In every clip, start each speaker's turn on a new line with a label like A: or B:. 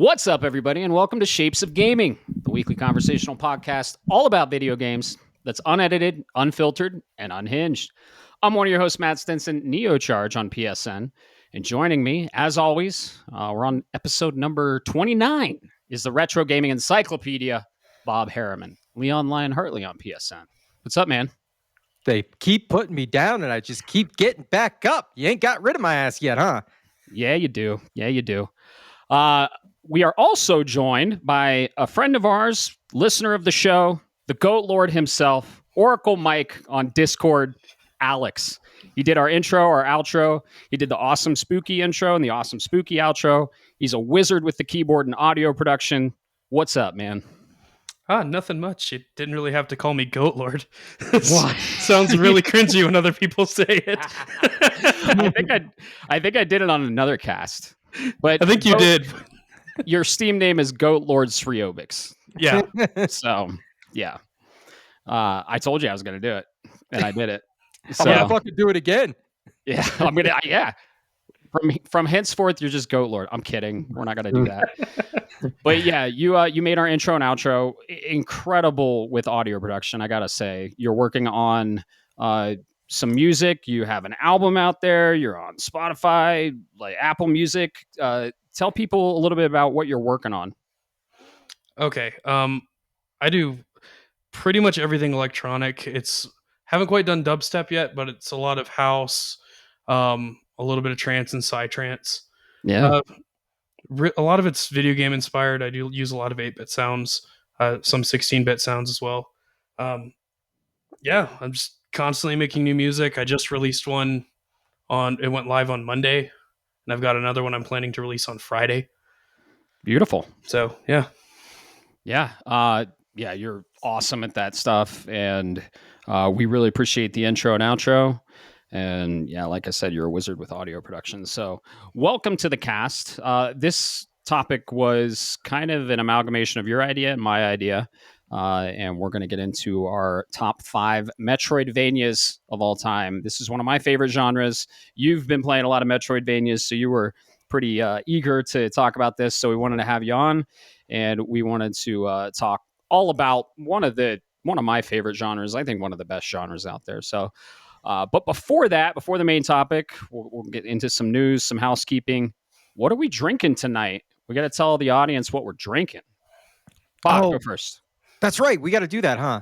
A: What's up, everybody, and welcome to Shapes of Gaming, the weekly conversational podcast all about video games that's unedited, unfiltered, and unhinged. I'm one of your hosts, Matt Stinson, Neocharge on PSN, and joining me, as always, we're on episode number 29, is the Retro Gaming Encyclopedia, Bob Harriman, Leon Lion Hartley on PSN. What's up, man?
B: They keep putting me down, and I just keep getting back up. You ain't got rid of my ass yet, huh?
A: Yeah, you do. We are also joined by a friend of ours, listener of the show, the GOAT Lord himself, Oracle Mike on Discord, Alex. He did our intro, our outro. He did the awesome spooky intro and the awesome spooky outro. He's a wizard with the keyboard and audio production. What's up, man?
C: Nothing much. You didn't really have to call me Goat Lord. Sounds really cringy when other people say it.
A: I think I did it on another cast. But
C: I think you did.
A: Your Steam name is Goat Lord Sriobix.
C: Yeah.
A: So, yeah. I told you I was going to do it, and I did it.
B: So, I'm going to fucking do it again.
A: Yeah. Yeah. From henceforth, you're just Goat Lord. I'm kidding. We're not going to do that. But yeah, you made our intro and outro. Incredible with audio production, I got to say. You're working on some music. You have an album out there. You're on Spotify, like Apple Music. Tell people a little bit about what you're working on.
C: Okay. I do pretty much everything electronic. Haven't quite done dubstep yet, but it's a lot of house, a little bit of trance and psytrance.
A: Yeah.
C: A lot of it's video game inspired. I do use a lot of 8-bit sounds, some 16-bit sounds as well. Yeah, I'm just constantly making new music. I just released one it went live on Monday, and I've got another one I'm planning to release on Friday.
A: Beautiful.
C: So, yeah.
A: Yeah. You're awesome at that stuff. And we really appreciate the intro and outro. And yeah, like I said, you're a wizard with audio production. So welcome to the cast. This topic was kind of an amalgamation of your idea and my idea. And we're going to get into our top 5 Metroidvanias of all time. This is one of my favorite genres. You've been playing a lot of Metroidvanias, so you were pretty eager to talk about this. So we wanted to have you on, and we wanted to talk all about one of my favorite genres. I think one of the best genres out there. So, but before the main topic, we'll get into some news, some housekeeping. What are we drinking tonight? We got to tell the audience what we're drinking. Bob, go first.
B: That's right. We got to do that, huh?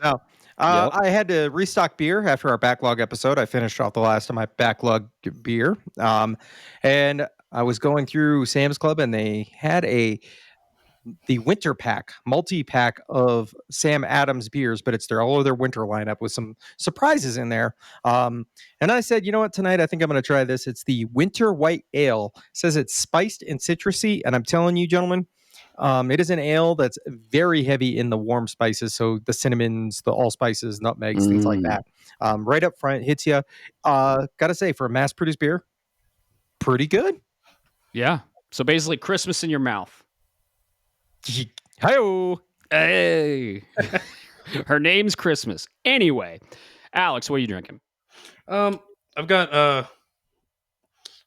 B: No. I had to restock beer after our backlog episode. I finished off the last of my backlog beer. And I was going through Sam's Club, and they had the winter pack, multi-pack of Sam Adams beers, but it's all of their winter lineup with some surprises in there. And I said, you know what, tonight I think I'm going to try this. It's the Winter White Ale. It says it's spiced and citrusy, and I'm telling you, gentlemen, it is an ale that's very heavy in the warm spices, so the cinnamons, the allspices, nutmegs, things like that. Right up front, hits you. Gotta say, for a mass-produced beer, pretty good.
A: Yeah. So basically, Christmas in your mouth.
B: Hi-oh.
A: Hey. Her name's Christmas. Anyway, Alex, what are you drinking?
C: I've got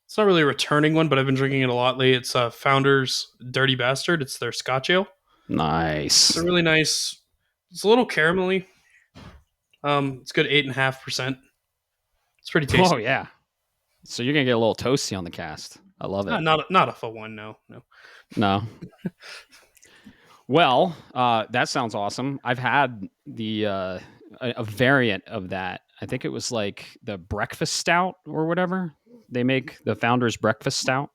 C: it's not really a returning one, but I've been drinking it a lot lately. It's Founder's Dirty Bastard. It's their Scotch ale.
A: Nice.
C: It's a really nice. It's a little caramelly. It's good 8.5%. It's pretty tasty.
A: Oh yeah. So you're gonna get a little toasty on the cast. I love it.
C: Not a full one. No.
A: Well, that sounds awesome. I've had a variant of that. I think it was like the breakfast stout or whatever. They make the Founder's breakfast stout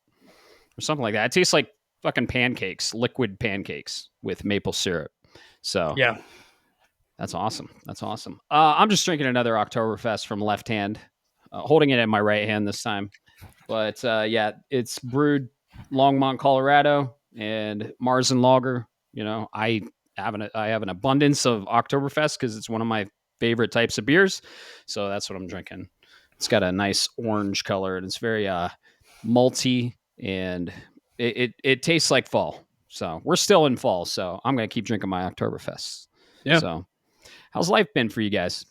A: or something like that. It tastes like fucking pancakes, liquid pancakes with maple syrup. So
C: yeah,
A: that's awesome. I'm just drinking another Oktoberfest from Left Hand, holding it in my right hand this time. But yeah, it's brewed Longmont, Colorado, and Marzen Lager. You know, I have an abundance of Oktoberfest because it's one of my favorite types of beers. So that's what I'm drinking. It's got a nice orange color, and it's very malty, and it tastes like fall. So we're still in fall, so I'm going to keep drinking my Oktoberfest.
C: Yeah.
A: So how's life been for you guys?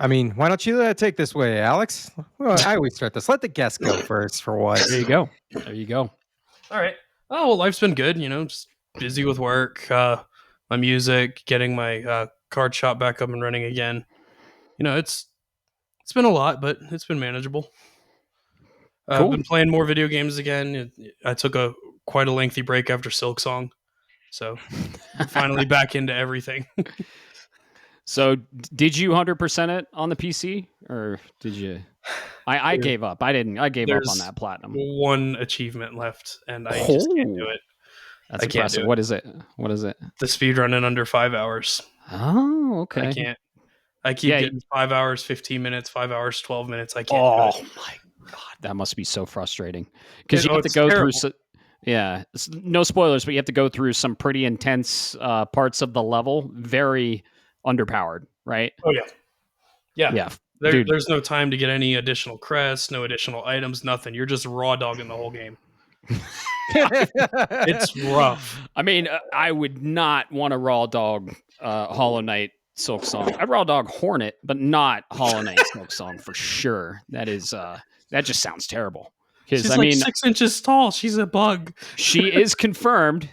B: I mean, why don't you take this way, Alex? Well, I always start this. Let the guest go first for once.
A: There you go.
C: All right. Oh well, life's been good. Just busy with work, my music, getting my card shop back up and running again. It's been a lot, but it's been manageable. I've
A: Cool.
C: been playing more video games again. I took a quite a lengthy break after Silksong, so I'm finally back into everything.
A: So did you 100% it on the PC or did you? I gave up. I gave up on
C: There's
A: that platinum.
C: one achievement left, and I just can't do
A: Oh,
C: it.
A: that's
C: I can't
A: impressive.
C: do it.
A: What is it? What is it?
C: The speed run in under 5 hours.
A: Oh,
C: I
A: okay.
C: can't. I keep
A: Yeah.
C: getting 5 hours, 15 minutes, 5 hours, 12 minutes. I can't do
A: Oh
C: it.
A: my god, that must be so frustrating because you have to
C: It's
A: go
C: terrible.
A: through. Yeah, no spoilers, but you have to go through some pretty intense parts of the level. Very underpowered, right?
C: Oh yeah, yeah.
A: Yeah, dude.
C: There's no time to get any additional crests, no additional items, nothing. You're just raw dogging the whole game. It's rough.
A: I mean, I would not want to raw dog Hollow Knight Silksong. I'd raw dog Hornet, but not Hollow Knight Silksong for sure. That just sounds terrible. Because
C: She's
A: I
C: like
A: mean,
C: 6 inches tall. She's a bug.
A: she is confirmed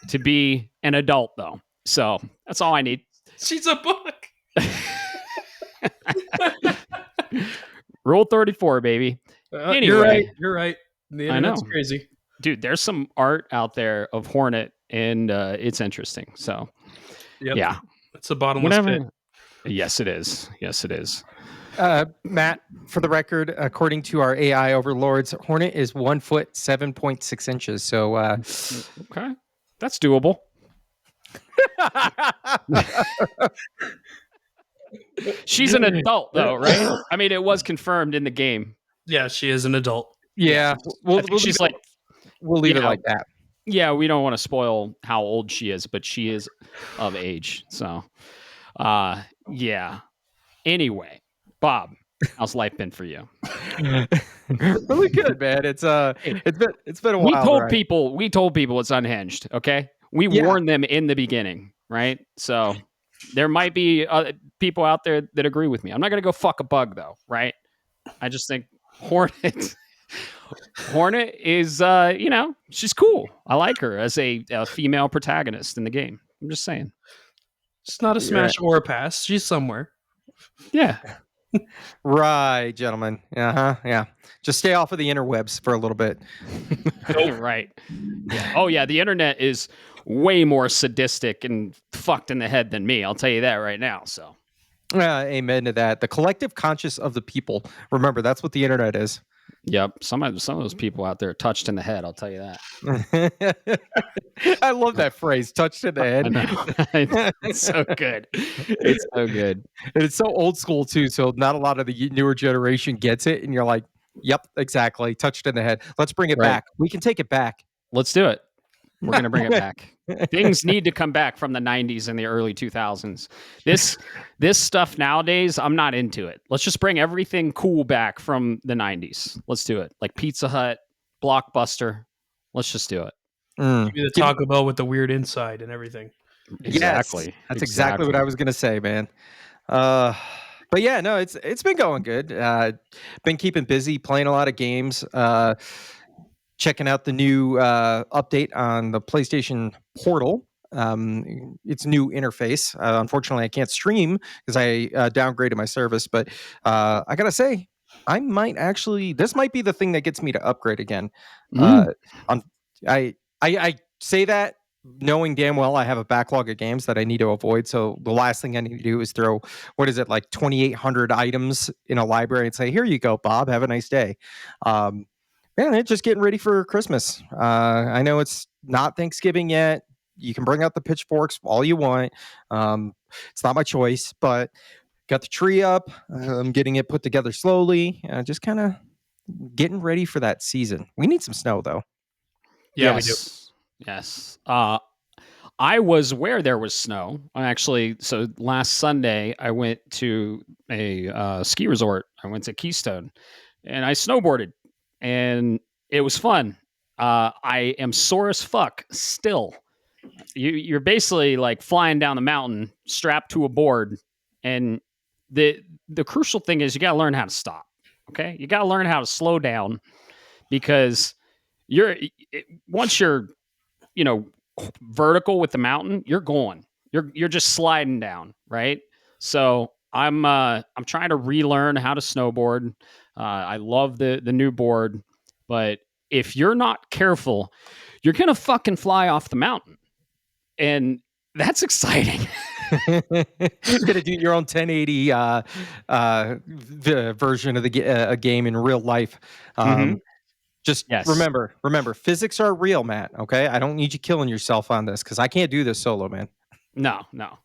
A: to be an adult, though. So that's all I need.
C: She's a bug.
A: Rule 34, baby. Anyway,
C: You're right. You're right. The
A: I
C: internet's
A: know.
C: crazy.
A: Dude, there's some art out there of Hornet, and it's interesting. So,
C: Yep.
A: yeah.
C: It's a bottomless pit.
A: Yes, it is. Yes, it is.
B: Matt, for the record, according to our AI overlords, Hornet is 1 foot 7.6 inches. So,
A: okay, that's doable. She's an adult, though, right? I mean, it was confirmed in the game.
C: Yeah, she is an adult.
B: yeah,
A: I think she's like,
B: we'll leave
A: you
B: it
A: know,
B: like that.
A: yeah, we don't want to spoil how old she is, but she is of age. So, yeah. Anyway, Bob, how's life been for you?
B: Really good, man. It's been a while.
A: We told people it's unhinged. Okay, we warned them in the beginning, right? So there might be people out there that agree with me. I'm not gonna go fuck a bug though, right? I just think Hornet is she's cool. I like her as a female protagonist in the game. I'm just saying.
C: It's not a smash or a pass. She's somewhere.
A: Yeah.
B: Right, gentlemen. Yeah. Just stay off of the interwebs for a little bit.
A: Right. Yeah. Oh yeah, the internet is way more sadistic and fucked in the head than me. I'll tell you that right now. So.
B: Amen to that. The collective conscious of the people. Remember, that's what the internet is.
A: Yep. Some of those people out there are touched in the head. I'll tell you that.
B: I love that phrase, touched in the head.
A: I know. It's so good. It's so good.
B: And it's so old school too. So not a lot of the newer generation gets it. And you're like, yep, exactly. Touched in the head. Let's bring it back. We can take it back.
A: Let's do it. We're going to bring it back. Things need to come back from the 90s and the early 2000s. This stuff nowadays, I'm not into it. Let's just bring everything cool back from the 90s. Let's do it. Like Pizza Hut, Blockbuster. Let's just do it.
C: Maybe the Taco Bell with the weird inside and everything.
A: Exactly.
B: Yes, that's exactly what I was going to say, man. But yeah, no, it's been going good. Been keeping busy, playing a lot of games. Checking out the new update on the PlayStation Portal. Its new interface. Unfortunately, I can't stream because I downgraded my service. But I gotta say, I might actually. This might be the thing that gets me to upgrade again. I say that knowing damn well I have a backlog of games that I need to avoid. So the last thing I need to do is throw like 2,800 items in a library and say, "Here you go, Bob. Have a nice day." Man, it's just getting ready for Christmas. I know it's not Thanksgiving yet. You can bring out the pitchforks all you want. It's not my choice, but got the tree up. I'm getting it put together slowly. Just kind of getting ready for that season. We need some snow, though.
C: Yeah, we do.
A: Yes. I was where there was snow. So last Sunday, I went to a ski resort. I went to Keystone, and I snowboarded. And it was fun. I am sore as fuck still. You're basically like flying down the mountain strapped to a board. And the crucial thing is you got to learn how to stop. Okay. You got to learn how to slow down because once you're, vertical with the mountain, you're going. You're just sliding down, right? So I'm trying to relearn how to snowboard. I love the new board, but if you're not careful, you're gonna fucking fly off the mountain, and that's exciting.
B: You're gonna do your own 1080 the version of the a game in real life. Just
A: Yes.
B: remember, physics are real, Matt. Okay, I don't need you killing yourself on this because I can't do this solo, man.
A: No,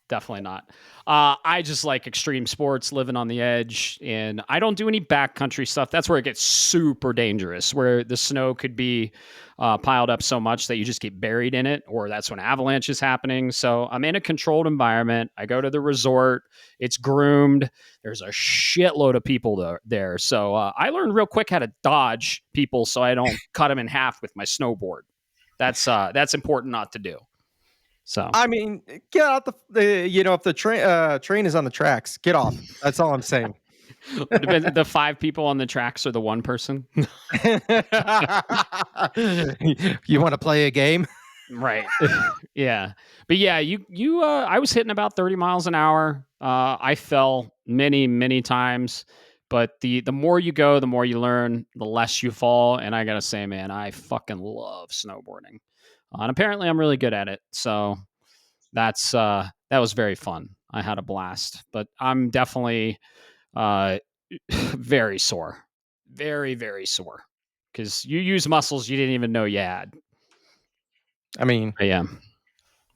A: definitely not. I just like extreme sports, living on the edge, and I don't do any backcountry stuff. That's where it gets super dangerous, where the snow could be piled up so much that you just get buried in it, or that's when avalanche is happening. So I'm in a controlled environment. I go to the resort. It's groomed. There's a shitload of people there. So I learned real quick how to dodge people so I don't cut them in half with my snowboard. That's important not to do. So
B: I mean, get out the if the train is on the tracks, get off. That's all I'm saying.
A: the 5 people on the tracks are the one person.
B: You want to play a game?
A: Right. Yeah. But yeah, you I was hitting about 30 miles an hour. I fell many times, but the more you go, the more you learn, the less you fall. And I gotta say, man, I fucking love snowboarding. And apparently I'm really good at it. So that was very fun. I had a blast. But I'm definitely very sore. Very sore. Because you use muscles you didn't even know you had.
B: I mean,
A: yeah.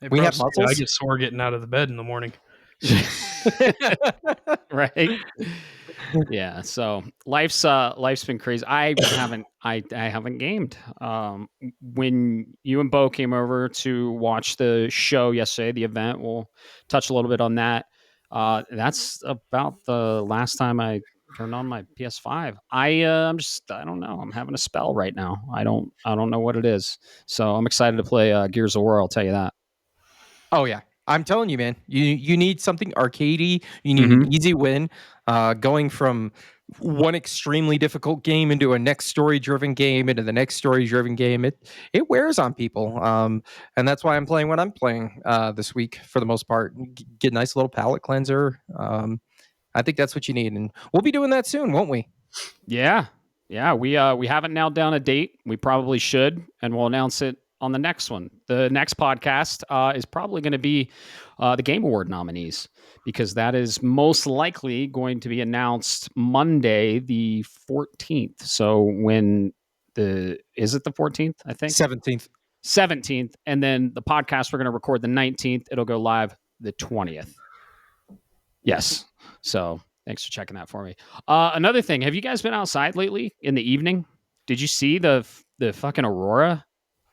C: Hey,
B: we
C: bro,
B: have muscles.
C: I get sore getting out of the bed in the morning.
A: Right. Yeah. So life's been crazy. I haven't gamed. When you and Bo came over to watch the show yesterday, the event, we'll touch a little bit on that. That's about the last time I turned on my PS5. I don't know. I'm having a spell right now. I don't know what it is. So I'm excited to play Gears of War. I'll tell you that.
B: Oh yeah, I'm telling you, man. You need something arcadey. You need an easy win. Going from one extremely difficult game into a next story-driven game into the next story-driven game, it wears on people. And that's why I'm playing what I'm playing this week for the most part. Get a nice little palate cleanser. I think that's what you need, and we'll be doing that soon, won't we?
A: Yeah. We haven't nailed down a date. We probably should, and we'll announce it on the next one. The next podcast is probably going to be the Game Award nominees, because that is most likely going to be announced Monday, the 14th. So is it the 14th? I think 17th, and then the podcast we're going to record the 19th. It'll go live the 20th. Yes. So thanks for checking that for me. Another thing, have you guys been outside lately in the evening? Did you see the fucking aurora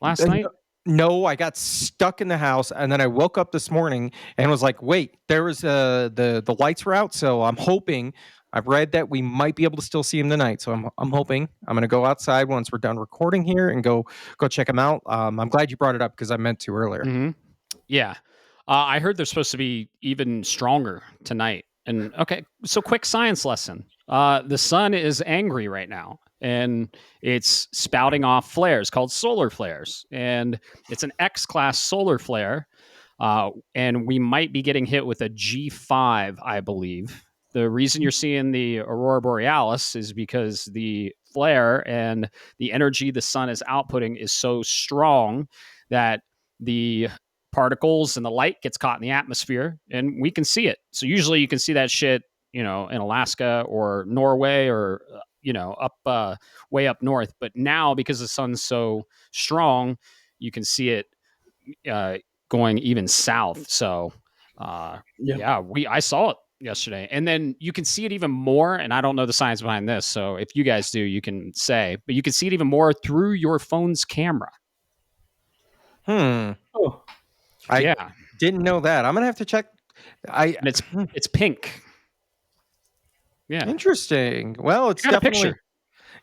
A: last night?
B: No, I got stuck in the house, and then I woke up this morning and was like, "Wait, there was the lights were out." So I'm hoping. I've read that we might be able to still see them tonight. So I'm hoping. I'm going to go outside once we're done recording here and go check them out. I'm glad you brought it up because I meant to earlier.
A: Mm-hmm. Yeah, I heard they're supposed to be even stronger tonight. And okay, so quick science lesson. The sun is angry right now, and it's spouting off flares called solar flares. And it's an X-class solar flare. And we might be getting hit with a G5, I believe. The reason you're seeing the aurora borealis is because the flare and the energy the sun is outputting is so strong that the particles and the light gets caught in the atmosphere, and we can see it. So usually you can see that shit, in Alaska or Norway or up way up north. But now, because the sun's so strong, you can see it going even south. So I saw it yesterday, and then you can see it even more. And I don't know the science behind this, so if you guys do, you can say. But you can see it even more through your phone's camera.
B: Oh. I didn't know that. I'm gonna have to check.
A: And it's pink. Yeah,
B: interesting. Well, it's definitely.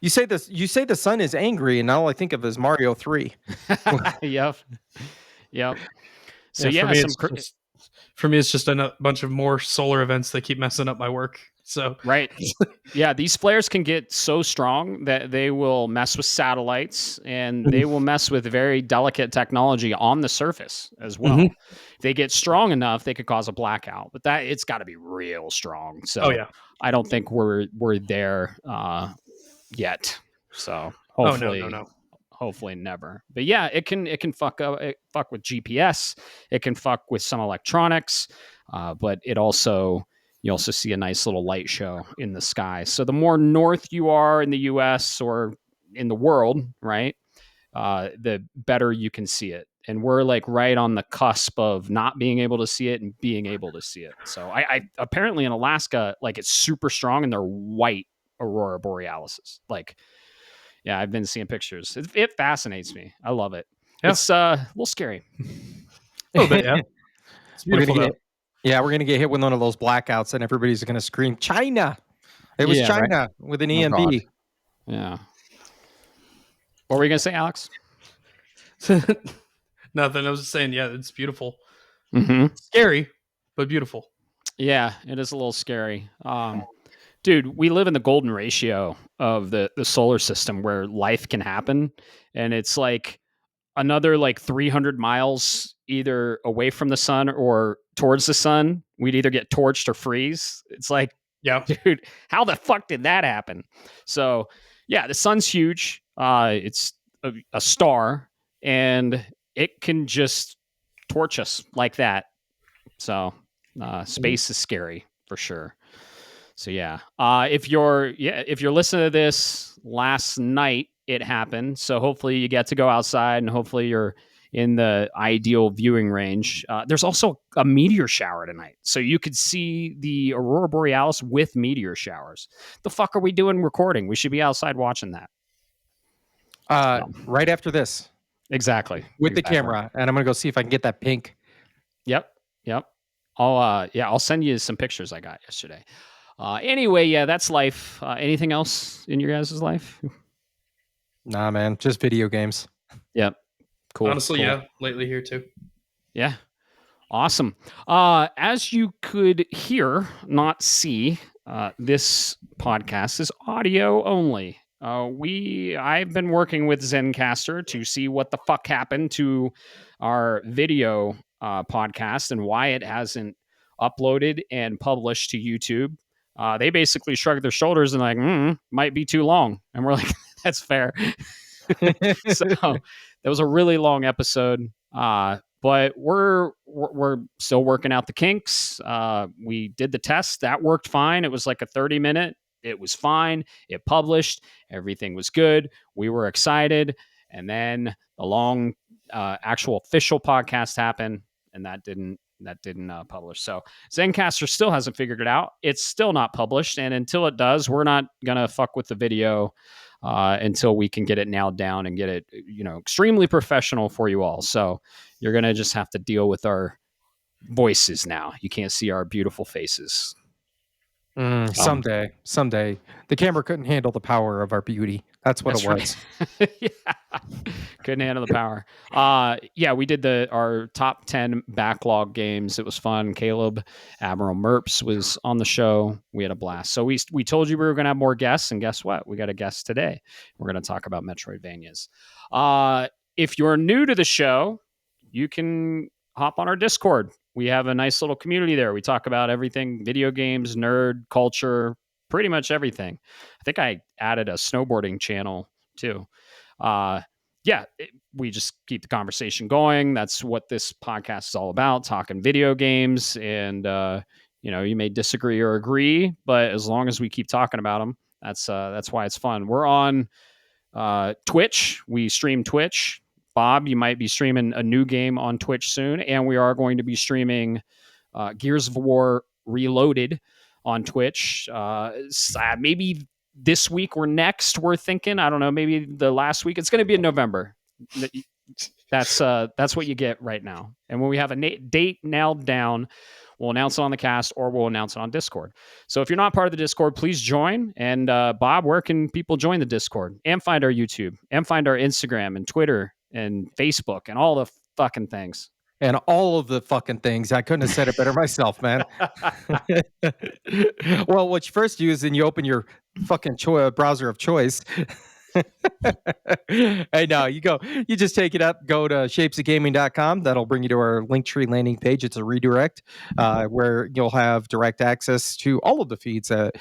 B: You say the sun is angry, and all I think of is Mario 3.
A: Yep. So
C: for For me, it's just a bunch of more solar events that keep messing up my work. So
A: right. Yeah, these flares can get so strong that they will mess with satellites and they will mess with very delicate technology on the surface as well. If they get strong enough, they could cause a blackout, but that it's got to be real strong. So I don't think we're there yet. So hopefully,
C: no.
A: hopefully never. But yeah, it can fuck with GPS. It can fuck with some electronics, but it also you also see a nice little light show in the sky. So the more north you are in the U.S. or in the world, right, the better you can see it. And we're like right on the cusp of not being able to see it and being able to see it. So I apparently in Alaska, like it's super strong and they're white aurora borealises. Like, yeah, I've been seeing pictures. It fascinates me. I love it.
C: Yeah.
A: It's a little scary.
C: A little bit, yeah. It's beautiful though.
B: We're gonna get hit with one of those blackouts, and everybody's gonna scream, "China!" It was China right? With an EMB. God.
A: Yeah. What were you gonna say, Alex?
C: Nothing. I was just saying, yeah, it's beautiful.
A: Scary,
C: but beautiful.
A: Yeah, it is a little scary. Dude, we live in the golden ratio of the solar system where life can happen, and it's like another like 300 miles either away from the sun or towards the sun. We'd either get torched or freeze. It's like,
C: yeah,
A: dude, how the fuck did that happen? So yeah, the sun's huge. It's a star, and it can just torch us like that. So space is scary for sure. So yeah, if you're listening to this last night, it happened. So hopefully you get to go outside, and hopefully you're in the ideal viewing range. There's also a meteor shower tonight, so you could see the aurora borealis with meteor showers. The fuck are we doing recording? We should be outside watching that.
B: Right after this,
A: exactly
B: with the camera, and I'm gonna go see if I can get that pink.
A: Yep. I'll send you some pictures I got yesterday. Anyway, yeah, that's life. Anything else in your guys' life?
B: Nah, man, just video games.
A: Yep. Cool.
C: Honestly, yeah, lately here too.
A: Yeah. Awesome. As you could hear, not see, this podcast is audio only. I've been working with Zencastr to see what the fuck happened to our video podcast and why it hasn't uploaded and published to YouTube. They basically shrugged their shoulders and like, might be too long. And we're like, that's fair. So that was a really long episode. But we're still working out the kinks. We did the test. That worked fine. It was like a 30-minute. It was fine. It published. Everything was good. We were excited. And then the long actual official podcast happened, and that didn't publish. So Zencastr still hasn't figured it out. It's still not published. And until it does, we're not going to fuck with the video until we can get it nailed down and get it, extremely professional for you all. So you're going to just have to deal with our voices now. You can't see our beautiful faces.
B: Someday, the camera couldn't handle the power of our beauty. That's what it was.
A: Right. Yeah. Couldn't handle the power. We did our top 10 backlog games. It was fun. Caleb, Admiral Merps was on the show. We had a blast. So we told you we were going to have more guests, and guess what? We got a guest today. We're going to talk about Metroidvanias. If you're new to the show, you can hop on our Discord. We have a nice little community there. We talk about everything, video games, nerd, culture, pretty much everything. I think I added a snowboarding channel too. We just keep the conversation going. That's what this podcast is all about, talking video games. And, you may disagree or agree, but as long as we keep talking about them, that's why it's fun. We're on Twitch. We stream Twitch. Bob, you might be streaming a new game on Twitch soon, and we are going to be streaming Gears of War Reloaded on Twitch. Maybe this week or next, we're thinking. I don't know, maybe the last week. It's going to be in November. That's what you get right now. And when we have a date nailed down, we'll announce it on the cast or we'll announce it on Discord. So if you're not part of the Discord, please join. And Bob, where can people join the Discord and find our YouTube and find our Instagram and Twitter and Facebook and all the fucking things?
B: and all of the fucking things. I couldn't have said it better myself, man. Well, what you first do is then you open your fucking browser of choice. Hey, no, you just take it up, go to shapesofgaming.com. That'll bring you to our Linktree landing page. It's a redirect where you'll have direct access to all of the feeds that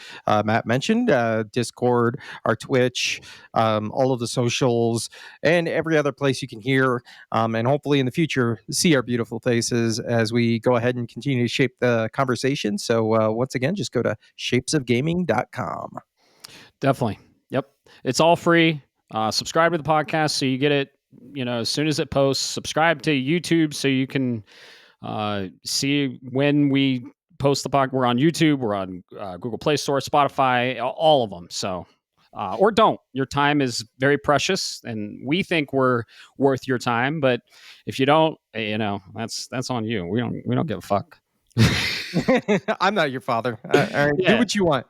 B: Matt mentioned, Discord, our Twitch, all of the socials, and every other place you can hear. And hopefully in the future, see our beautiful faces as we go ahead and continue to shape the conversation. So once again, just go to shapesofgaming.com.
A: Definitely. Yep. It's all free. Subscribe to the podcast so you get it, as soon as it posts. Subscribe to YouTube so you can see when we post the podcast. We're on YouTube. We're on Google Play Store, Spotify, all of them. So, or don't. Your time is very precious, and we think we're worth your time. But if you don't, that's on you. We don't give a fuck.
B: I'm not your father. Do what you want.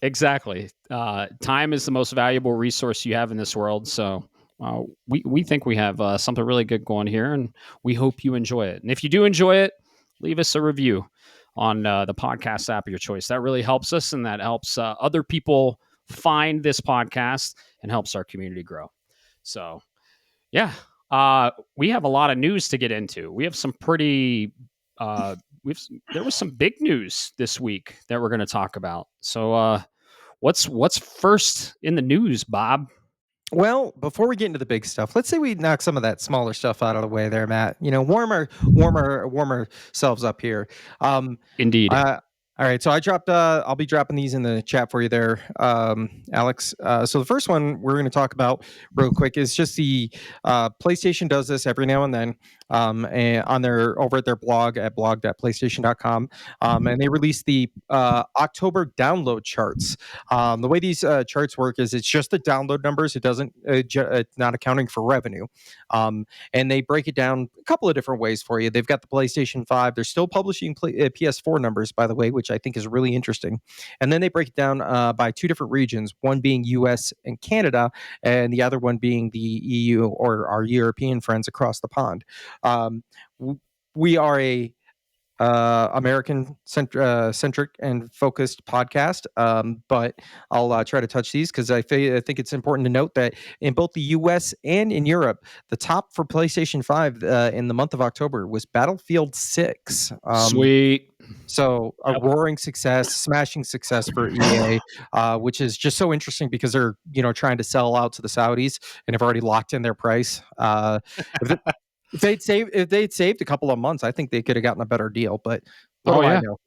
A: Exactly. Time is the most valuable resource you have in this world. So we think we have something really good going here, and we hope you enjoy it. And if you do enjoy it, leave us a review on the podcast app of your choice. That really helps us, and that helps other people find this podcast and helps our community grow. So, yeah, we have a lot of news to get into. We have some pretty... there was some big news this week that we're going to talk about. So, what's first in the news, Bob?
B: Well, before we get into the big stuff, let's say we knock some of that smaller stuff out of the way there, Matt. Warm ourselves up here.
A: Indeed.
B: All right, so I'll be dropping these in the chat for you there, Alex. So the first one we're going to talk about real quick is just the PlayStation does this every now and then, and over at their blog at blog.playstation.com, and they release the October download charts. The way these charts work is it's just the download numbers. It doesn't it's not accounting for revenue, and they break it down a couple of different ways for you. They've got the PlayStation 5. They're still publishing PS4 numbers, by the way, which I think is really interesting. And then they break it down by two different regions, one being US and Canada, and the other one being the EU or our European friends across the pond. We are a American centric and focused podcast, but I'll try to touch these because I think it's important to note that in both the US and in Europe, the top for PlayStation 5 in the month of October was Battlefield 6.
A: Sweet.
B: So a roaring success, smashing success for EA, which is just so interesting because they're trying to sell out to the Saudis and have already locked in their price. If they'd saved a couple of months, I think they could have gotten a better deal. But what do I know?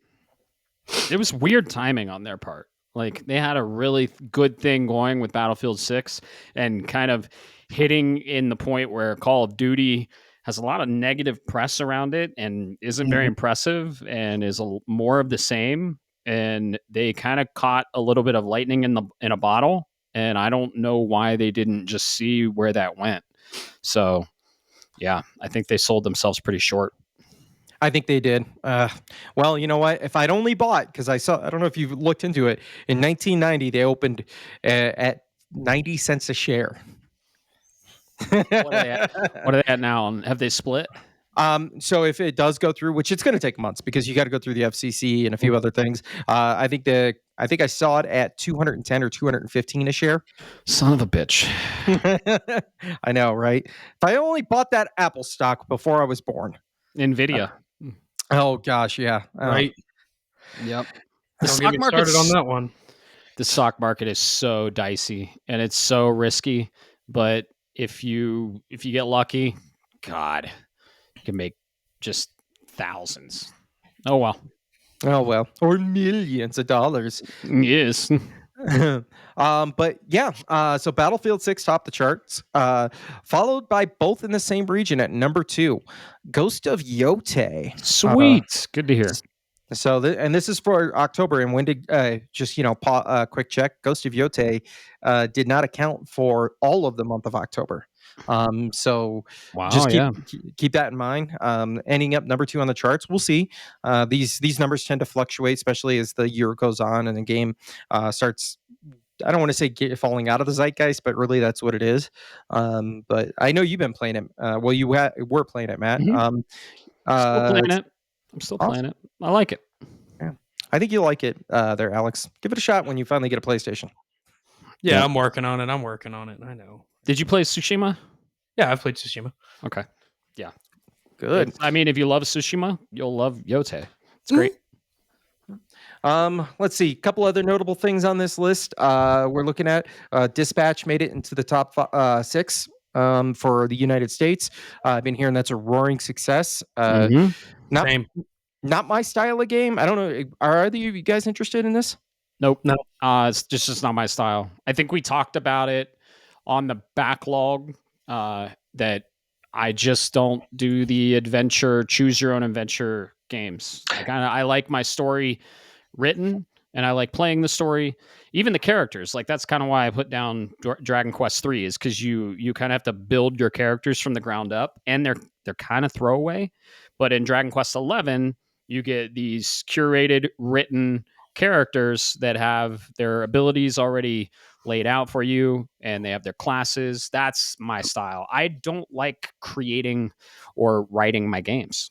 A: It was weird timing on their part. Like they had a really good thing going with Battlefield 6 and kind of hitting in the point where Call of Duty has a lot of negative press around it and isn't very impressive and is more of the same. And they kind of caught a little bit of lightning in a bottle. And I don't know why they didn't just see where that went. So, yeah, I think they sold themselves pretty short.
B: I think they did. Well, you know what? If I'd only bought, because I don't know if you've looked into it, in 1990, they opened at 90 cents a share.
A: What are they at now? Have they split?
B: So if it does go through, which it's going to take months because you got to go through the FCC and a few other things. I think I saw it at 210 or 215 a share.
A: Son of a bitch.
B: I know, right? If I only bought that Apple stock before I was born.
A: Nvidia.
B: Oh gosh, yeah.
C: Right.
A: Yep.
C: The stock market started on that one.
A: The stock market is so dicey and it's so risky, but if you get lucky, God, you can make just thousands. Oh well.
B: Or millions of dollars.
A: Yes.
B: But yeah, so Battlefield 6 topped the charts, followed by both in the same region at number 2, Ghost of Yotei.
A: Sweet. Good to hear.
B: So, and this is for October. And when did quick check? Ghost of Yotei did not account for all of the month of October. So
A: wow,
B: just keep that in mind. Ending up number 2 on the charts. We'll see. These numbers tend to fluctuate, especially as the year goes on and the game starts I don't want to say falling out of the zeitgeist, but really that's what it is. But I know you've been playing it. Well, you were playing it, Matt.
A: Mm-hmm. Still playing it. I'm still playing it. I like it.
B: Yeah. I think you'll like it there, Alex. Give it a shot when you finally get a PlayStation.
C: Yeah, I'm working on it. I know.
A: Did you play Tsushima?
C: Yeah, I've played Tsushima.
A: Okay. Yeah.
B: Good.
A: I mean, if you love Tsushima, you'll love Yote. It's great.
B: Let's see. A couple other notable things on this list. We're looking at Dispatch made it into the top 6 for the United States. I've been hearing that's a roaring success. Not,
C: Same.
B: Not my style of game. I don't know. Are either of you guys interested in this?
A: Nope. No. It's just not my style. I think we talked about it on the backlog that I just don't do the adventure, choose your own adventure games. I like my story written, and I like playing the story, even the characters. Like that's kind of why I put down Dragon Quest 3 is because you kind of have to build your characters from the ground up, and they're kind of throwaway. But in Dragon Quest 11, you get these curated, written characters that have their abilities already laid out for you, and they have their classes. That's my style. I don't like creating or writing my games.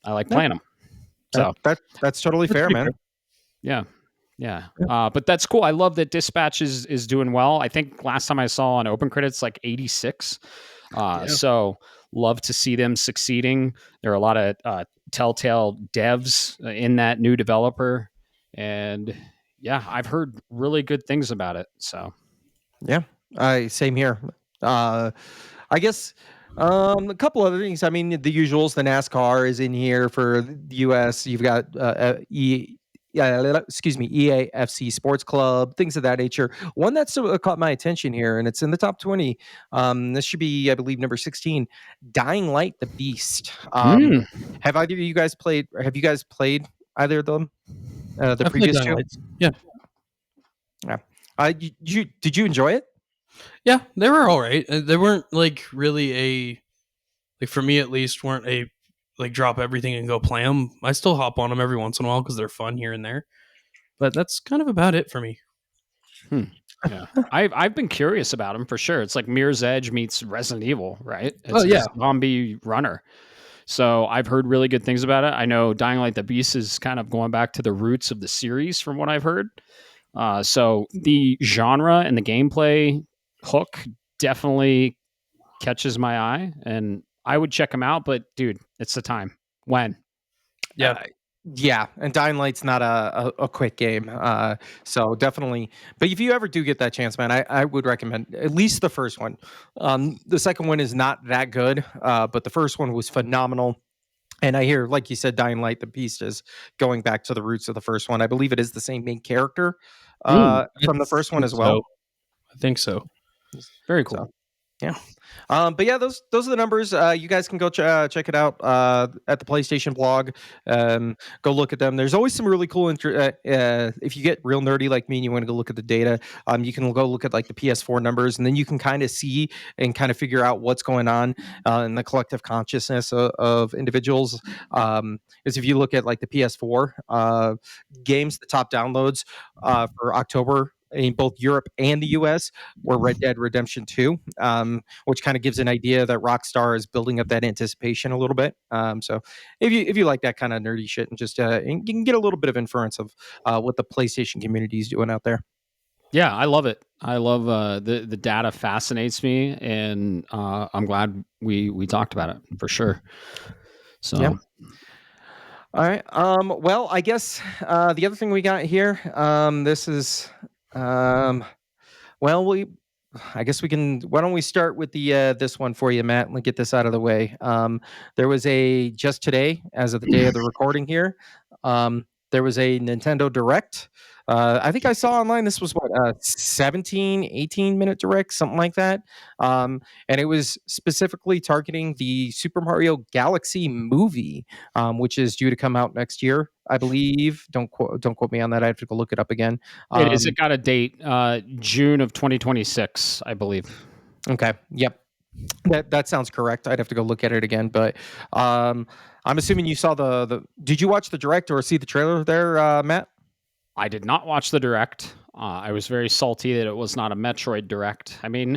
A: I like playing them. So
B: that's totally fair, man.
A: Yeah. But that's cool. I love that Dispatch is doing well. I think last time I saw on Open Credits like 86. So love to see them succeeding. There are a lot of Telltale devs in that new developer, and yeah, I've heard really good things about it. So
B: yeah, same here. I guess a couple other things. I mean, the usuals. The NASCAR is in here for the U.S. You've got EAFC Sports Club, things of that nature. One that's caught my attention here, and it's in the top 20. This should be, I believe, number 16. Dying Light: The Beast. Have either of you guys played? Have you guys played either of them? The previous two.
C: Yeah.
B: Did you enjoy it?
C: Yeah, they were all right. They weren't like really for me at least, weren't a like drop everything and go play them. I still hop on them every once in a while because they're fun here and there. But that's kind of about it for me.
A: Yeah, I've been curious about them for sure. It's like Mirror's Edge meets Resident Evil, right? It's
C: a
A: zombie runner. So I've heard really good things about it. I know Dying Light: The Beast is kind of going back to the roots of the series, from what I've heard. So the genre and the gameplay hook definitely catches my eye, and I would check them out. But dude, it's the time. When?
B: Yeah, and Dying Light's not a quick game, so definitely. But if you ever do get that chance, man, I would recommend at least the first one. The second one is not that good, but the first one was phenomenal. And I hear, like you said, Dying Light: The Beast is going back to the roots of the first one. I believe it is the same main character from the first one as well.
C: I think so.
A: Very cool.
B: So, yeah. But yeah, those are the numbers. You guys can go check it out at the PlayStation blog. Go look at them. There's always some really cool. If you get real nerdy like me and you want to go look at the data, you can go look at like the PS4 numbers, and then you can kind of see and kind of figure out what's going on in the collective consciousness of individuals. Because if you look at like the PS4 games, the top downloads for October in both Europe and the US were Red Dead Redemption 2, which kind of gives an idea that Rockstar is building up that anticipation a little bit. So if you like that kind of nerdy shit, and just you can get a little bit of inference of what the PlayStation community is doing out there.
A: Yeah, I love it. I love the data fascinates me, and I'm glad we talked about it for sure. So.
B: Yeah. All right. Well, I guess the other thing we got here, this is, well, I guess we can. Why don't we start with the this one for you, Matt? Let me get this out of the way. There was just today, as of the day of the recording here, there was a Nintendo Direct. I think I saw online this was what 17, 18-minute Direct, something like that. And it was specifically targeting the Super Mario Galaxy movie, which is due to come out next year, I believe. Don't quote me on that. I have to go look it up again.
A: It is. It got a date, June of 2026, I believe.
B: Okay. Yep. That sounds correct. I'd have to go look at it again, but I'm assuming you saw the. Did you watch the Direct or see the trailer there, Matt?
A: I did not watch the Direct. I was very salty that it was not a Metroid Direct. I mean,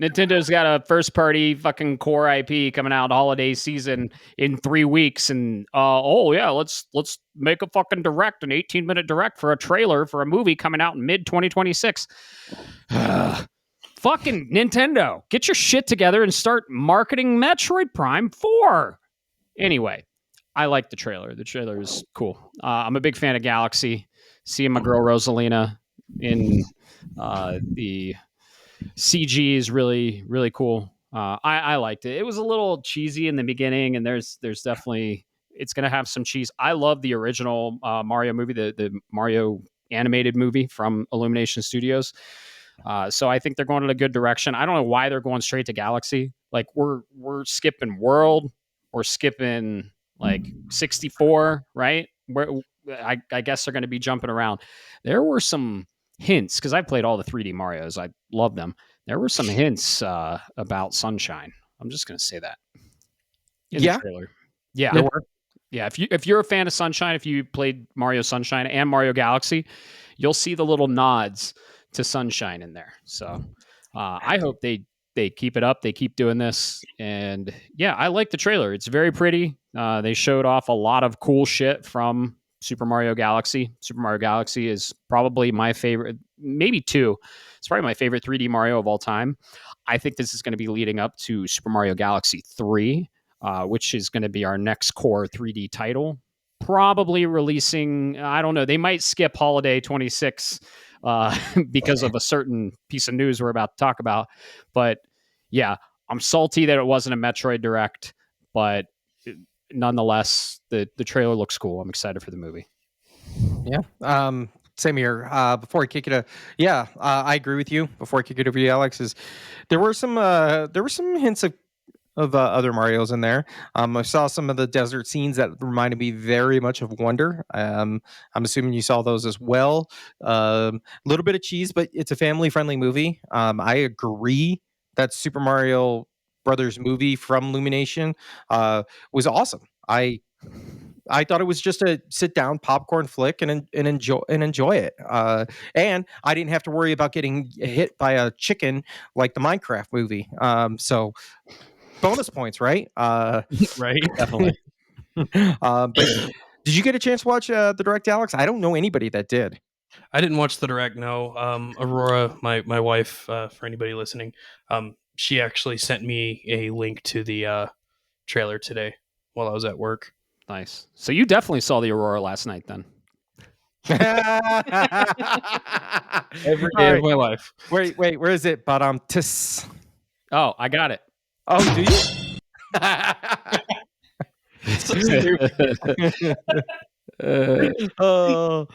A: Nintendo's got a first-party fucking core IP coming out holiday season in 3 weeks, and oh yeah, let's make a fucking direct, an 18-minute direct for a trailer for a movie coming out in mid 2026. Fucking Nintendo, get your shit together and start marketing Metroid Prime 4. Anyway, I like the trailer. The trailer is cool. I'm a big fan of Galaxy. Seeing my girl Rosalina in the CG is really really cool. I liked it. It was a little cheesy in the beginning, and there's definitely it's going to have some cheese. I love the original Mario movie, the Mario animated movie from Illumination Studios. So I think they're going in a good direction. I don't know why they're going straight to Galaxy. Like we're skipping World, we're skipping like 64, right? Where I guess they're going to be jumping around. There were some hints because I played all the 3D Mario's. I love them. There were some hints about Sunshine. I'm just going to say that in the trailer. Yeah,
B: There were.
A: yeah. If you're a fan of Sunshine, if you played Mario Sunshine and Mario Galaxy, you'll see the little nods to Sunshine in there. So I hope they keep it up. They keep doing this, and yeah, I like the trailer. It's very pretty. They showed off a lot of cool shit from Super Mario Galaxy. Super Mario Galaxy is probably my favorite, maybe two. It's probably my favorite 3D Mario of all time. I think this is going to be leading up to Super Mario Galaxy 3, which is going to be our next core 3D title. Probably releasing, I don't know, they might skip Holiday 26 because of a certain piece of news we're about to talk about. But yeah, I'm salty that it wasn't a Metroid Direct, but nonetheless, the trailer looks cool. I'm excited for the movie.
B: Yeah. Same here. Before I kick it, I agree with you. Before I kick it over to you, Alex, there were some hints of other Marios in there. I saw some of the desert scenes that reminded me very much of Wonder. I'm assuming you saw those as well. A little bit of cheese, but it's a family-friendly movie. I agree that Super Mario Brothers movie from Illumination was awesome. I thought it was just a sit down popcorn flick and enjoy it. And I didn't have to worry about getting hit by a chicken like the Minecraft movie. So bonus points, right?
C: Right, definitely.
B: But did you get a chance to watch the Direct, Alex? I don't know anybody that did.
C: I didn't watch the direct. No, Aurora, my wife, for anybody listening, she actually sent me a link to the trailer today while I was at work.
A: Nice. So you definitely saw the Aurora last night, then.
C: Every day of my life.
B: Wait, where is it? But
A: Oh, I got it.
B: Oh, do you?
C: So stupid.
B: Oh,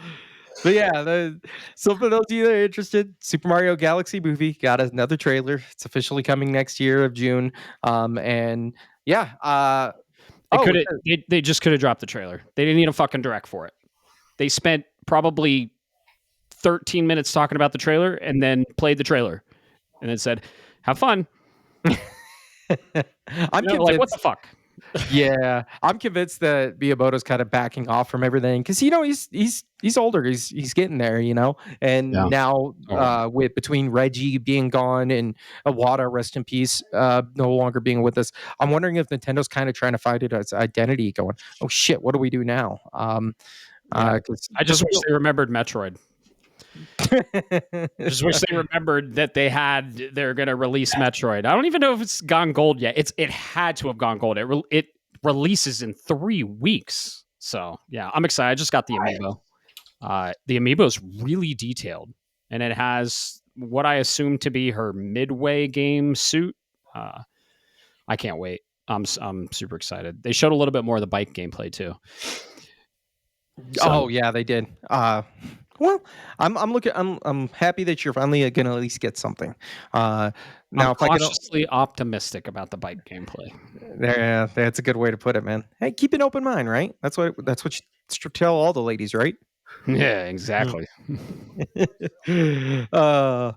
B: but yeah, so for those of you that are interested, Super Mario Galaxy movie got another trailer. It's officially coming next year of June. And yeah,
A: they just could have dropped the trailer. They didn't need a fucking direct for it. They spent probably 13 minutes talking about the trailer and then played the trailer and then said, "Have fun."
B: I'm convinced,
A: like, what the fuck?
B: Yeah, I'm convinced that Miyamoto's kind of backing off from everything because he's older, he's getting there, and now with between Reggie being gone and Iwata, rest in peace, no longer being with us, I'm wondering if Nintendo's kind of trying to find its identity, going, oh shit, what do we do now?
A: I just wish they remembered Metroid. Just wish they remembered that they're going to release Metroid. I don't even know if it's gone gold yet. It had to have gone gold. It releases in 3 weeks. So yeah, I'm excited. I just got the amiibo. The amiibo is really detailed, and it has what I assume to be her midway game suit. I can't wait. I'm super excited. They showed a little bit more of the bike gameplay too.
B: Oh yeah, they did. Well, I'm happy that you're finally gonna at least get something. Now,
A: I'm
B: if I can,
A: cautiously optimistic about the bike gameplay.
B: yeah, that's a good way to put it, man. Hey, keep an open mind, right? That's what you tell all the ladies, right?
A: Yeah, exactly.
B: But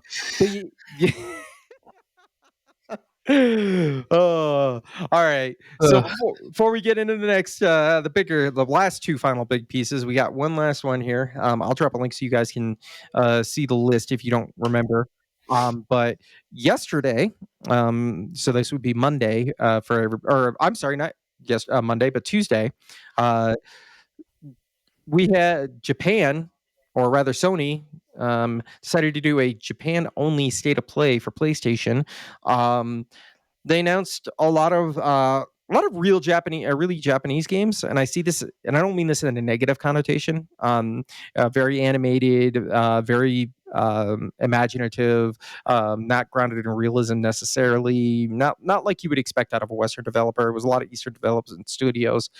B: Oh, all right. So before we get into the next, the last two final big pieces, we got one last one here. I'll drop a link so you guys can see the list if you don't remember. But yesterday, so this would be Monday or I'm sorry, not Monday, but Tuesday. We had Japan, or rather Sony, decided to do a Japan-only state of play for PlayStation. They announced a lot of really Japanese games, and I see this, and I don't mean this in a negative connotation. Very animated, very imaginative, not grounded in realism necessarily. Not like you would expect out of a Western developer. It was a lot of Eastern developers and studios.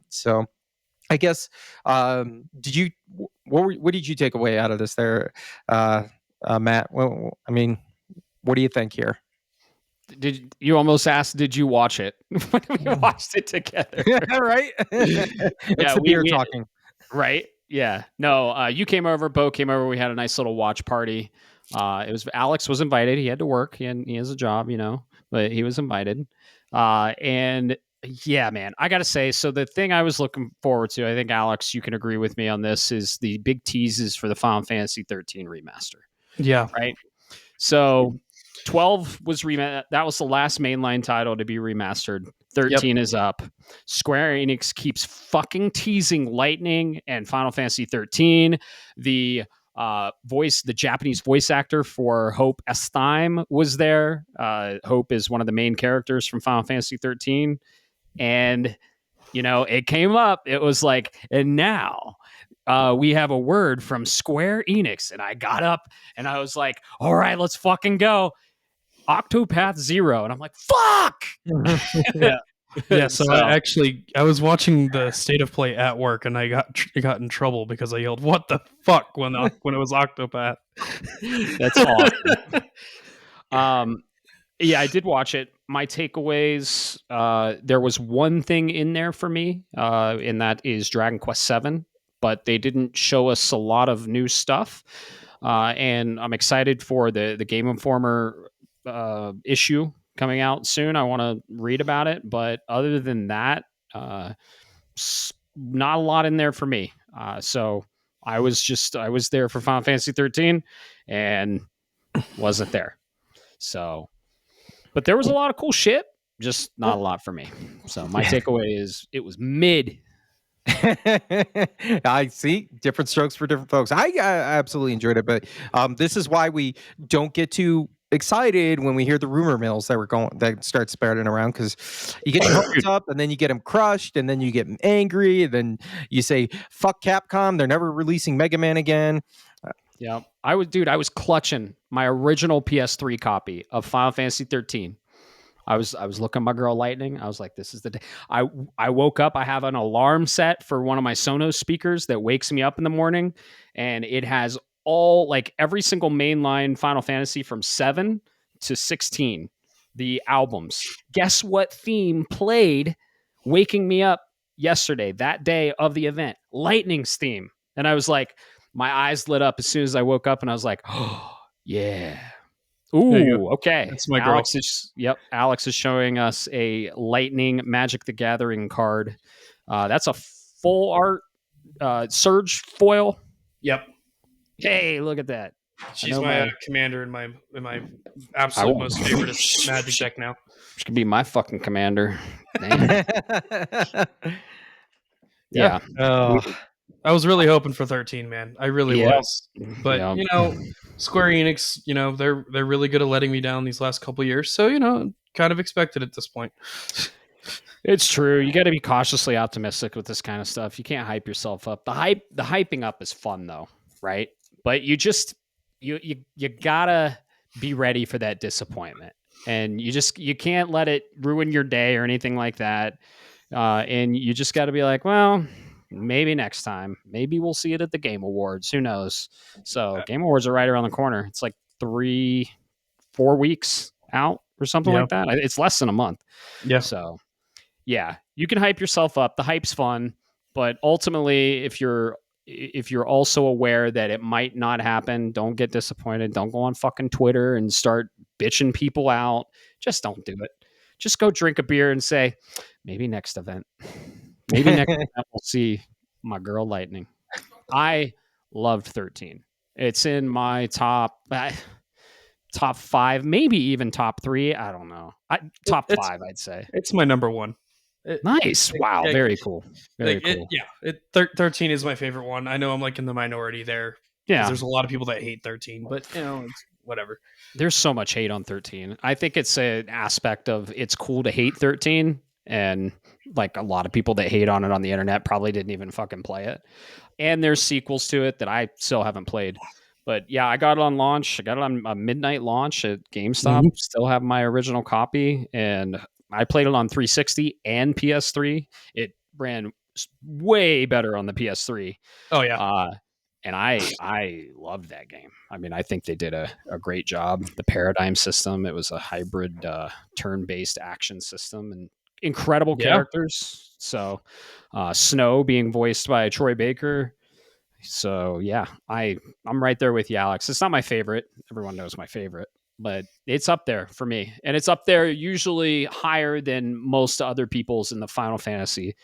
B: So I guess what did you take away out of this there, Matt? Well, I mean, what do you think here?
A: Did you almost asked? Did you watch it? We watched it together,
B: Right? It's
A: yeah.
B: the beer talking.
A: Right. Yeah. No. You came over. Bo came over. We had a nice little watch party. It was Alex was invited. He had to work. He has a job, but he was invited. And yeah, man, I gotta say. So the thing I was looking forward to, I think Alex, you can agree with me on this, is the big teases for the Final Fantasy 13 remaster.
C: Yeah.
A: Right. So 12 was that was the last mainline title to be remastered. 13 is up. Square Enix keeps fucking teasing Lightning and Final Fantasy 13. The Japanese voice actor for Hope Estime was there. Hope is one of the main characters from Final Fantasy 13. And it came up. It was like, and now we have a word from Square Enix. And I got up and I was like, all right, let's fucking go. Octopath Zero, and I'm like, fuck.
C: Yeah. So I was watching the state of play at work, and I got in trouble because I yelled, "What the fuck!" when it was Octopath.
A: That's awesome. Yeah, I did watch it. My takeaways: there was one thing in there for me, and that is Dragon Quest VII, but they didn't show us a lot of new stuff. And I'm excited for the Game Informer issue coming out soon. I want to read about it, but other than that, not a lot in there for me. So I was there for Final Fantasy 13 and wasn't there. So, but there was a lot of cool shit, just not a lot for me. So my takeaway is it was mid.
B: I see different strokes for different folks. I absolutely enjoyed it, but this is why we don't get too excited when we hear the rumor mills that start spouting around, because you get your hopes up and then you get them crushed and then you get angry and then you say fuck Capcom, they're never releasing Mega Man again.
A: Yeah, I was clutching my original PS3 copy of Final Fantasy 13. I was looking at my girl Lightning. I was like, this is the day. I woke up. I have an alarm set for one of my Sonos speakers that wakes me up in the morning, and it has every single mainline Final Fantasy from 7 to 16, the albums. Guess what theme played waking me up yesterday, that day of the event? Lightning's theme. And I was like, my eyes lit up as soon as I woke up, and I was like, oh, yeah. Ooh, okay.
C: That's my girl.
A: Alex is showing us a Lightning Magic the Gathering card. That's a full art Surge foil.
C: Yep.
A: Hey, look at that.
C: She's my commander in my absolute most favorite Magic deck now.
A: She could be my fucking commander. Yeah.
C: I was really hoping for 13, man. I really was. But Square Enix, they're really good at letting me down these last couple years. So, kind of expected at this point.
A: It's true. You got to be cautiously optimistic with this kind of stuff. You can't hype yourself up. The hyping up is fun though, right? But you gotta be ready for that disappointment, and you can't let it ruin your day or anything like that. And you just got to be like, well, maybe next time. Maybe we'll see it at the Game Awards. Who knows? So Game Awards are right around the corner. It's like 3-4 weeks out or something like that. It's less than a month.
C: Yeah.
A: So yeah, you can hype yourself up. The hype's fun, but ultimately, if you're also aware that it might not happen, don't get disappointed. Don't go on fucking Twitter and start bitching people out. just don't do it. Just go drink a beer and say, maybe next event. Maybe next event we'll see my girl Lightning. I loved 13. It's in my top 5, maybe even top 3. I don't know. Top 5, I'd say.
C: It's my number 1.
A: Nice. Wow. Very cool. Very cool.
C: 13 is my favorite one. I know I'm like in the minority there. Yeah. There's a lot of people that hate 13, but it's whatever.
A: There's so much hate on 13. I think it's an aspect of it's cool to hate 13. And like a lot of people that hate on it on the internet probably didn't even fucking play it. And there's sequels to it that I still haven't played. But yeah, I got it on launch. I got it on a midnight launch at GameStop. Mm-hmm. Still have my original copy. And I played it on 360 and PS3. It ran way better on the PS3.
C: Oh, yeah.
A: And I loved that game. I mean, I think they did a great job. The paradigm system, it was a hybrid turn-based action system and incredible characters. So Snow being voiced by Troy Baker. So yeah, I'm right there with you, Alex. It's not my favorite. Everyone knows my favorite, but it's up there for me. And it's up there usually higher than most other people's in the Final Fantasy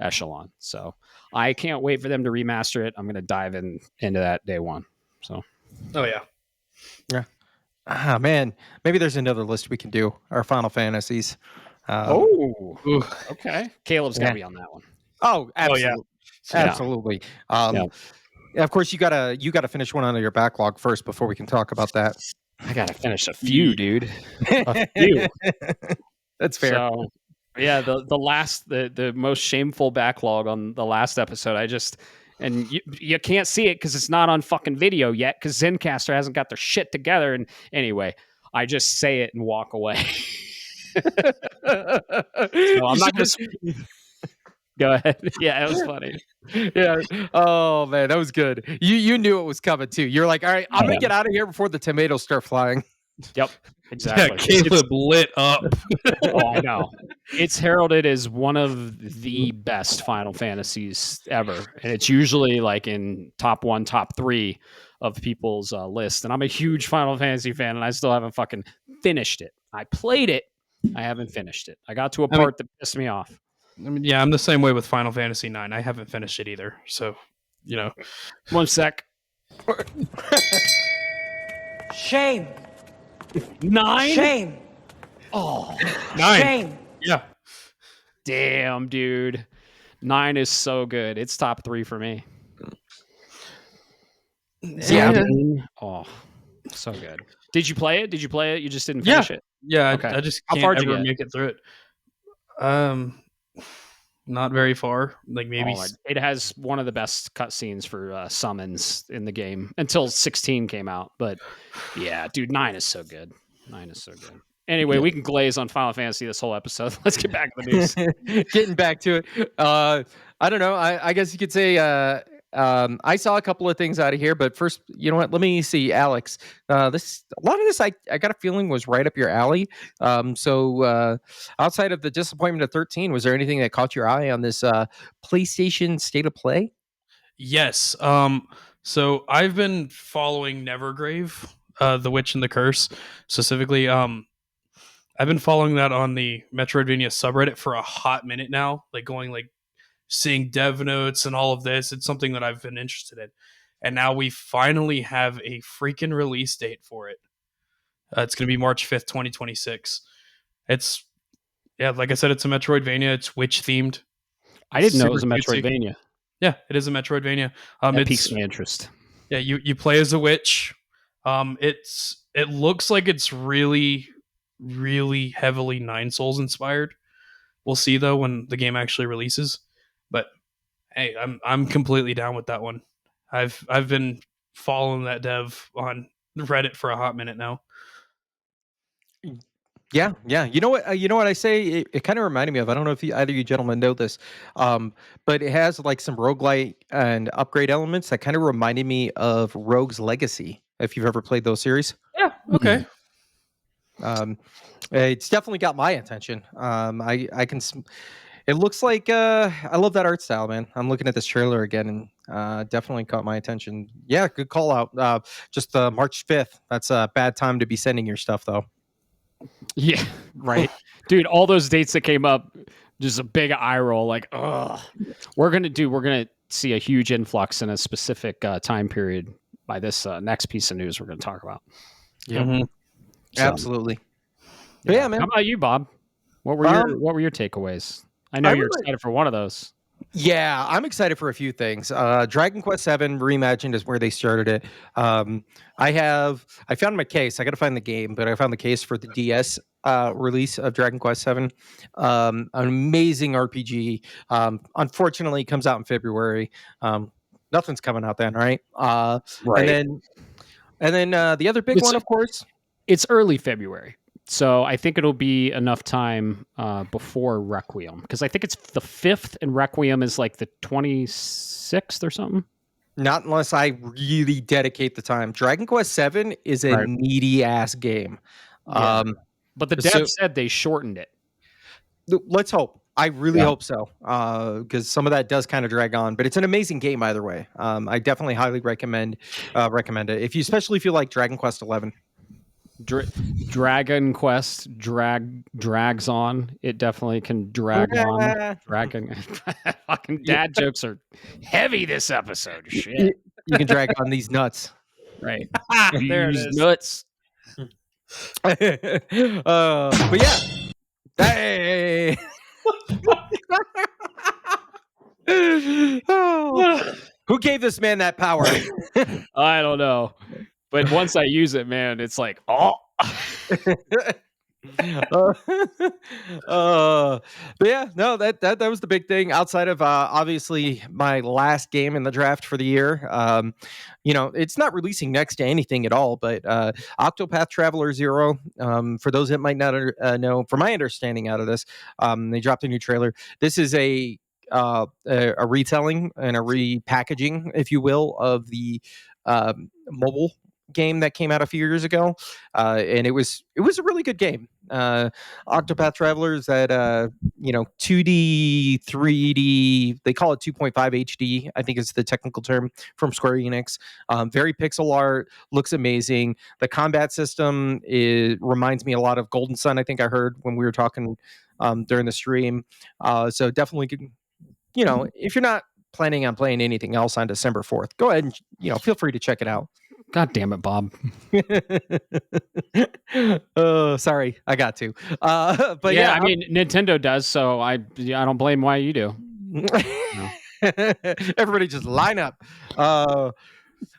A: echelon. So I can't wait for them to remaster it. I'm going to dive into that day one. So.
C: Oh yeah.
B: Yeah. Ah, man. Maybe there's another list we can do. Our Final Fantasies.
A: Okay. Caleb's got to be on that one.
B: Oh, absolutely. Oh, yeah. Absolutely. Of course, you gotta finish one under your backlog first before we can talk about that.
A: I gotta finish a few, dude. A few.
B: That's fair.
A: So, yeah, the most shameful backlog on the last episode. And you can't see it because it's not on fucking video yet because Zencastr hasn't got their shit together. And anyway, I just say it and walk away. So I'm not just. Go ahead. Yeah, it was funny.
B: Yeah. Oh man, that was good. You knew it was coming too. You're like, all right, I'm gonna get out of here before the tomatoes start flying.
A: Yep. Exactly.
C: Yeah, Caleb lit up.
A: Oh, I know. It's heralded as one of the best Final Fantasies ever, and it's usually like in top 1, top 3 of people's list. And I'm a huge Final Fantasy fan, and I still haven't fucking finished it. I played it. I haven't finished it. I got to a part that pissed me off.
C: I mean, yeah, I'm the same way with Final Fantasy 9. I haven't finished it either. So,
A: One sec.
D: Shame.
A: 9?
D: Shame.
A: Oh.
C: 9.
D: Shame.
C: Yeah.
A: Damn, dude. 9 is so good. It's top 3 for me.
C: Yeah.
A: Oh, so good. Did you play it? You just didn't finish it?
C: Yeah.
A: Okay.
C: I just
A: How
C: can't
A: far did you
C: ever
A: get?
C: make it through it. Not very far. Like maybe
A: it has one of the best cutscenes for summons in the game until 16 came out. But yeah, dude, 9 is so good. 9 is so good. Anyway, we can glaze on Final Fantasy this whole episode. Let's get back to the news.
B: Getting back to it. I don't know. I guess you could say I saw a couple of things out of here, but first, you know what? Let me see, Alex. A lot of this, I got a feeling was right up your alley. So outside of the disappointment of 13, was there anything that caught your eye on this PlayStation State of Play?
C: Yes. So I've been following Nevergrave, The Witch and the Curse, specifically. I've been following that on the Metroidvania subreddit for a hot minute now, seeing dev notes and all of this. It's something that I've been interested in. And now we finally have a freaking release date for it. It's going to be March 5th, 2026. It's, like I said, it's a Metroidvania. It's witch themed.
A: I didn't know it was a Metroidvania.
C: Yeah, it is a Metroidvania.
A: That piques my interest.
C: Yeah, you play as a witch. It looks like it's really, really heavily Nine Souls inspired. We'll see though when the game actually releases. But hey, I'm completely down with that one. I've been following that dev on Reddit for a hot minute now.
B: Yeah. You know what I say? It kind of reminded me of, I don't know if either you gentlemen know this, but it has like some roguelite and upgrade elements that kind of reminded me of Rogue's Legacy, if you've ever played those series.
C: Yeah, okay.
B: It's definitely got my attention. I can. It looks like I love that art style, man. I'm looking at this trailer again, and definitely caught my attention. Yeah, good call out. Just March 5th. That's a bad time to be sending your stuff, though.
A: Yeah, right. Dude, all those dates that came up, just a big eye roll. Like, ugh. We're gonna see a huge influx in a specific time period by this next piece of news we're gonna talk about.
B: Yep.
C: Mhm.
A: So,
B: Absolutely. But yeah, man.
A: How about you, Bob? What were your takeaways? I know you're excited for one of those.
B: Yeah, I'm excited for a few things. Dragon Quest VII Reimagined is where they started it. I found my case. I got to find the game, but I found the case for the DS release of Dragon Quest VII. An amazing RPG. Unfortunately, it comes out in February. Nothing's coming out then, right?
A: Right.
B: And then the other big one, of course.
A: It's early February. So I think it'll be enough time before Requiem, because I think it's the 5th and Requiem is like the 26th or something.
B: Not unless I really dedicate the time. Dragon Quest VII is a meaty ass game.
A: Yeah. But the devs said they shortened it.
B: Let's hope. I really hope so, because some of that does kind of drag on. But it's an amazing game either way. I definitely highly recommend it, especially if you like Dragon Quest XI.
A: Dragon Quest drags on. It definitely can drag on. Dragon. Fucking dad jokes are heavy this episode. Shit.
B: You can drag on these nuts.
A: Right.
C: There it is.
A: Nuts.
B: But yeah. Hey. Oh. Who gave this man that power?
A: I don't know. But once I use it, man, it's like, oh.
B: But yeah, no, that was the big thing outside of obviously my last game in the draft for the year. It's not releasing next to anything at all, but Octopath Traveler 0, for those that might not know, from my understanding out of this, they dropped a new trailer. This is a retelling and a repackaging, if you will, of the mobile game that came out a few years ago, and it was a really good game. Octopath Traveler is that 2D 3D, they call it 2.5 HD, I think is the technical term, from Square Enix. Very pixel art, looks amazing. The combat system reminds me a lot of Golden Sun, I think I heard when we were talking during the stream. So definitely, if you're not planning on playing anything else on December 4th, go ahead and feel free to check it out.
A: God damn it, Bob.
B: Oh, sorry, I got to. But
A: yeah, I mean, Nintendo does, so I don't blame why you do.
B: No. Everybody just line up.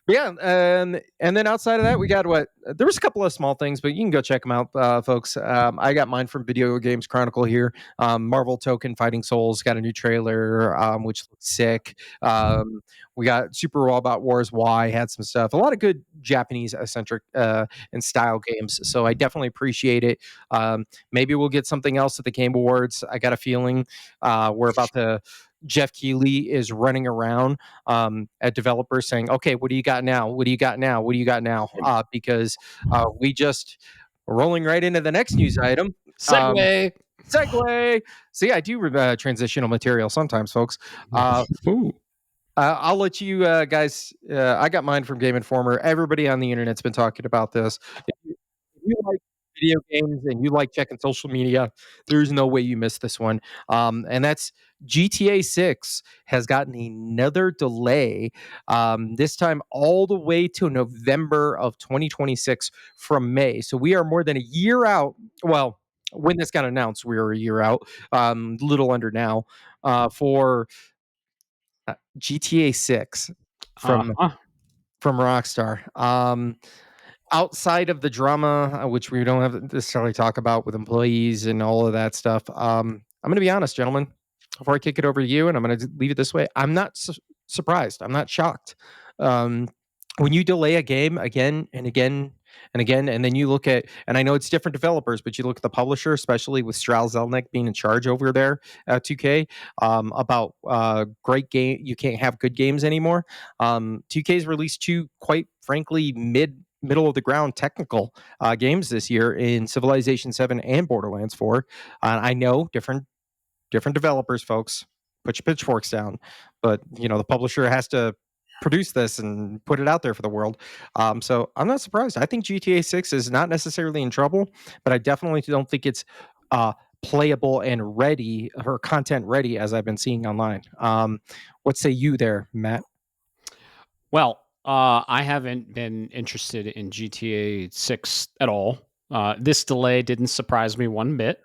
B: Yeah, and then outside of that, we got there was a couple of small things, but you can go check them out, folks. I got mine from Video Games Chronicle here. Marvel Token Fighting Souls got a new trailer, which looks sick. We got Super Robot Wars Y had some stuff. A lot of good Japanese eccentric and style games. So I definitely appreciate it. Maybe we'll get something else at the Game Awards. I got a feeling we're about to. Jeff Keighley is running around at developers saying, okay, what do you got now? What do you got now? What do you got now? Because we just rolling right into the next news item.
A: Segue.
B: See, I do transitional material sometimes, folks. I'll let you guys. I got mine from Game Informer. Everybody on the internet's been talking about this. If you like video games and you like checking social media, there's no way you miss this one. And that's GTA 6 has gotten another delay, this time all the way to November of 2026 from May. So we are more than a year out. Well, when this got announced, we were a year out, little under now, for GTA 6 from Rockstar. Outside of the drama, which we don't have to necessarily talk about with employees and all of that stuff, I'm going to be honest, gentlemen, before I kick it over to you, and I'm going to leave it this way. I'm not surprised. I'm not shocked. When you delay a game again and again and again, and then you look at, and I know it's different developers, but you look at the publisher, especially with Strauss Zelnick being in charge over there at 2K, about great game. You can't have good games anymore. 2K's released two, quite frankly, middle of the ground technical games this year in Civilization 7 and Borderlands 4. I know different developers, folks. Put your pitchforks down, but the publisher has to produce this and put it out there for the world. So I'm not surprised. I think GTA 6 is not necessarily in trouble, but I definitely don't think it's uh, playable and ready or content ready as I've been seeing online. What say you there, Matt?
A: Well, I haven't been interested in GTA 6 at all. This delay didn't surprise me one bit.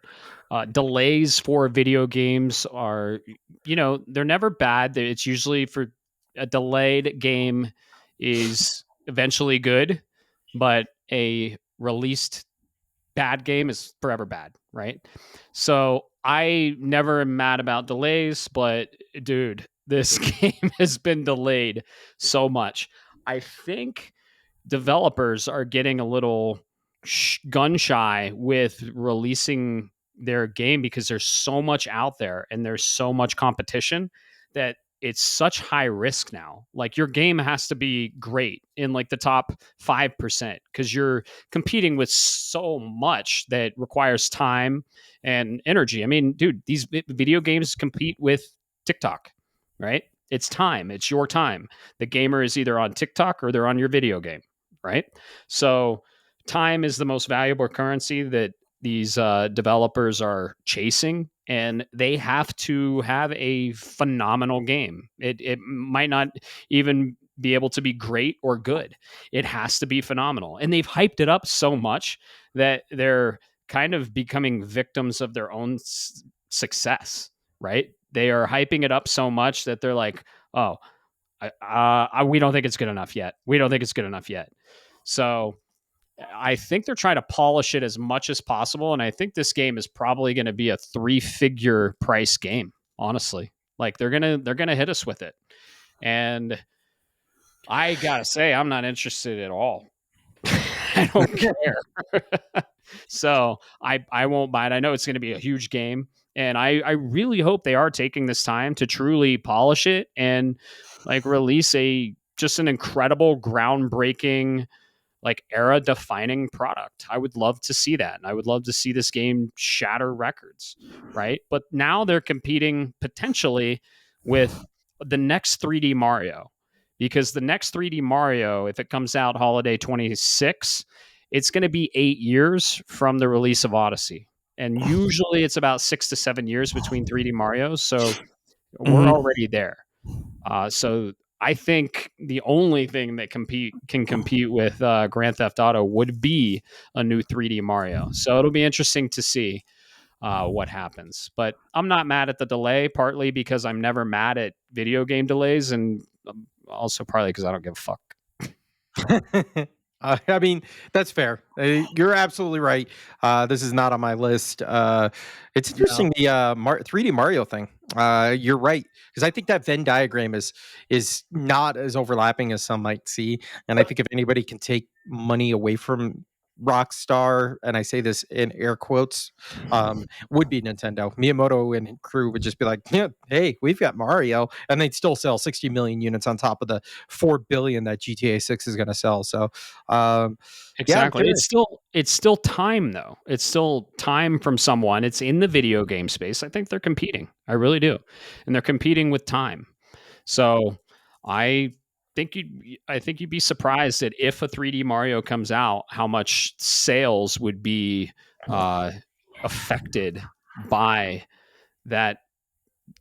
A: Delays for video games are, they're never bad. It's usually for a delayed game is eventually good, but a released bad game is forever bad, right? So I never am mad about delays, but dude, this game has been delayed so much. I think developers are getting a little gun shy with releasing their game because there's so much out there and there's so much competition that it's such high risk now. Like your game has to be great in like the top 5% because you're competing with so much that requires time and energy. I mean, dude, these video games compete with TikTok, right? It's time, it's your time. The gamer is either on TikTok or they're on your video game, right? So time is the most valuable currency that these developers are chasing, and they have to have a phenomenal game. It might not even be able to be great or good. It has to be phenomenal. And they've hyped it up so much that they're kind of becoming victims of their own success, right? They are hyping it up so much that they're like, oh, we don't think it's good enough yet. We don't think it's good enough yet. So I think they're trying to polish it as much as possible. And I think this game is probably going to be a 3-figure price game, honestly. Like they're gonna hit us with it. And I gotta say, I'm not interested at all. I don't care. So I won't buy it. I know it's gonna be a huge game. And I really hope they are taking this time to truly polish it and like release just an incredible, groundbreaking, like era defining product. I would love to see that. And I would love to see this game shatter records, right? But now they're competing potentially with the next 3D Mario, because the next 3D Mario, if it comes out holiday 26, it's going to be 8 years from the release of Odyssey. And usually it's about 6 to 7 years between 3D Marios. So we're already there. So I think the only thing that can compete with Grand Theft Auto would be a new 3D Mario. So it'll be interesting to see what happens. But I'm not mad at the delay, partly because I'm never mad at video game delays, and also partly because I don't give a fuck.
B: I mean, that's fair. You're absolutely right. This is not on my list. It's interesting, the 3D Mario thing. You're right, because I think that Venn diagram is not as overlapping as some might see. And I think if anybody can take money away from Rockstar, and I say this in air quotes, would be Nintendo. Miyamoto and crew would just be like, yeah, hey, we've got Mario, and they'd still sell 60 million units on top of the 4 billion that GTA 6 is going to sell. So
A: Exactly.
B: yeah,
A: it's still time though. It's still time from someone. It's in the video game space. I think they're competing. I really do. And they're competing with time. So I I think you'd be surprised that if a 3D Mario comes out, how much sales would be affected by that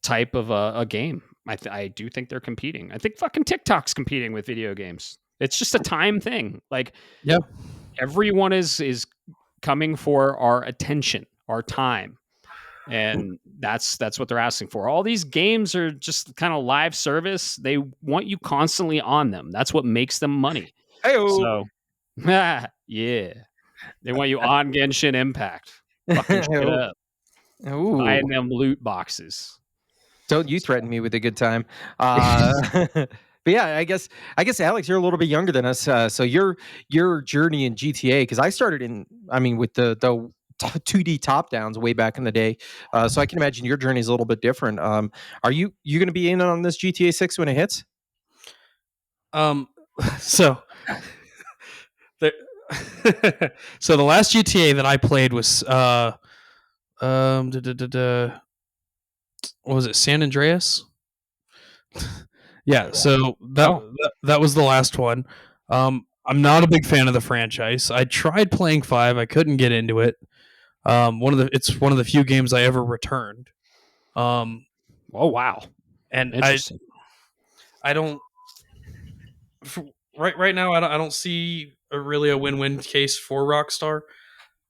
A: type of a game. I do think they're competing. I think fucking TikTok's competing with video games. It's just a time thing. Like,
B: yeah.
A: everyone is coming for our attention, our time, and that's what they're asking for. All these games are just kind of live service. They want you constantly on them. That's what makes them money.
B: Hey-o.
A: So, yeah, they want you on Genshin Impact, fucking shit up, buying them loot boxes.
B: Don't you threaten me with a good time. But yeah, I guess Alex, you're a little bit younger than us. So your journey in GTA, because I started with the 2D top downs way back in the day. So I can imagine your journey is a little bit different. Are you going to be in on this GTA 6 when it hits?
C: So the so the last GTA that I played was what was it, San Andreas? Yeah, so that was the last one. I'm not a big fan of the franchise. I tried playing 5, I couldn't get into it. It's one of the few games I ever returned. Um,
A: Oh wow,
C: and
A: interesting.
C: I don't right now I don't see really a win-win case for Rockstar,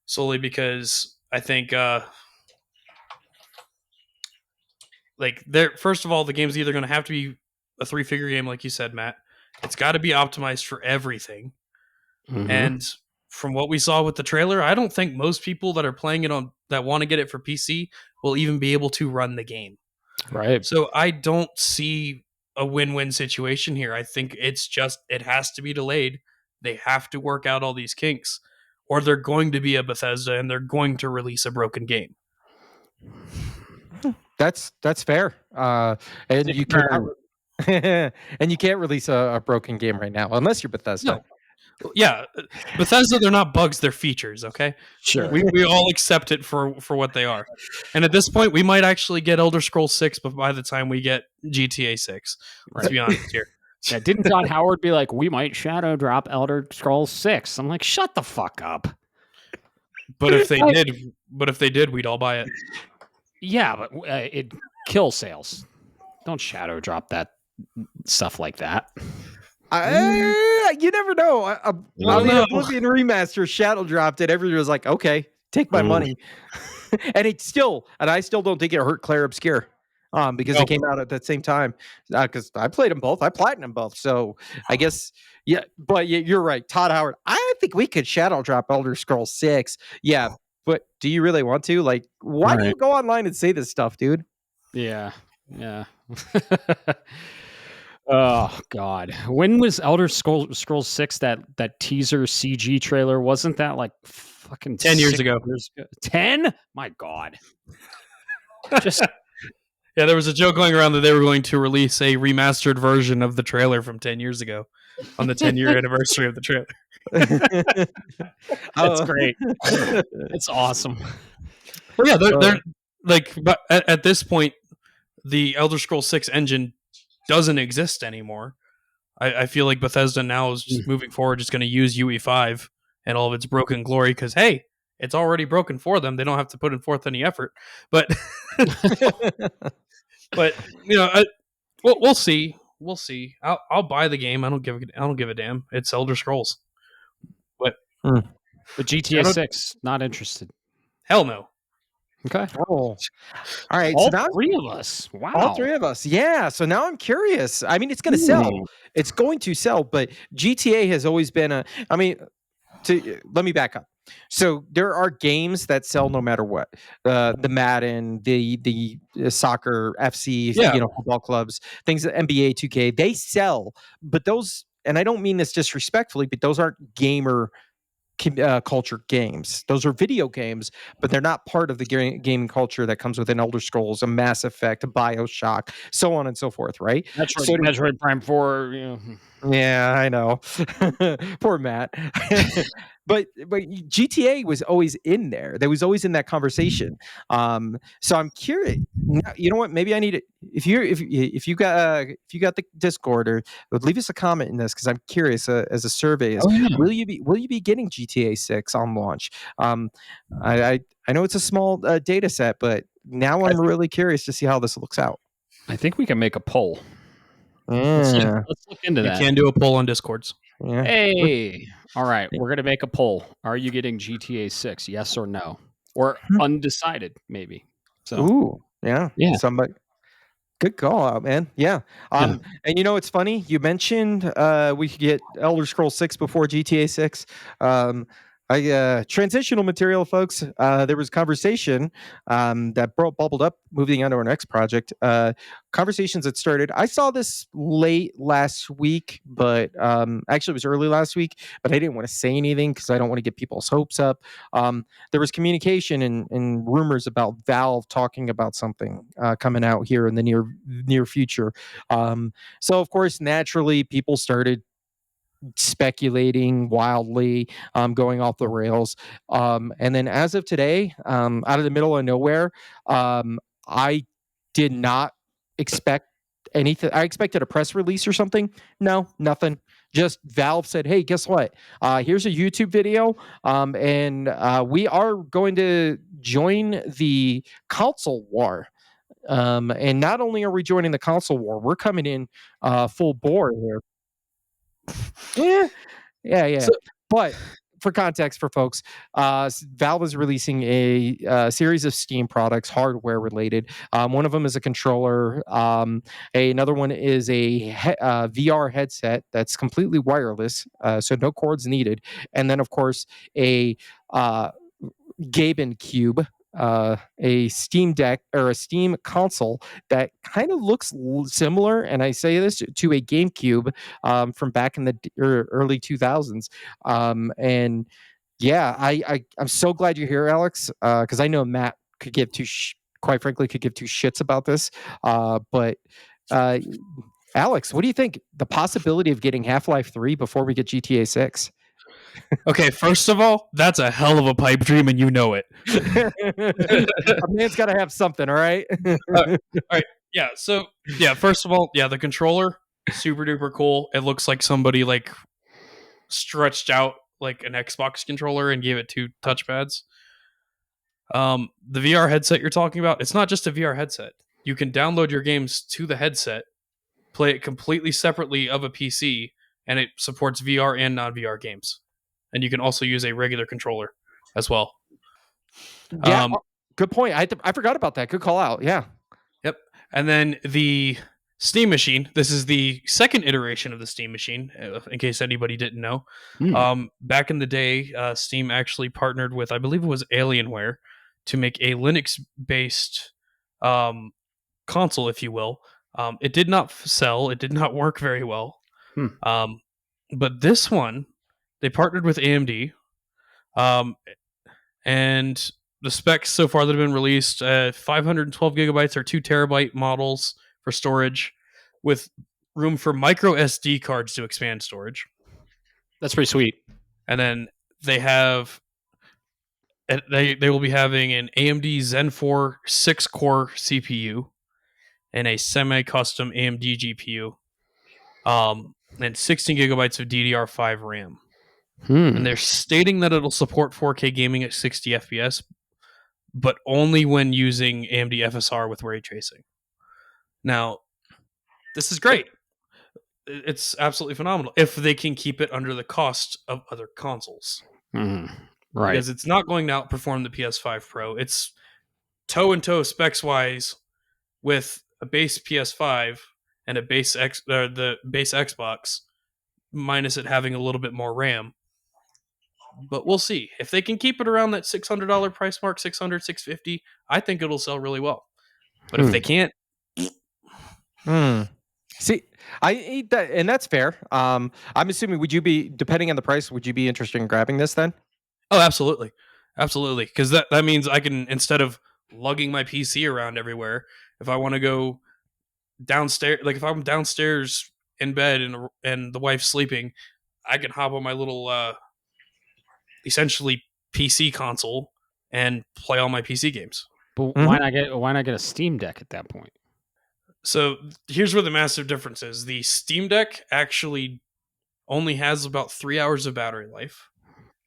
C: solely because I think like they're first of all, the game's either going to have to be a 3-figure game, like you said, Matt. It's got to be optimized for everything.
A: Mm-hmm.
C: And from what we saw with the trailer, I don't think most people that are playing it on that want to get it for PC will even be able to run the game.
A: Right.
C: So I don't see a win-win situation here. I think it's just it has to be delayed. They have to work out all these kinks, or they're going to be a Bethesda and they're going to release a broken game.
B: That's fair. And you cannot and you can't release a broken game right now unless you're Bethesda.
C: No. Yeah, Bethesda, they're not bugs, they're features, okay?
A: Sure.
C: We all accept it for what they are. And at this point, we might actually get Elder Scrolls 6 by the time we get GTA 6. Let's be honest here.
A: Yeah, didn't John Howard be like, we might shadow drop Elder Scrolls 6? I'm like, shut the fuck up.
C: But if they did, we'd all buy it.
A: Yeah, but it kills sales. Don't shadow drop that stuff like that.
B: You never know. The Oblivion remaster shadow dropped it. Everybody was like, "Okay, take my money," and I still don't think it hurt Claire Obscure, because it came out at that same time. Because I played them both, I platinumed both. So I guess but you're right, Todd Howard. I think we could shadow drop Elder Scrolls 6. Yeah, but do you really want to? Like, why do you go online and say this stuff, dude?
A: Yeah. Oh God! When was Elder Scrolls 6? That teaser CG trailer, wasn't that like fucking
C: 10 years ago?
A: 10? My God! Just
C: yeah, there was a joke going around that they were going to release a remastered version of the trailer from 10 years ago on the 10-year anniversary of the trailer.
A: That's great. It's awesome.
C: Well, yeah, they're like, but at this point, the Elder Scrolls 6 engine doesn't exist anymore. I feel like Bethesda now is just moving forward, just going to use UE5 and all of its broken glory because, hey, it's already broken for them. They don't have to put in forth any effort. But, but we'll see. We'll see. I'll buy the game. I don't give a damn. It's Elder Scrolls. But
A: GTA 6, not interested.
C: Hell no.
A: Okay.
B: Oh, all right.
A: All three of us. Wow.
B: All three of us. Yeah. So now I'm curious. I mean, it's going to sell. It's going to sell, but GTA has always been let me back up. So there are games that sell no matter what. The Madden, the soccer FC, football clubs, things that NBA 2K, they sell, but those, and I don't mean this disrespectfully, but those aren't gamer culture games. Those are video games, but they're not part of the gaming culture that comes with an Elder Scrolls, a Mass Effect, a BioShock, so on and so forth, right?
A: Metroid Prime 4.
B: Yeah, I know. Poor Matt. But GTA was always in there. There was always in that conversation. So I'm curious. You know what? Maybe I need it. If you got the Discord, or leave us a comment in this, because I'm curious as a survey is, will you be getting GTA 6 on launch? I know it's a small data set, but now I'm really curious to see how this looks out.
A: I think we can make a poll.
B: Let's
A: look into that.
C: You can do a poll on Discords.
B: Yeah.
A: Hey, all right. We're gonna make a poll. Are you getting GTA 6? Yes or no, or undecided maybe. So,
B: ooh, yeah. Somebody. Good call out, man. Yeah. And it's funny. You mentioned we could get Elder Scrolls 6 before GTA 6. Transitional material, folks. There was conversation that bubbled up moving on to our next project. Conversations that started. I saw this late last week, but actually it was early last week, but I didn't want to say anything because I don't want to get people's hopes up. There was communication and rumors about Valve talking about something coming out here in the near future. So of course, naturally, people started speculating wildly, going off the rails. And then as of today, out of the middle of nowhere, I did not expect anything. I expected a press release or something. No, nothing. Just Valve said, "Hey, guess what? Here's a YouTube video, and we are going to join the console war." And not only are we joining the console war, we're coming in full bore here. Yeah.
C: So,
B: But for context for folks, Valve is releasing a series of Steam products, hardware related. One of them is a controller. Another one is a VR headset that's completely wireless, so no cords needed. And then, of course, a Gaben Cube, a Steam Deck or a Steam console that kind of looks similar, and I say this to a GameCube from back in the early 2000s. And yeah, I'm so glad you're here, Alex, because I know Matt could give quite frankly, could give two shits about this. But Alex, what do you think? The possibility of getting Half-Life 3 before we get GTA 6?
C: okay, first of all, that's a hell of a pipe dream, and you know it.
B: A man's got to have something, all right?
C: All right. Yeah. So, yeah, first of all, yeah, the controller, super duper cool. It looks like somebody like stretched out like an Xbox controller and gave it two touchpads. The VR headset you're talking about, it's not just a VR headset. You can download your games to the headset, play it completely separately of a PC, and it supports VR and non-VR games. And you can also use a regular controller as well.
B: Yeah, good point. I forgot about that. Good call out. Yeah.
C: Yep. And then the Steam Machine. This is the second iteration of the Steam Machine, in case anybody didn't know. Back in the day, Steam actually partnered with, I believe it was Alienware, to make a Linux-based console, if you will. It did not sell. It did not work very well. But this one, they partnered with AMD, and the specs so far that have been released, 512 gigabytes or 2 terabyte models for storage, with room for micro SD cards to expand storage.
A: That's pretty sweet.
C: And then they have, they will be having an AMD Zen 4 6-core CPU and a semi-custom AMD GPU, and 16 gigabytes of DDR5 RAM. And they're stating that it'll support 4K gaming at 60 FPS, but only when using AMD FSR with ray tracing. Now, this is great. It's absolutely phenomenal if they can keep it under the cost of other consoles.
A: Right.
C: Because it's not going to outperform the PS5 Pro. It's toe and toe specs wise with a base PS5 and a base the base Xbox, minus it having a little bit more RAM. But we'll see. If they can keep it around that $600 price mark, $600, $650, I think it'll sell really well. But if they can't...
B: See, I eat that, and that's fair. I'm assuming, would you be, depending on the price, would you be interested in grabbing this then?
C: Oh, absolutely. Absolutely. Because that means I can, instead of lugging my PC around everywhere, if I want to go downstairs, like if I'm downstairs in bed and the wife's sleeping, I can hop on my little essentially PC console and play all my PC games.
A: But why not get a Steam Deck at that point?
C: So here's where the massive difference is. The Steam Deck actually only has about 3 hours of battery life.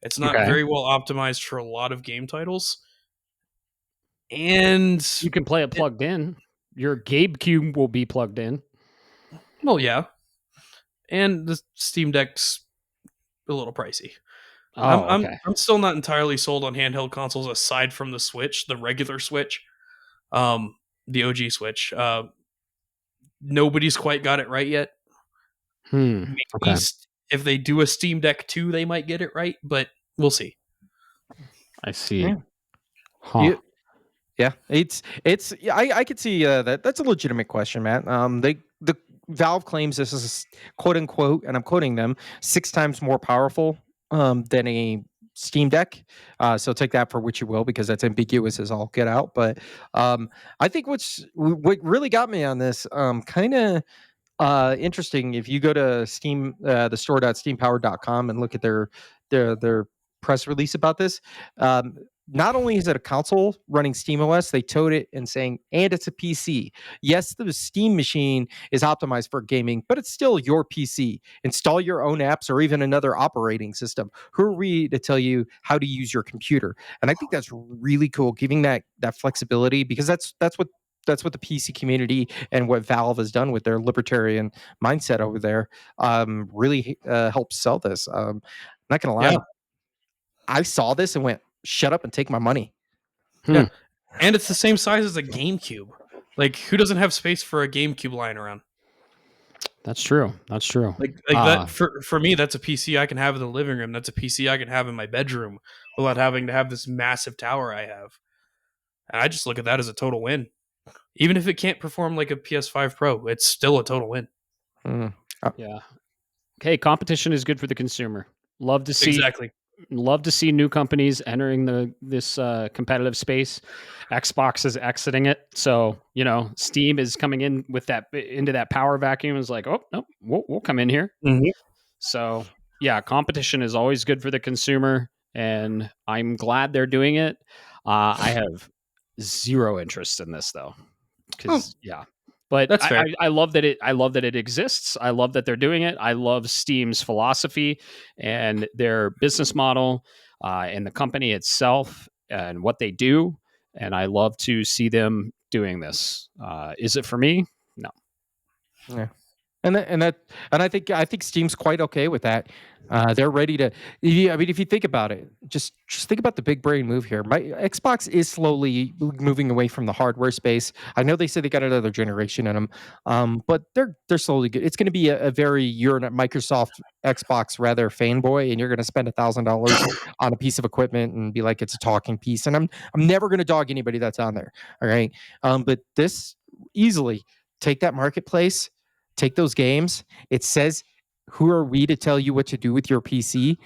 C: It's not very well optimized for a lot of game titles. And
A: you can play it plugged in. Your GameCube will be plugged in.
C: Well, yeah. And the Steam Deck's a little pricey. I'm still not entirely sold on handheld consoles aside from the Switch, the regular Switch, the OG Switch. Nobody's quite got it right yet. Maybe if they do a Steam Deck 2, they might get it right, but we'll see.
A: I see.
B: Yeah, I could see that. That's a legitimate question, Matt. The Valve claims this is quote unquote, and I'm quoting them, 6 times more powerful than a Steam Deck. So take that for what you will, because that's ambiguous as all get out. But I think what really got me on this, kind of interesting. If you go to Steam, the store.steampower.com, and look at their press release about this, not only is it a console running SteamOS, they towed it and saying, and it's a PC. Yes, the Steam machine is optimized for gaming, but it's still your PC. Install your own apps or even another operating system. Who are we to tell you how to use your computer? And I think that's really cool, giving that flexibility, because that's what the PC community and what Valve has done with their libertarian mindset over there really helps sell this. Not gonna lie,
C: Yeah.
B: I saw this and went, "Shut up and take my money."
C: Yeah. And it's the same size as a GameCube. Like, who doesn't have space for a GameCube lying around?
A: That's true. That's true.
C: Like that for me, that's a PC I can have in the living room. That's a PC I can have in my bedroom without having to have this massive tower I have. And I just look at that as a total win. Even if it can't perform like a PS5 Pro, it's still a total win.
A: Yeah. Okay, competition is good for the consumer. Love to see
C: Exactly.
A: Love to see new companies entering this competitive space. Xbox is exiting it, so Steam is coming in with into that power vacuum. Is like, oh no, we'll come in here.
C: Mm-hmm.
A: So yeah, competition is always good for the consumer, and I'm glad they're doing it. I have zero interest in this though, because But
C: That's fair.
A: I love that it exists. I love that they're doing it. I love Steam's philosophy and their business model and the company itself and what they do. And I love to see them doing this. Is it for me? No.
B: Yeah. And I think Steam's quite okay with that. They're ready to. I mean, if you think about it, just think about the big brain move here. My Xbox is slowly moving away from the hardware space. I know they said they got another generation in them, but they're slowly good. It's going to be a very you're a Microsoft Xbox rather fanboy, and you're going to spend $1,000 on a piece of equipment and be like it's a talking piece. And I'm never going to dog anybody that's on there. All right, but this easily take that marketplace. Take those games. It says, who are we to tell you what to do with your PC?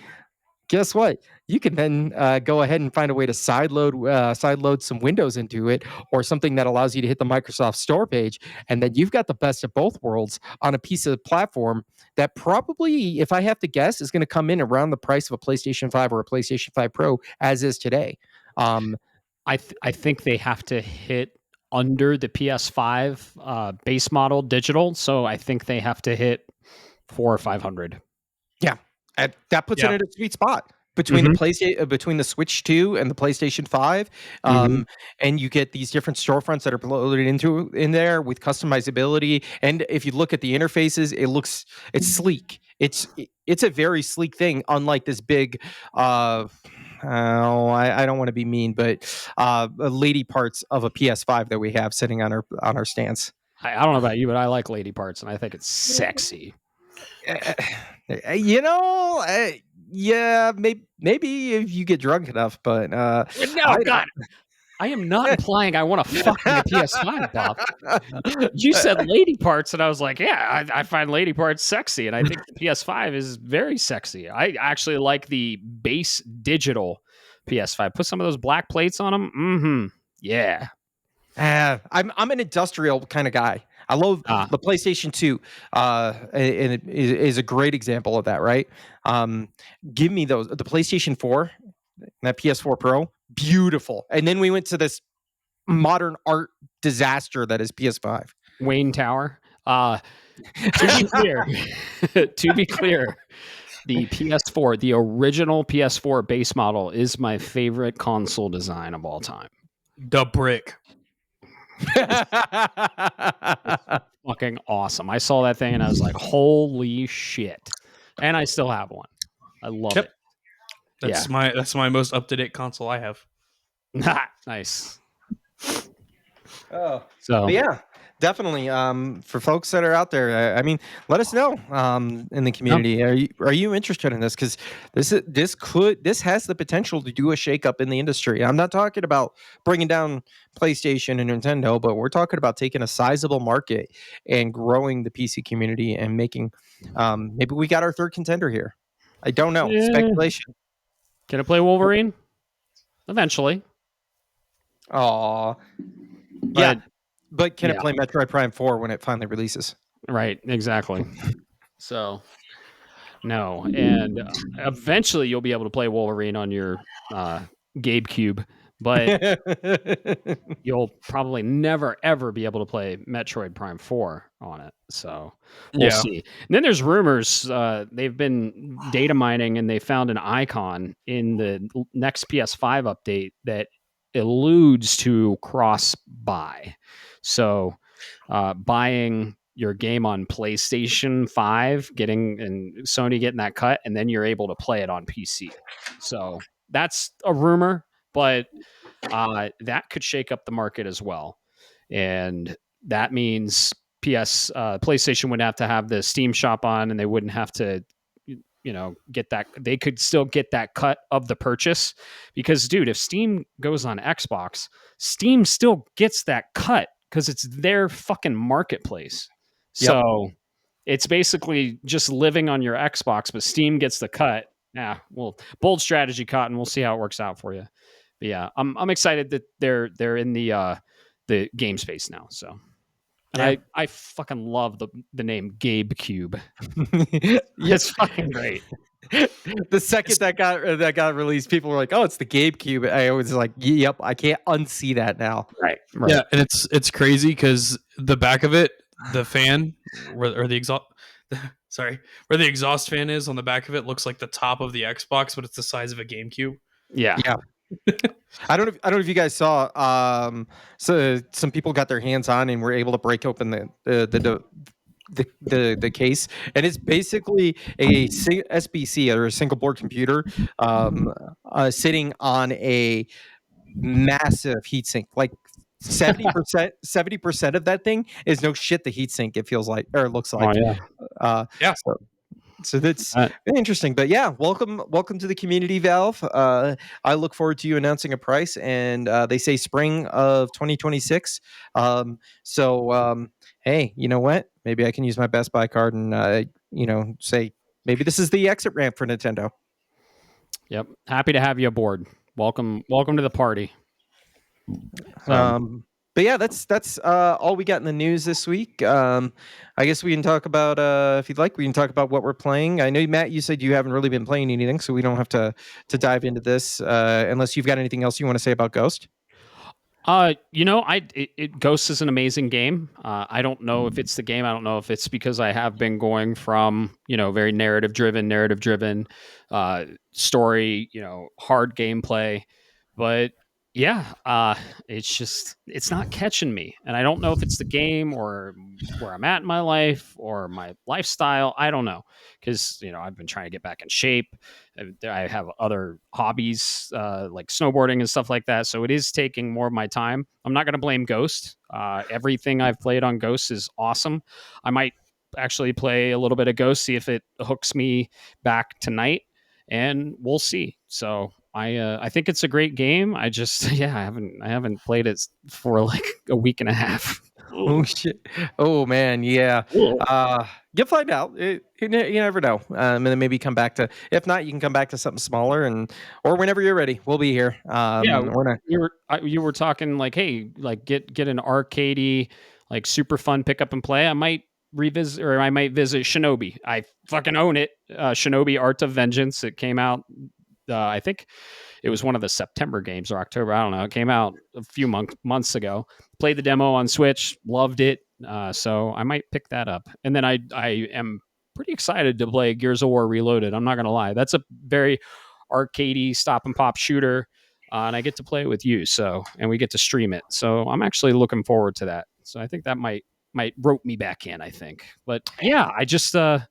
B: Guess what? You can then go ahead and find a way to sideload some Windows into it, or something that allows you to hit the Microsoft Store page, and then you've got the best of both worlds on a piece of platform that probably, if I have to guess, is going to come in around the price of a PlayStation 5 or a PlayStation 5 Pro, as is today.
A: I think they have to hit under the PS5 base model digital, so I think they have to hit 400 or 500.
B: Yeah, that puts it at a sweet spot between the PlayStation, between the Switch 2 and the PlayStation 5, and you get these different storefronts that are loaded in there with customizability. And if you look at the interfaces, it's sleek. It's a very sleek thing, unlike this big. I don't want to be mean, but lady parts of a PS5 that we have sitting on our stands.
A: I don't know about you, but I like lady parts, and I think it's sexy.
B: Yeah, maybe if you get drunk enough, but
A: no, God, I am not implying I want to fuck my PS5, Bob. You said lady parts, and I was like, yeah, I find lady parts sexy, and I think the PS5 is very sexy. I actually like the base digital PS5. Put some of those black plates on them. Mm-hmm. Yeah.
B: I'm an industrial kind of guy. I love the PlayStation 2, and it is a great example of that, right? Give me the PlayStation 4, that PS4 Pro, beautiful. And then we went to this modern art disaster that is PS5.
A: Wayne Tower. To be clear, the PS4, the original PS4 base model, is my favorite console design of all time.
C: The brick.
A: Fucking awesome. I saw that thing and I was like, holy shit. And I still have one. I love it.
C: That's my most up-to-date console I have.
A: Nice.
B: Oh, so yeah, definitely. For folks that are out there, I mean, let us know in the community. Are you interested in this? Because this has the potential to do a shakeup in the industry. I'm not talking about bringing down PlayStation and Nintendo, but we're talking about taking a sizable market and growing the PC community and making. Maybe we got our third contender here. I don't know. Yeah. Speculation.
A: Can I play Wolverine? Eventually.
B: Aw. Yeah. But can it play Metroid Prime 4 when it finally releases?
A: Right, exactly. So, no. And eventually you'll be able to play Wolverine on your GameCube, but you'll probably never ever be able to play Metroid Prime 4 on it. So we'll see. And then there's rumors they've been data mining and they found an icon in the next PS5 update that alludes to cross buy. So buying your game on PlayStation 5, and Sony getting that cut, and then you're able to play it on PC. So that's a rumor, but that could shake up the market as well. And that means PlayStation would have to have the Steam shop on, and they wouldn't have to, get that. They could still get that cut of the purchase because, dude, if Steam goes on Xbox, Steam still gets that cut because it's their fucking marketplace.
B: Yep.
A: So it's basically just living on your Xbox, but Steam gets the cut. Yeah, well, bold strategy, Cotton. We'll see how it works out for you. But yeah, I'm excited that they're in the game space now. So, and I fucking love the name Gabe Cube. It's fucking great.
B: The second that got released, people were like, "Oh, it's the Gabe Cube." I was like, "Yep, I can't unsee that now."
A: Right.
C: Yeah, and it's crazy because the back of it, the fan or the exhaust. Sorry, where the exhaust fan is on the back of it looks like the top of the Xbox, but it's the size of a GameCube.
A: Yeah.
B: I don't know if you guys saw. So some people got their hands on and were able to break open the case, and it's basically a SBC or a single board computer sitting on a massive heatsink. Like 70% of that thing is no shit the heatsink. It feels like, or it looks like.
C: Yeah.
B: So that's interesting. But yeah, welcome to the community, Valve. I look forward to you announcing a price, and they say spring of 2026. Hey, you know what? Maybe I can use my Best Buy card and say maybe this is the exit ramp for Nintendo.
A: Yep. Happy to have you aboard. Welcome to the party.
B: But yeah, that's all we got in the news this week. I guess we can talk about if you'd like, we can talk about what we're playing. I know, Matt, you said you haven't really been playing anything, so we don't have to dive into this unless you've got anything else you want to say about Ghost.
A: Ghost is an amazing game. I don't know if it's the game. I don't know if it's because I have been going from, very narrative driven, story, hard gameplay, but yeah, it's not catching me. And I don't know if it's the game or where I'm at in my life or my lifestyle. I don't know. Because, I've been trying to get back in shape. I have other hobbies like snowboarding and stuff like that. So it is taking more of my time. I'm not going to blame Ghost. Everything I've played on Ghost is awesome. I might actually play a little bit of Ghost, see if it hooks me back tonight, and we'll see. So I think it's a great game. I just I haven't played it for like a week and a half.
B: Oh shit! Oh man, yeah. You'll find out. You never know. And then maybe come back to. If not, you can come back to something smaller, or whenever you're ready, we'll be here.
A: You were talking like, hey, like get an arcadey, like super fun pick up and play. I might revisit, or I might visit Shinobi. I fucking own it. Shinobi Art of Vengeance. It came out. I think it was one of the September games or October. I don't know. It came out a few months ago. Played the demo on Switch, loved it. So I might pick that up. And then I am pretty excited to play Gears of War Reloaded. I'm not going to lie. That's a very arcadey stop and pop shooter. And I get to play it with you. And we get to stream it. So I'm actually looking forward to that. So I think that might rope me back in, I think. But yeah, I just, I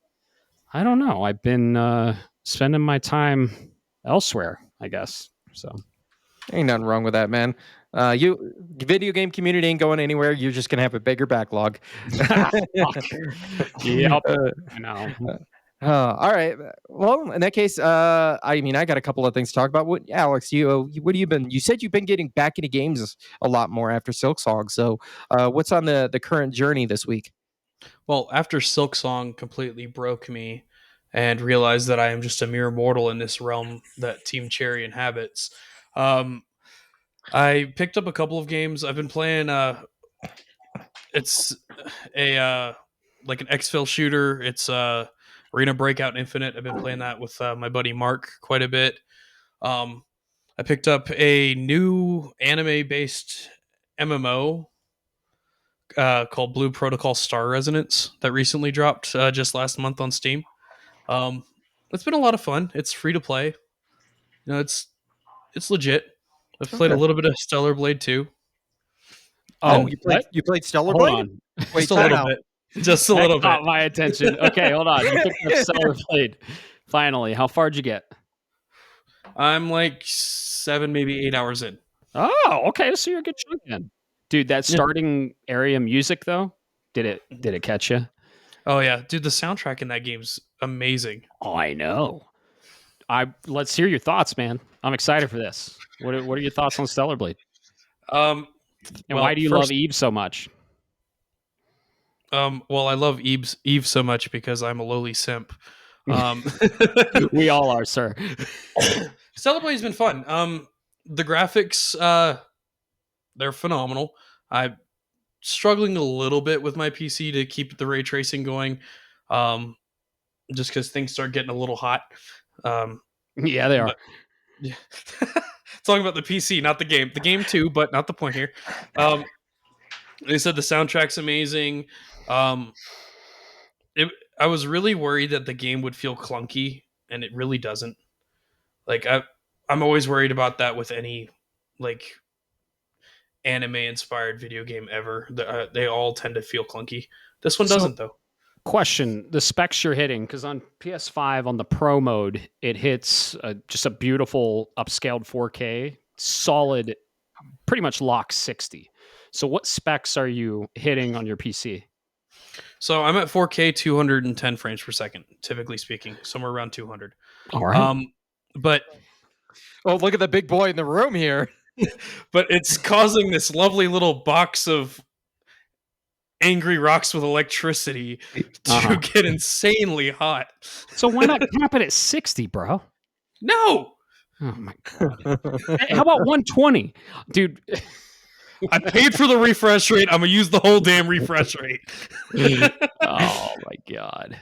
A: don't know. I've been spending my time elsewhere, I guess. So
B: ain't nothing wrong with that, man. Video game community ain't going anywhere. You're just gonna have a bigger backlog.
A: Yep. I know.
B: All right. Well, in that case, I got a couple of things to talk about. Alex, what have you been? You said you've been getting back into games a lot more after Silksong. So, what's on the current journey this week?
C: Well, after Silksong completely broke me and realized that I am just a mere mortal in this realm that Team Cherry inhabits, I picked up a couple of games. I've been playing. It's a like an exfil shooter. It's Arena Breakout Infinite. I've been playing that with my buddy Mark quite a bit. I picked up a new anime-based MMO called Blue Protocol Star Resonance that recently dropped just last month on Steam. Um, it's been a lot of fun. It's free to play. It's legit. I've played a
B: Okay.
C: little bit of Stellar Blade 2.
A: Oh,
B: You played Stellar
A: hold
B: Blade?
A: on.
B: Wait,
C: Just a
B: time
C: little
B: out.
C: bit. Just a
A: That
C: little
A: caught
C: bit.
A: my attention. Okay, hold on. You picked up Stellar Blade. Finally, how far'd you get?
C: I'm like 7, maybe 8 hours in.
A: Oh, okay. So you're a good chunk then, dude. That
C: Yeah.
A: starting area music though, did it catch you?
C: Oh yeah, dude, the soundtrack in that game's amazing.
A: Oh, I know. Let's hear your thoughts, man. I'm excited for this. What are your thoughts on Stellar Blade?
C: Um,
A: And
C: well,
A: why do you love Eve so much?
C: well, I love Eve so much because I'm a lowly simp.
A: We all are, sir.
C: Stellar Blade's been fun. The graphics, they're phenomenal. I'm struggling a little bit with my PC to keep the ray tracing going, just because things start getting a little hot.
A: Yeah, they are.
C: But yeah. Talking about the PC, not the game. The game too, but not the point here. They said the soundtrack's amazing. Um, I was really worried that the game would feel clunky, and it really doesn't. Like I'm always worried about that with any like anime inspired video game ever. They all tend to feel clunky. This one doesn't though.
A: Question: the specs you're hitting, because on PS5 on the Pro mode, it hits just a beautiful upscaled 4K, solid, pretty much lock 60. So what specs are you hitting on your PC?
C: So I'm at 4K 210 frames per second, typically speaking, somewhere around 200.
A: All right.
C: But
B: Oh, look at the big boy in the room here.
C: but it's causing this lovely little box of angry rocks with electricity to get insanely hot.
A: So why not cap it at 60, bro?
C: No,
A: Oh my god. Hey, how about 120? Dude,
C: I paid for the refresh rate. I'm gonna use the whole damn refresh rate.
A: oh my god.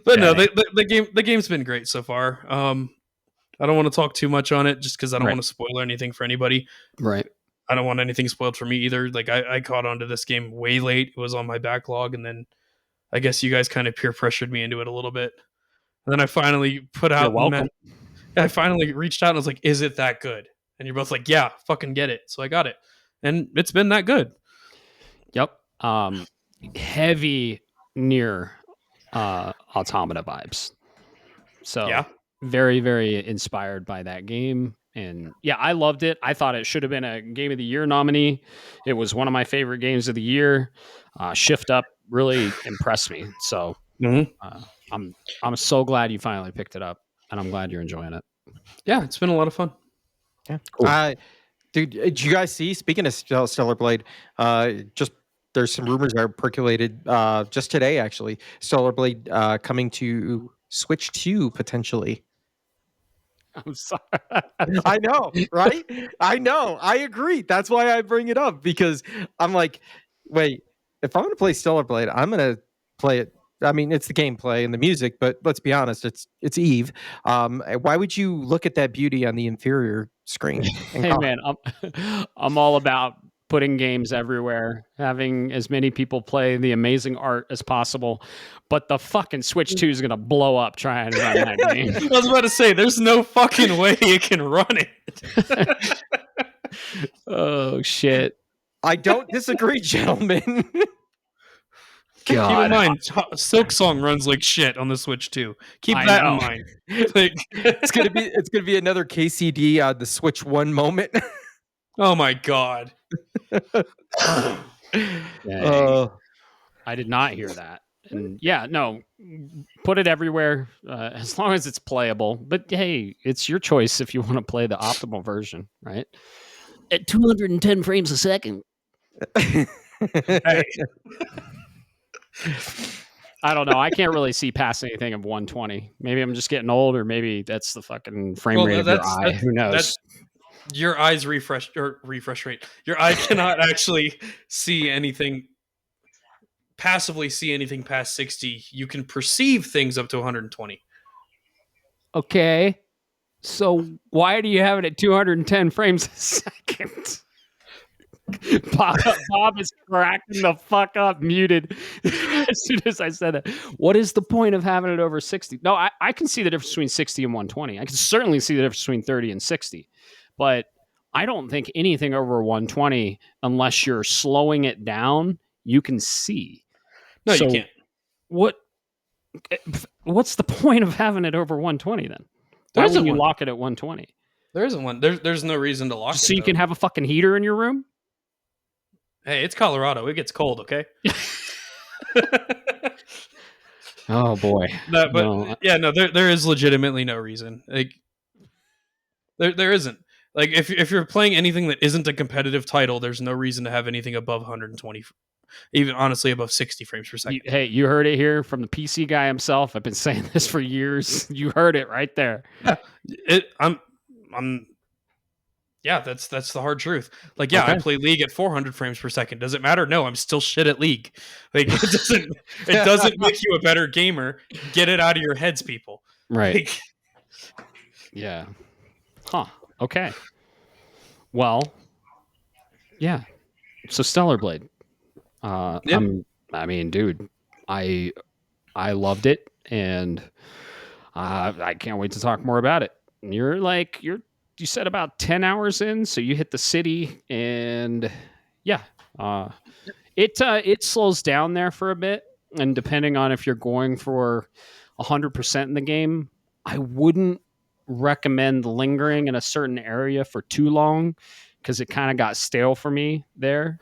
C: But no, the game's been great so far. I don't want to talk too much on it just because I don't want to spoil anything for anybody.
A: Right.
C: I don't want anything spoiled for me either. Like I caught onto this game way late. It was on my backlog, and then I guess you guys kind of peer pressured me into it a little bit. And then I finally put out.
A: You're welcome.
C: I finally reached out and was like, "Is it that good?" And you're both like, "Yeah, fucking get it." So I got it, and it's been that good.
A: Yep. Heavy near Automata vibes. So
C: Yeah.
A: very, very inspired by that game. And yeah, I loved it. I thought it should have been a Game of the Year nominee. It was one of my favorite games of the year. Shift Up really impressed me. So I'm so glad you finally picked it up, and I'm glad you're enjoying it.
C: Yeah, it's been a lot of fun.
B: Yeah.
A: Cool.
B: Dude, did you guys see? Speaking of Stellar Blade, just there's some rumors that are percolated just today. Actually, Stellar Blade coming to Switch 2 potentially.
A: I'm sorry.
B: I know, right? I know. I agree. That's why I bring it up because I'm like, wait, if I'm going to play Stellar Blade, I'm going to play it. I mean, it's the gameplay and the music, but let's be honest, it's Eve. Why would you look at that beauty on the inferior screen?
A: Hey man, I'm all about putting games everywhere, having as many people play the amazing art as possible. But the fucking Switch 2 is gonna blow up trying to run that game.
C: I was about to say, there's no fucking way you can run it.
A: Oh shit!
B: I don't disagree, gentlemen.
C: Keep in mind, Silksong runs like shit on the Switch too. Keep that in mind. Like,
B: it's gonna be another KCD the Switch 1 moment.
C: oh my god!
A: I did not hear that. And yeah, no, put it everywhere as long as it's playable. But hey, it's your choice if you want to play the optimal version, right? At 210 frames a second.
C: Hey.
A: I don't know. I can't really see past anything of 120. Maybe I'm just getting old, or maybe that's the fucking frame rate of your eye. Who knows?
C: Your eyes refresh rate. Your eye cannot actually see anything, passively see anything past 60. You can perceive things up to 120.
A: Okay. So why do you have it at 210 frames a second? Bob is cracking the fuck up, muted as soon as I said that. What is the point of having it over 60? No, I can see the difference between 60 and 120. I can certainly see the difference between 30 and 60. But I don't think anything over 120, unless you're slowing it down, you can see.
C: No, you can't.
A: What's the point of having it over 120 then? Why would you lock it at 120?
C: There isn't one. There's no reason to lock it.
A: So you can have a fucking heater in your room?
C: Hey, it's Colorado. It gets cold, okay?
A: Oh boy.
C: There is legitimately no reason. Like there isn't. Like if you're playing anything that isn't a competitive title, there's no reason to have anything above 120, even honestly above 60 frames per second.
A: Hey, you heard it here from the PC guy himself. I've been saying this for years. You heard it right there.
C: Yeah, that's the hard truth. Like, yeah, okay. I play League at 400 frames per second. Does it matter? No, I'm still shit at League. Like, it doesn't make you a better gamer. Get it out of your heads, people.
A: Right. Like, yeah. Huh. Okay. Well, yeah. So Stellar Blade. Yeah. I mean, dude, I loved it, and I can't wait to talk more about it. And you said about 10 hours in, so you hit the city, and it slows down there for a bit, and depending on if you're going for 100% in the game, I wouldn't recommend lingering in a certain area for too long, because it kind of got stale for me there.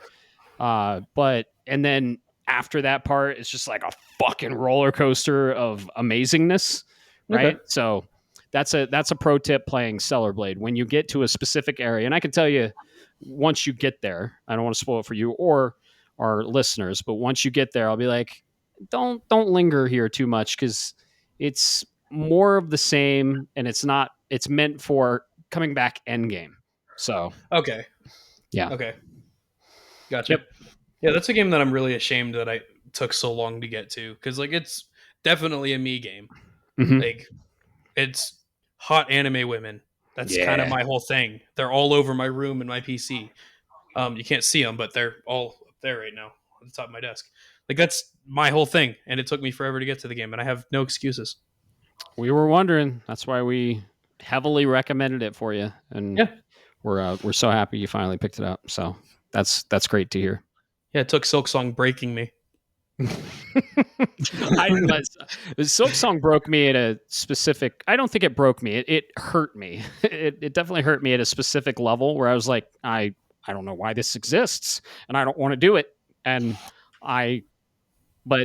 A: And then after that part, it's just like a fucking roller coaster of amazingness, right? Okay. So that's a pro tip playing Stellar Blade. When you get to a specific area, and I can tell you, once you get there, I don't want to spoil it for you or our listeners, but once you get there, I'll be like, don't linger here too much, because it's more of the same, and it's meant for coming back end game. So
C: okay,
A: yeah,
C: okay, gotcha. Yep. Yeah, that's a game that I'm really ashamed that I took so long to get to, because like it's definitely a me game. Mm-hmm. Like it's hot anime women. That's kind of my whole thing. They're all over my room and my PC. You can't see them, but they're all up there right now on the top of my desk. Like that's my whole thing, and it took me forever to get to the game, and I have no excuses.
A: We were wondering. That's why we heavily recommended it for you, and yeah, we're so happy you finally picked it up. So that's great to hear.
C: Yeah, it took Silksong breaking me.
A: Silksong broke me at a specific. I don't think it broke me. It hurt me. It definitely hurt me at a specific level where I was like, I don't know why this exists, and I don't want to do it. But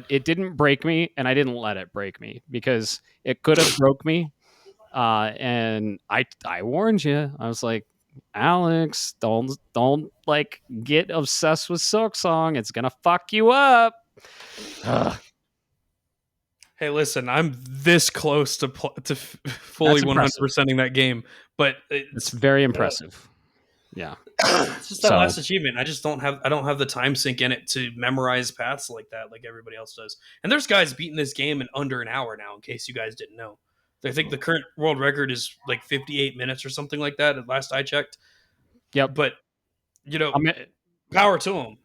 A: it didn't break me, and I didn't let it break me, because it could have broke me. And I warned you. I was like, Alex, don't like get obsessed with Silksong. It's gonna fuck you up.
C: Hey, listen, I'm this close to fully 100%ing that game, but
A: it's very impressive. Yeah,
C: it's just that last achievement. I don't have the time sink in it to memorize paths like that, like everybody else does. And there's guys beating this game in under an hour now, in case you guys didn't know. I think the current world record is like 58 minutes or something like that, at last I checked.
A: Yeah,
C: but power to them.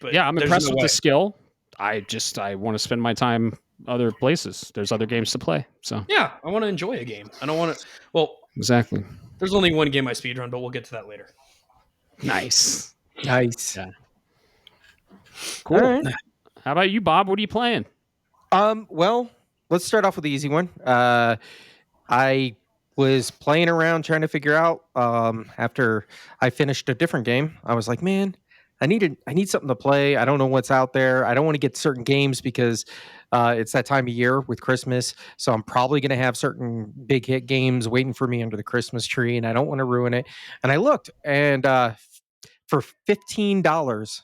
C: But
A: yeah, I'm impressed with the skill. I want to spend my time other places. There's other games to play. So
C: yeah, I want to enjoy a game. I don't want to. Well,
A: exactly.
C: There's only one game I speedrun, but we'll get to that later.
A: Nice.
B: Yeah.
A: Cool. Right. How about you, Bob? What are you playing?
B: Well, let's start off with the easy one. I was playing around trying to figure out after I finished a different game. I was like, man, I need something to play. I don't know what's out there. I don't want to get certain games because it's that time of year with Christmas. So I'm probably going to have certain big hit games waiting for me under the Christmas tree, and I don't want to ruin it. And I looked, and for $15,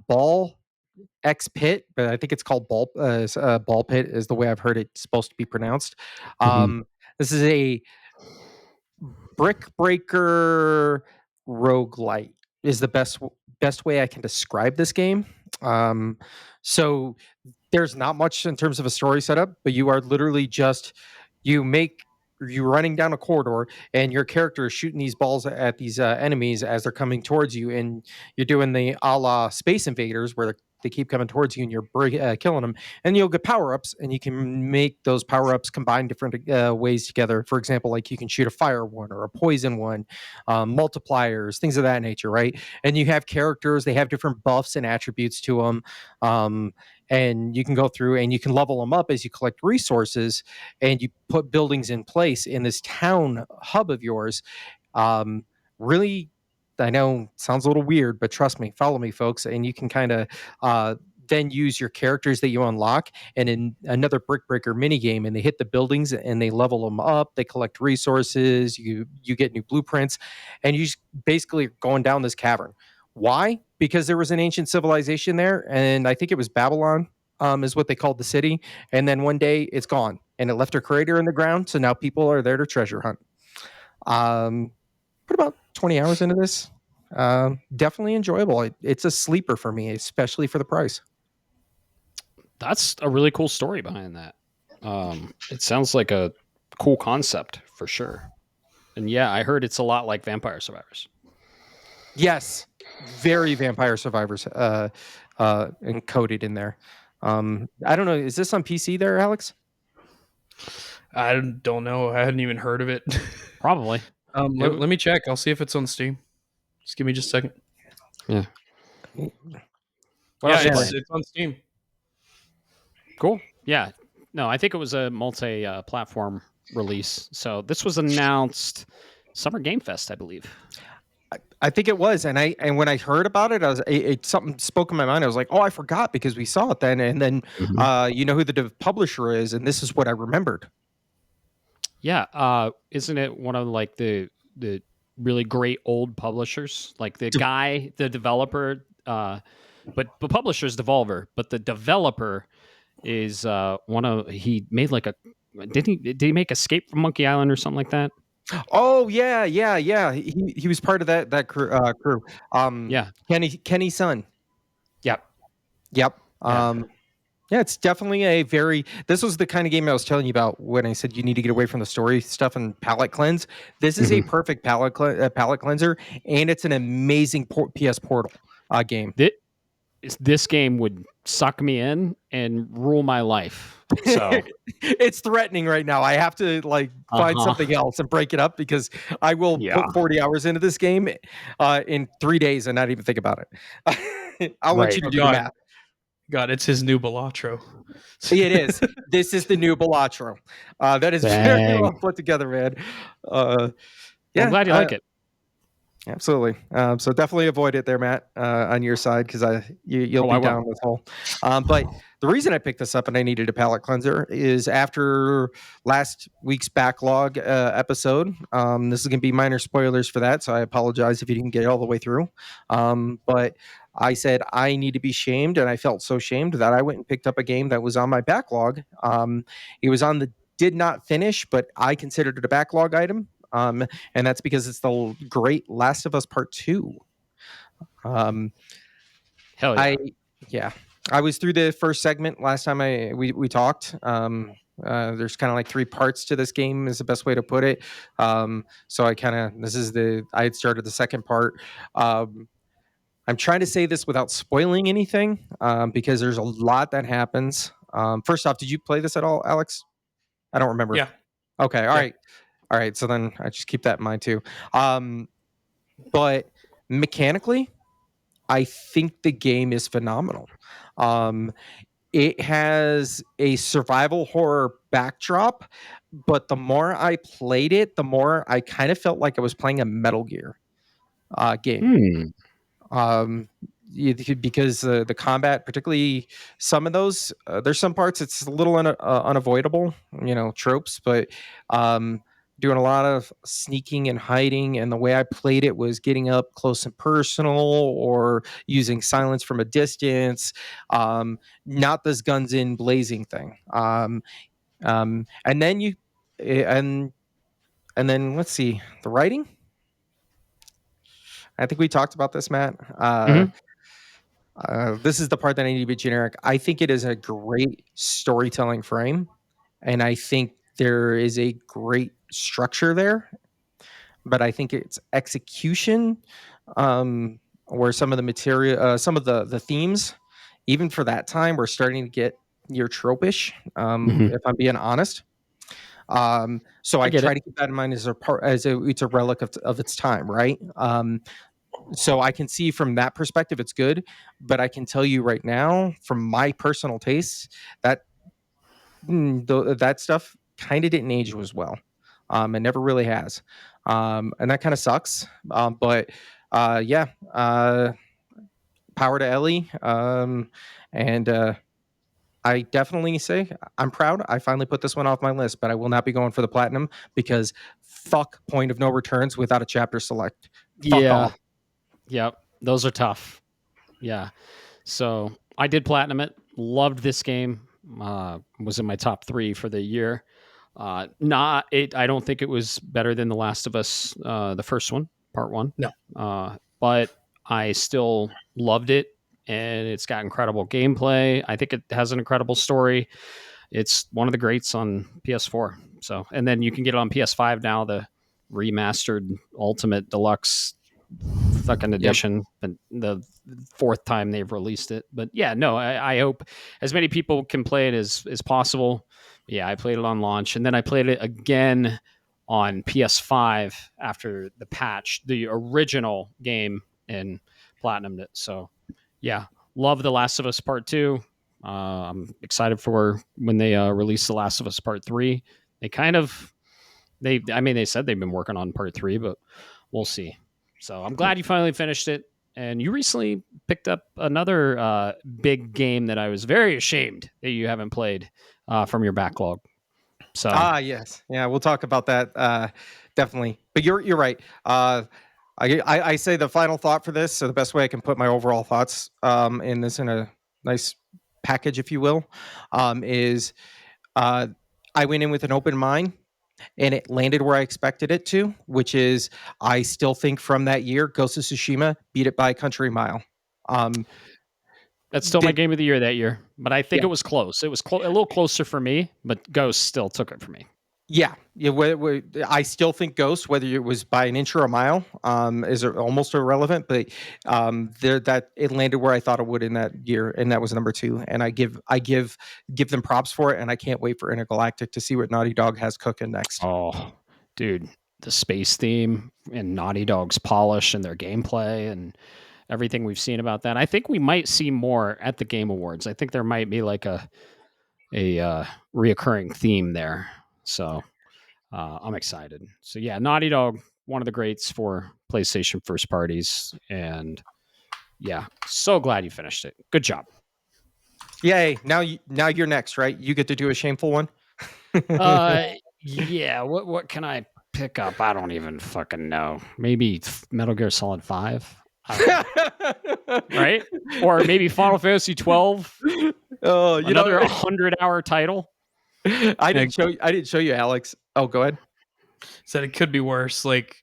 B: Ball X Pit, but I think it's called Ball Pit is the way I've heard it supposed to be pronounced. This is a brick breaker roguelite is the best way I can describe this game. So there's not much in terms of a story setup, but you are literally you make you're running down a corridor, and your character is shooting these balls at these enemies as they're coming towards you, and you're doing the a la Space Invaders where they keep coming towards you and you're killing them, and you'll get power-ups, and you can make those power-ups combine different ways together. For example, like you can shoot a fire one or a poison one, multipliers, things of that nature, right? And you have characters, they have different buffs and attributes to them, and you can go through and you can level them up as you collect resources, and you put buildings in place in this town hub of yours. Really, I know sounds a little weird, but trust me, follow me, folks, and you can kind of then use your characters that you unlock and in another brick breaker mini game, and they hit the buildings and they level them up, they collect resources, you get new blueprints, and you just basically are going down this cavern. Why? Because there was an ancient civilization there, and I think it was Babylon, is what they called the city. And then one day it's gone, and it left a crater in the ground. So now people are there to treasure hunt. Put about 20 hours into this. Definitely enjoyable. It's a sleeper for me, especially for the price.
A: That's a really cool story behind that. It sounds like a cool concept for sure. And yeah, I heard it's a lot like Vampire Survivors.
B: Yes, very Vampire Survivors encoded in there. I don't know. Is this on PC there, Alex?
C: I don't know. I hadn't even heard of it.
A: Probably.
C: Let me check. I'll see if it's on Steam. Just give me just a second.
A: Yeah.
C: Yeah, it's on Steam.
A: Cool. Yeah. No, I think it was a multi-platform release. So this was announced Summer Game Fest, I believe.
B: I think it was, and when I heard about it, something spoke in my mind. I was like, "Oh, I forgot," because we saw it then, and then you know who the publisher is, and this is what I remembered.
A: Yeah, isn't it one of like the really great old publishers, like the developer, but publisher's Devolver, but the developer is he made like did he make Escape from Monkey Island or something like that?
B: Oh yeah. He was part of that crew.
A: Yeah,
B: Kenny's son.
A: Yep.
B: Yeah, it's definitely this was the kind of game I was telling you about when I said you need to get away from the story stuff and palate cleanse. This is a perfect palate cleanser, and it's an amazing PS Portal game.
A: This game would suck me in and rule my life. So
B: it's threatening right now. I have to find something else and break it up, because I will put 40 hours into this game in 3 days and not even think about it. I'll let you do the math.
C: God, it's his new Balatro.
B: It is. This is the new Balatro. That is very well put together, man.
A: I'm glad you like it.
B: Absolutely. So definitely avoid it there, Matt, on your side, because you'll be down this hole. But the reason I picked this up and I needed a palate cleanser is after last week's backlog episode. This is going to be minor spoilers for that, so I apologize if you didn't get it all the way through. But I said I need to be shamed, and I felt so shamed that I went and picked up a game that was on my backlog. It was on the did not finish, but I considered it a backlog item. And that's because it's the great Last of Us Part 2.
A: Hell yeah.
B: I was through the first segment last time we talked. There's kind of like 3 parts to this game is the best way to put it. So I had started the second part. I'm trying to say this without spoiling anything, because there's a lot that happens. First off, did you play this at all, Alex? I don't remember.
C: Yeah.
B: Okay. All right, so then I just keep that in mind too. But mechanically, I think the game is phenomenal. It has a survival horror backdrop, but the more I played it, the more I kind of felt like I was playing a Metal Gear game. Because the combat, particularly some of those, there's some parts it's a little unavoidable, tropes, but doing a lot of sneaking and hiding, and the way I played it was getting up close and personal or using silence from a distance, not this guns in blazing thing. And then let's see, the writing. I think we talked about this, Matt. This is the part that I need to be generic. I think it is a great storytelling frame, and I think there is a great structure there, but I think it's execution, where some of the material, some of the themes, even for that time, were starting to get near tropish. If I'm being honest. So
A: I
B: I
A: get
B: try
A: it.
B: to keep that in mind it's a relic of its time, right? So I can see from that perspective it's good, but I can tell you right now, from my personal tastes, that that stuff kind of didn't age as well. It never really has, and that kind of sucks. But yeah, power to Ellie, and I definitely say I'm proud. I finally put this one off my list, but I will not be going for the platinum because fuck Point of No Returns without a chapter select. Fuck
A: Yeah.
B: off.
A: Yep. Those are tough. Yeah. So I did platinum it. Loved this game. Was in my top 3 for the year. Not it. I don't think it was better than The Last of Us, the first one, part 1.
C: No.
A: But I still loved it, and it's got incredible gameplay. I think it has an incredible story. It's one of the greats on PS4. So, and then you can get it on PS5 now, the remastered Ultimate Deluxe fucking
B: Yep.
A: edition, and the 4th time they've released it. But yeah, no, I hope as many people can play it as possible. Yeah, I played it on launch, and then I played it again on PS5 after the patch, the original game, and platinumed it. So yeah, love The Last of Us Part 2. I'm excited for when they release The Last of Us Part 3. They said they've been working on Part 3, but we'll see. So I'm glad you finally finished it. And you recently picked up another big game that I was very ashamed that you haven't played from your backlog. So
B: Yes, yeah, we'll talk about that definitely. But you're right. I say the final thought for this. So the best way I can put my overall thoughts in this in a nice package, if you will, is I went in with an open mind. And it landed where I expected it to, which is I still think from that year, Ghost of Tsushima beat it by a country mile.
A: that's still my
B: Did,
A: game of the year that year. But I think
B: yeah,
A: it was close. It was a little closer for me, but Ghost still took it for me.
B: yeah. I still think Ghost, whether it was by an inch or a mile, is almost irrelevant. But that it landed where I thought it would in that year, and that was number 2. And I give them props for it, and I can't wait for Intergalactic to see what Naughty Dog has cooking next.
A: Oh, dude, the space theme and Naughty Dog's polish and their gameplay and everything we've seen about that. I think we might see more at the Game Awards. I think there might be like a reoccurring theme there. So I'm excited. So yeah, Naughty Dog, one of the greats for PlayStation first parties, and yeah, so glad you finished it. Good job.
B: Yay! Now you're next, right? You get to do a shameful one.
A: Yeah. What can I pick up? I don't even fucking know. Maybe Metal Gear Solid 5. Right? Or maybe Final Fantasy 12.
B: Oh,
A: Another 100-hour title.
B: I didn't show you, Alex. Oh, go ahead.
C: Said it could be worse. Like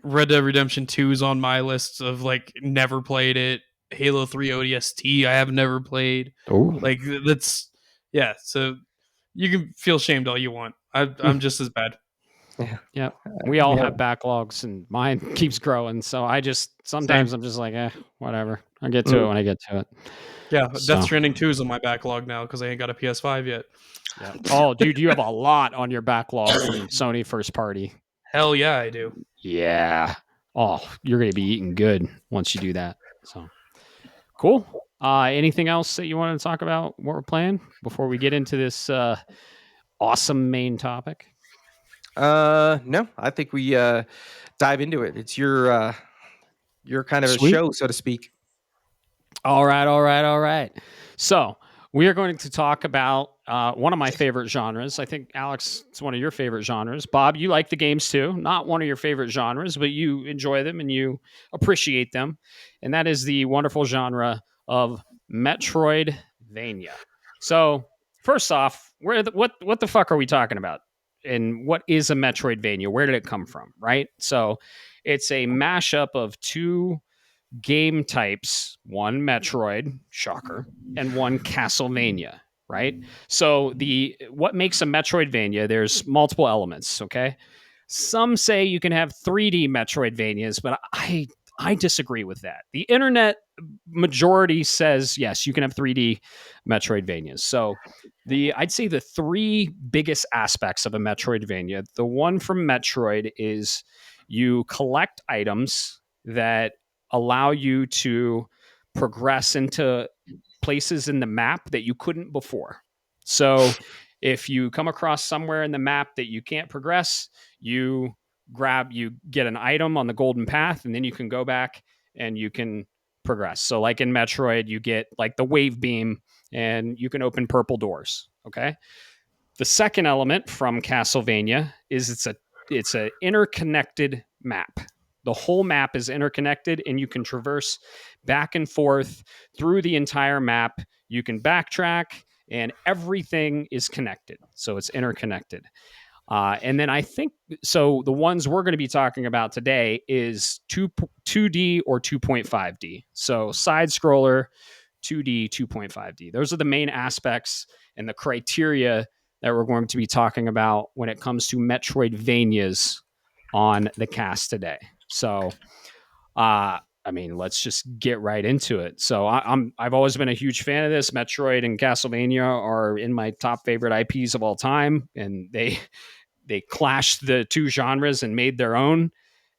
C: Red Dead Redemption 2 is on my list of like never played it. Halo 3 ODST I have never played.
A: Oh,
C: Like that's yeah. So you can feel shamed all you want. I'm just as bad.
A: yeah. We all
B: Yeah.
A: have backlogs, and mine keeps growing. So I just sometimes I'm just like, whatever. I'll get to it when I get to it.
C: Yeah,
A: So.
C: Death Stranding 2 is on my backlog now because I ain't got a PS5 yet.
A: Yeah. Oh, dude, you have a lot on your backlog from Sony first party.
C: Hell yeah, I do.
A: Yeah. Oh, you're gonna be eating good once you do that. So cool. Anything else that you want to talk about what we're playing before we get into this awesome main topic?
B: No, I think we dive into it. It's your kind of
A: Sweet.
B: a show, so to speak.
A: All right. So we are going to talk about one of my favorite genres. I think, Alex, it's one of your favorite genres. Bob, you like the games too. Not one of your favorite genres, but you enjoy them and you appreciate them. And that is the wonderful genre of Metroidvania. So first off, what the fuck are we talking about? And what is a Metroidvania? Where did it come from? Right? So it's a mashup of 2 game types, one Metroid, shocker, and one Castlevania. right? So what makes a Metroidvania? There's multiple elements. Okay, some say you can have 3D Metroidvanias, but I disagree with that. The internet majority says yes, you can have 3D Metroidvanias. So I'd say the three biggest aspects of a Metroidvania. The one from Metroid is you collect items that allow you to progress into places in the map that you couldn't before. So if you come across somewhere in the map that you can't progress, you get an item on the golden path, and then you can go back and you can progress. So like in Metroid, you get like the wave beam and you can open purple doors. Okay. The second element from Castlevania is it's a interconnected map. The whole map is interconnected, and you can traverse back and forth through the entire map. You can backtrack, and everything is connected. So it's interconnected. And then I think so. The ones we're going to be talking about today is 2D or 2.5D. So side scroller, 2D, 2.5D. Those are the main aspects and the criteria that we're going to be talking about when it comes to Metroidvanias on the cast today. So, I mean, let's just get right into it. So I've always been a huge fan of this. Metroid and Castlevania are in my top favorite IPs of all time, and they clashed the two genres and made their own.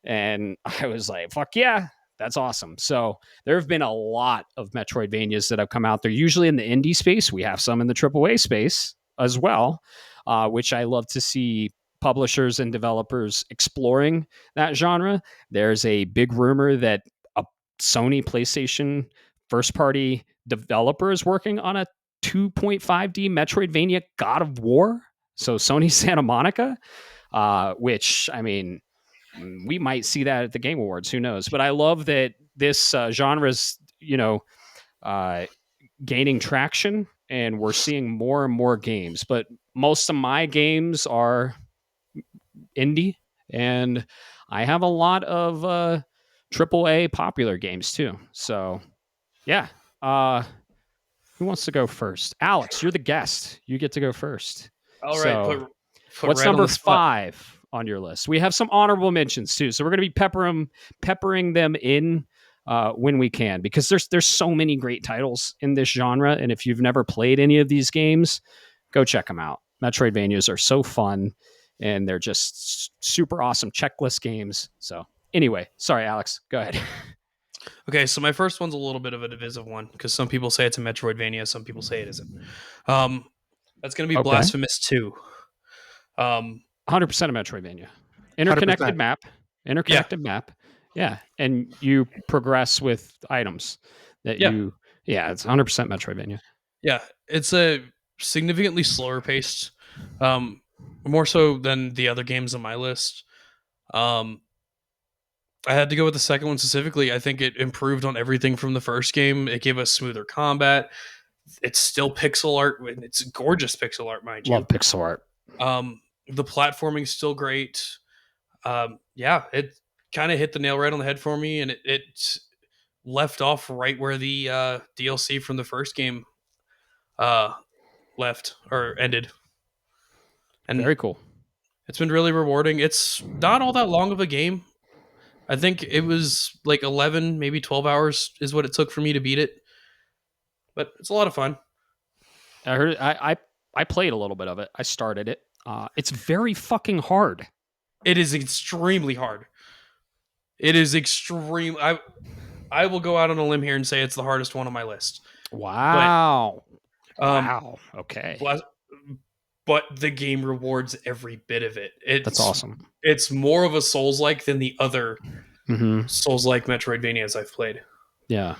A: And I was like, fuck yeah, that's awesome. So there have been a lot of Metroidvanias that have come out. They're usually in the indie space. We have some in the AAA space as well, which I love to see publishers and developers exploring that genre. There's a big rumor that a Sony PlayStation first party developer is working on a 2.5D Metroidvania God of War. So Sony Santa Monica, which, I mean, we might see that at the Game Awards. Who knows? But I love that this genre is, gaining traction, and we're seeing more and more games. But most of my games are indie, and I have a lot of AAA popular games too. So, yeah. Who wants to go first? Alex, you're the guest. You get to go first.
C: All right,
A: So,
C: put
A: what's
C: right on
A: number
C: the spot.
A: 5 on your list? We have some honorable mentions too, so we're going to be peppering them in when we can, because there's so many great titles in this genre, and if you've never played any of these games, go check them out. Metroidvanias are so fun, and they're just super awesome checklist games. So anyway, sorry, Alex, go ahead.
C: Okay, so my first one's a little bit of a divisive one because some people say it's a Metroidvania, some people say it isn't. That's going to be
A: Okay.
C: Blasphemous 2.
A: 100% a Metroidvania. Interconnected
B: 100%.
A: map. Interconnected map. Yeah. And you progress with items that it's 100% Metroidvania.
C: Yeah, it's a significantly slower paced, more so than the other games on my list. I had to go with the second one specifically. I think it improved on everything from the first game. It gave us smoother combat. It's still pixel art, and it's gorgeous pixel art, mind you.
A: Love pixel art.
C: The platforming's still great. It kind of hit the nail right on the head for me, and it left off right where the DLC from the first game left or ended. And
A: very cool.
C: It's been really rewarding. It's not all that long of a game. I think it was like 11, maybe 12 hours is what it took for me to beat it. But it's a lot of fun.
A: I heard I played a little bit of it. I started it. It's very fucking hard.
C: It is extremely hard. It is extreme. I will go out on a limb here and say it's the hardest one on my list.
A: Wow.
C: But,
A: wow. Okay.
C: But the game rewards every bit of it.
A: That's awesome.
C: It's more of a Souls-like than the other Souls-like Metroidvanias I've played.
A: Yeah.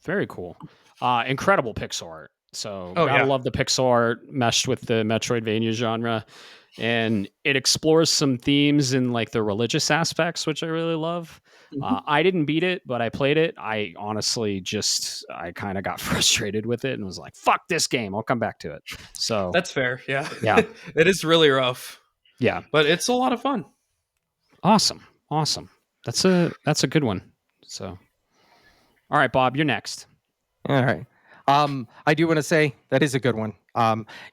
A: Very cool. Incredible pixel art. So gotta love the pixel art meshed with the Metroidvania genre. And it explores some themes in like the religious aspects, which I really love. I didn't beat it, but I played it. I honestly I kind of got frustrated with it and was like, fuck this game. I'll come back to it. So
C: that's fair. Yeah.
A: Yeah.
C: It is really rough.
A: Yeah.
C: But it's a lot of fun.
A: Awesome. That's a good one. So, all right, Bob, you're next.
B: All right. I do want to say that is a good one.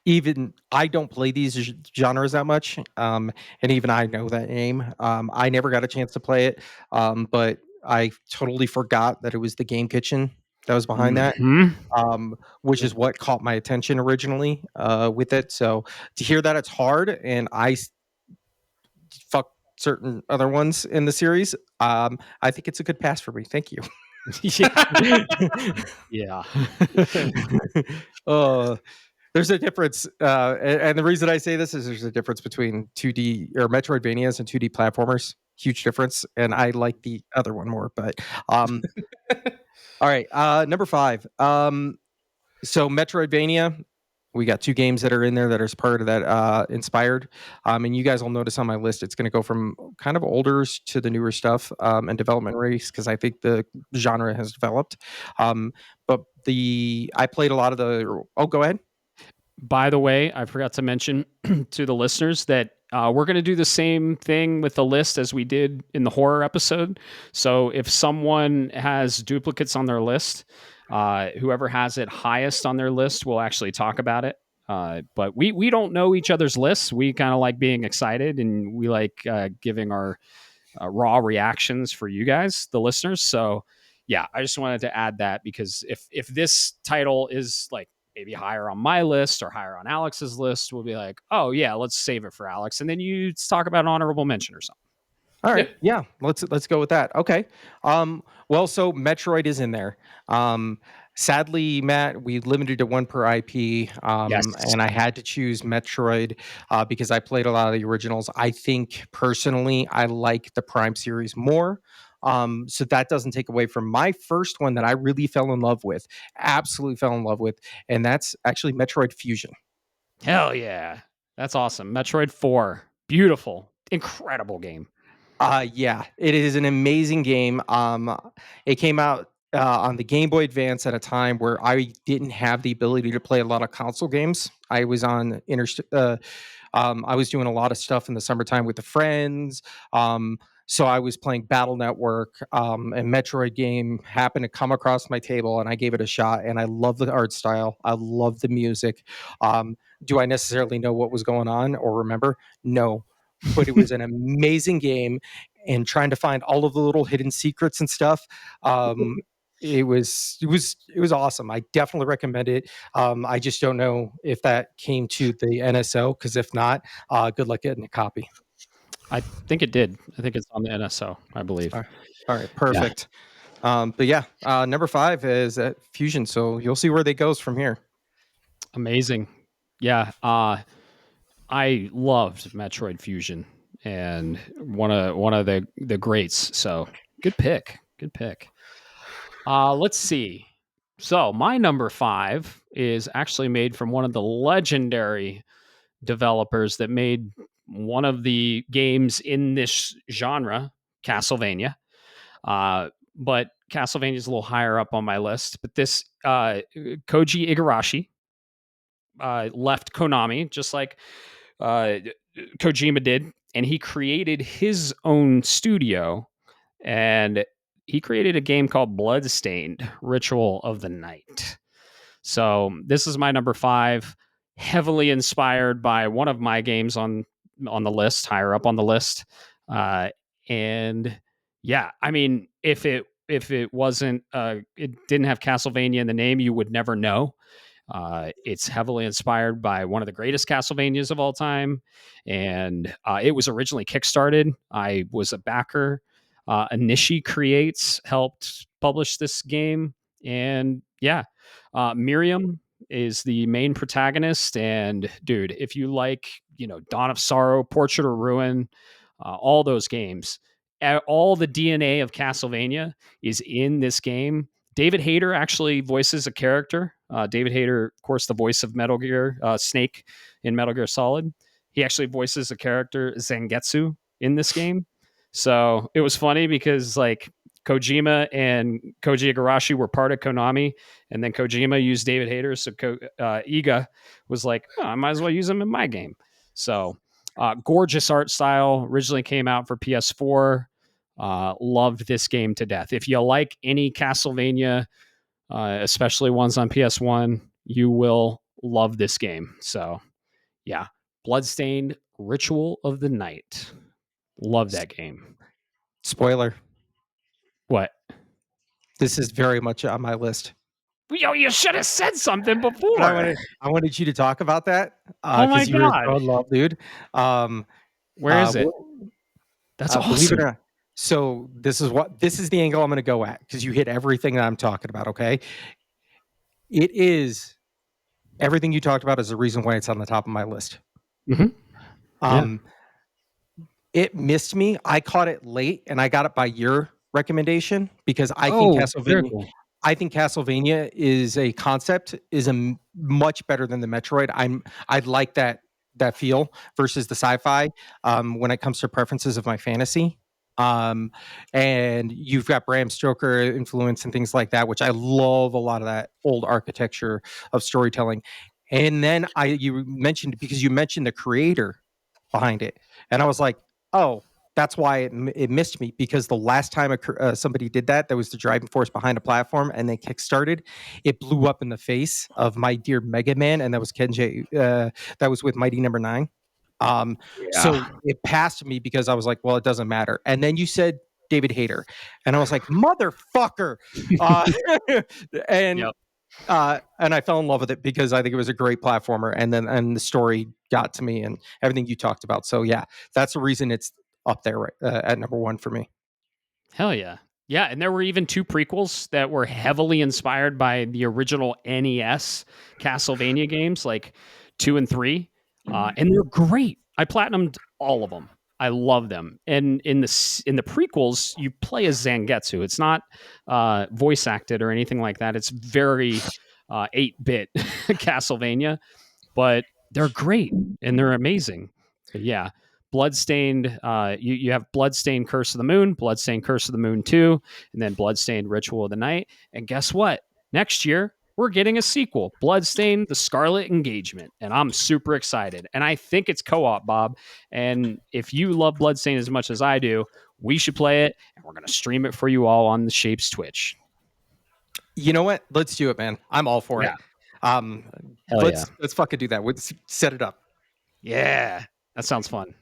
B: Even I don't play these genres that much, and even I know that name. I never got a chance to play it, but I totally forgot that it was the Game Kitchen that was behind that,
A: Mhm.
B: which is what caught my attention originally with it. So to hear that it's hard, and fuck certain other ones in the series, I think it's a good pass for me. Thank you.
A: Yeah. Yeah.
B: uh, there's a difference, and the reason I say this is there's a difference between 2D or Metroidvanias and 2D platformers. Huge difference, and I like the other one more. But all right, number 5. So Metroidvania, we got 2 games that are in there that are part of that inspired. And you guys will notice on my list, it's going to go from kind of older to the newer stuff and development race because I think the genre has developed. But I played a lot of the. Oh, go ahead.
A: By the way, I forgot to mention to the listeners that we're going to do the same thing with the list as we did in the horror episode. So if someone has duplicates on their list, whoever has it highest on their list will actually talk about it. But we don't know each other's lists. We kind of like being excited, and we like giving our raw reactions for you guys, the listeners. So yeah, I just wanted to add that because if this title is like maybe higher on my list or higher on Alex's list, we'll be like, oh yeah, let's save it for Alex, and then you talk about an honorable mention or something.
B: All right. Yeah. Let's go with that. Okay. Well, so Metroid is in there. Sadly, Matt, we limited to one per IP.
A: Yes.
B: And I had to choose Metroid because I played a lot of the originals. I think personally I like the Prime series more. So that doesn't take away from my first one that I really fell in love with, absolutely fell in love with, and that's actually Metroid Fusion.
A: Hell yeah. That's awesome. Metroid 4. Beautiful. Incredible game.
B: Yeah, it is an amazing game. It came out on the Game Boy Advance at a time where I didn't have the ability to play a lot of console games. I was on I was doing a lot of stuff in the summertime with the friends. So I was playing Battle Network, and Metroid game happened to come across my table, and I gave it a shot. And I love the art style. I love the music. Do I necessarily know what was going on or remember? No, but it was an amazing game, and trying to find all of the little hidden secrets and stuff. It was awesome. I definitely recommend it. I just don't know if that came to the NSO, because if not, good luck getting a copy.
A: I think it did. I think it's on the NSO, I believe.
B: All right, perfect. But yeah, number 5 is at Fusion, so you'll see where they goes from here.
A: Amazing. Yeah. I loved Metroid Fusion and one of the greats. So good pick. Good pick. Let's see. So my number 5 is actually made from one of the legendary developers that made one of the games in this genre, Castlevania. But Castlevania is a little higher up on my list. But this Koji Igarashi left Konami, just like Kojima did, and he created his own studio, and he created a game called Bloodstained: Ritual of the Night. So this is my number 5, heavily inspired by one of my games on the list, higher up on the list. And yeah, I mean, if it wasn't, it didn't have Castlevania in the name, you would never know. It's heavily inspired by one of the greatest Castlevanias of all time, and it was originally kickstarted. I was a backer. Anishi Creates helped publish this game, and yeah, Miriam is the main protagonist. And dude, if you like, Dawn of Sorrow, Portrait of Ruin, all those games, all the DNA of Castlevania is in this game. David Hayter actually voices a character. David Hayter, of course, the voice of Metal Gear Snake in Metal Gear Solid. He actually voices a character, Zangetsu, in this game. So it was funny because like Kojima and Koji Igarashi were part of Konami, and then Kojima used David Hayter. So Iga was like, oh, I might as well use him in my game. So gorgeous art style. Originally came out for PS4. Loved this game to death. If you like any Castlevania especially ones on PS1. You will love this game. So, yeah. Bloodstained Ritual of the Night. Love that game.
B: Spoiler.
A: What?
B: This is very much on my list.
A: Yo, you should have said something
B: But
A: before.
B: I wanted you to talk about that
A: Oh my
B: because you were so
A: God.
B: in love, dude.
A: Where is it? That's
B: Believe it
A: awesome.
B: or not. So this is the angle I'm going to go at because you hit everything that I'm talking about. Okay, it is everything you talked about is the reason why it's on the top of my list.
A: Mhm.
B: It missed me. I caught it late, and I got it by your recommendation because
A: Oh, very cool.
B: I think Castlevania is a concept much better than the Metroid. I like that feel versus the sci-fi when it comes to preferences of my fantasy. And you've got Bram Stoker influence and things like that, which I love a lot of that old architecture of storytelling. And then you mentioned because you mentioned the creator behind it, and I was like, oh, that's why it missed me because the last time somebody did that, there was the driving force behind a platform, and they kickstarted. It blew up in the face of my dear Mega Man, and that was Kenji. That was with Mighty Number Nine. So
A: Yeah.
B: it passed me because I was like, well, it doesn't matter. And then you said David Hayter, and I was like, motherfucker. Uh, and
A: Yep.
B: and I fell in love with it because I think it was a great platformer, and the story got to me and everything you talked about. So yeah, that's the reason it's up there at number one for me.
A: Hell yeah. Yeah, and there were even 2 prequels that were heavily inspired by the original NES Castlevania games, like 2 and 3. And they're great. I platinumed all of them. I love them. And in the prequels, you play as Zangetsu. It's not voice acted or anything like that. It's very 8-bit Castlevania, but they're great and they're amazing. But yeah, Bloodstained. You have Bloodstained Curse of the Moon, Bloodstained Curse of the Moon 2, and then Bloodstained Ritual of the Night. And guess what? Next year we're getting a sequel, Bloodstained: The Scarlet Engagement, and I'm super excited. And I think it's co-op, Bob. And if you love Bloodstained as much as I do, we should play it, and we're gonna stream it for you all on the Shapes Twitch.
B: You know what? Let's do it, man. I'm all for
A: Yeah.
B: it.
A: Hell yeah.
B: Let's fucking do that. Let's set it up.
A: Yeah, that sounds fun.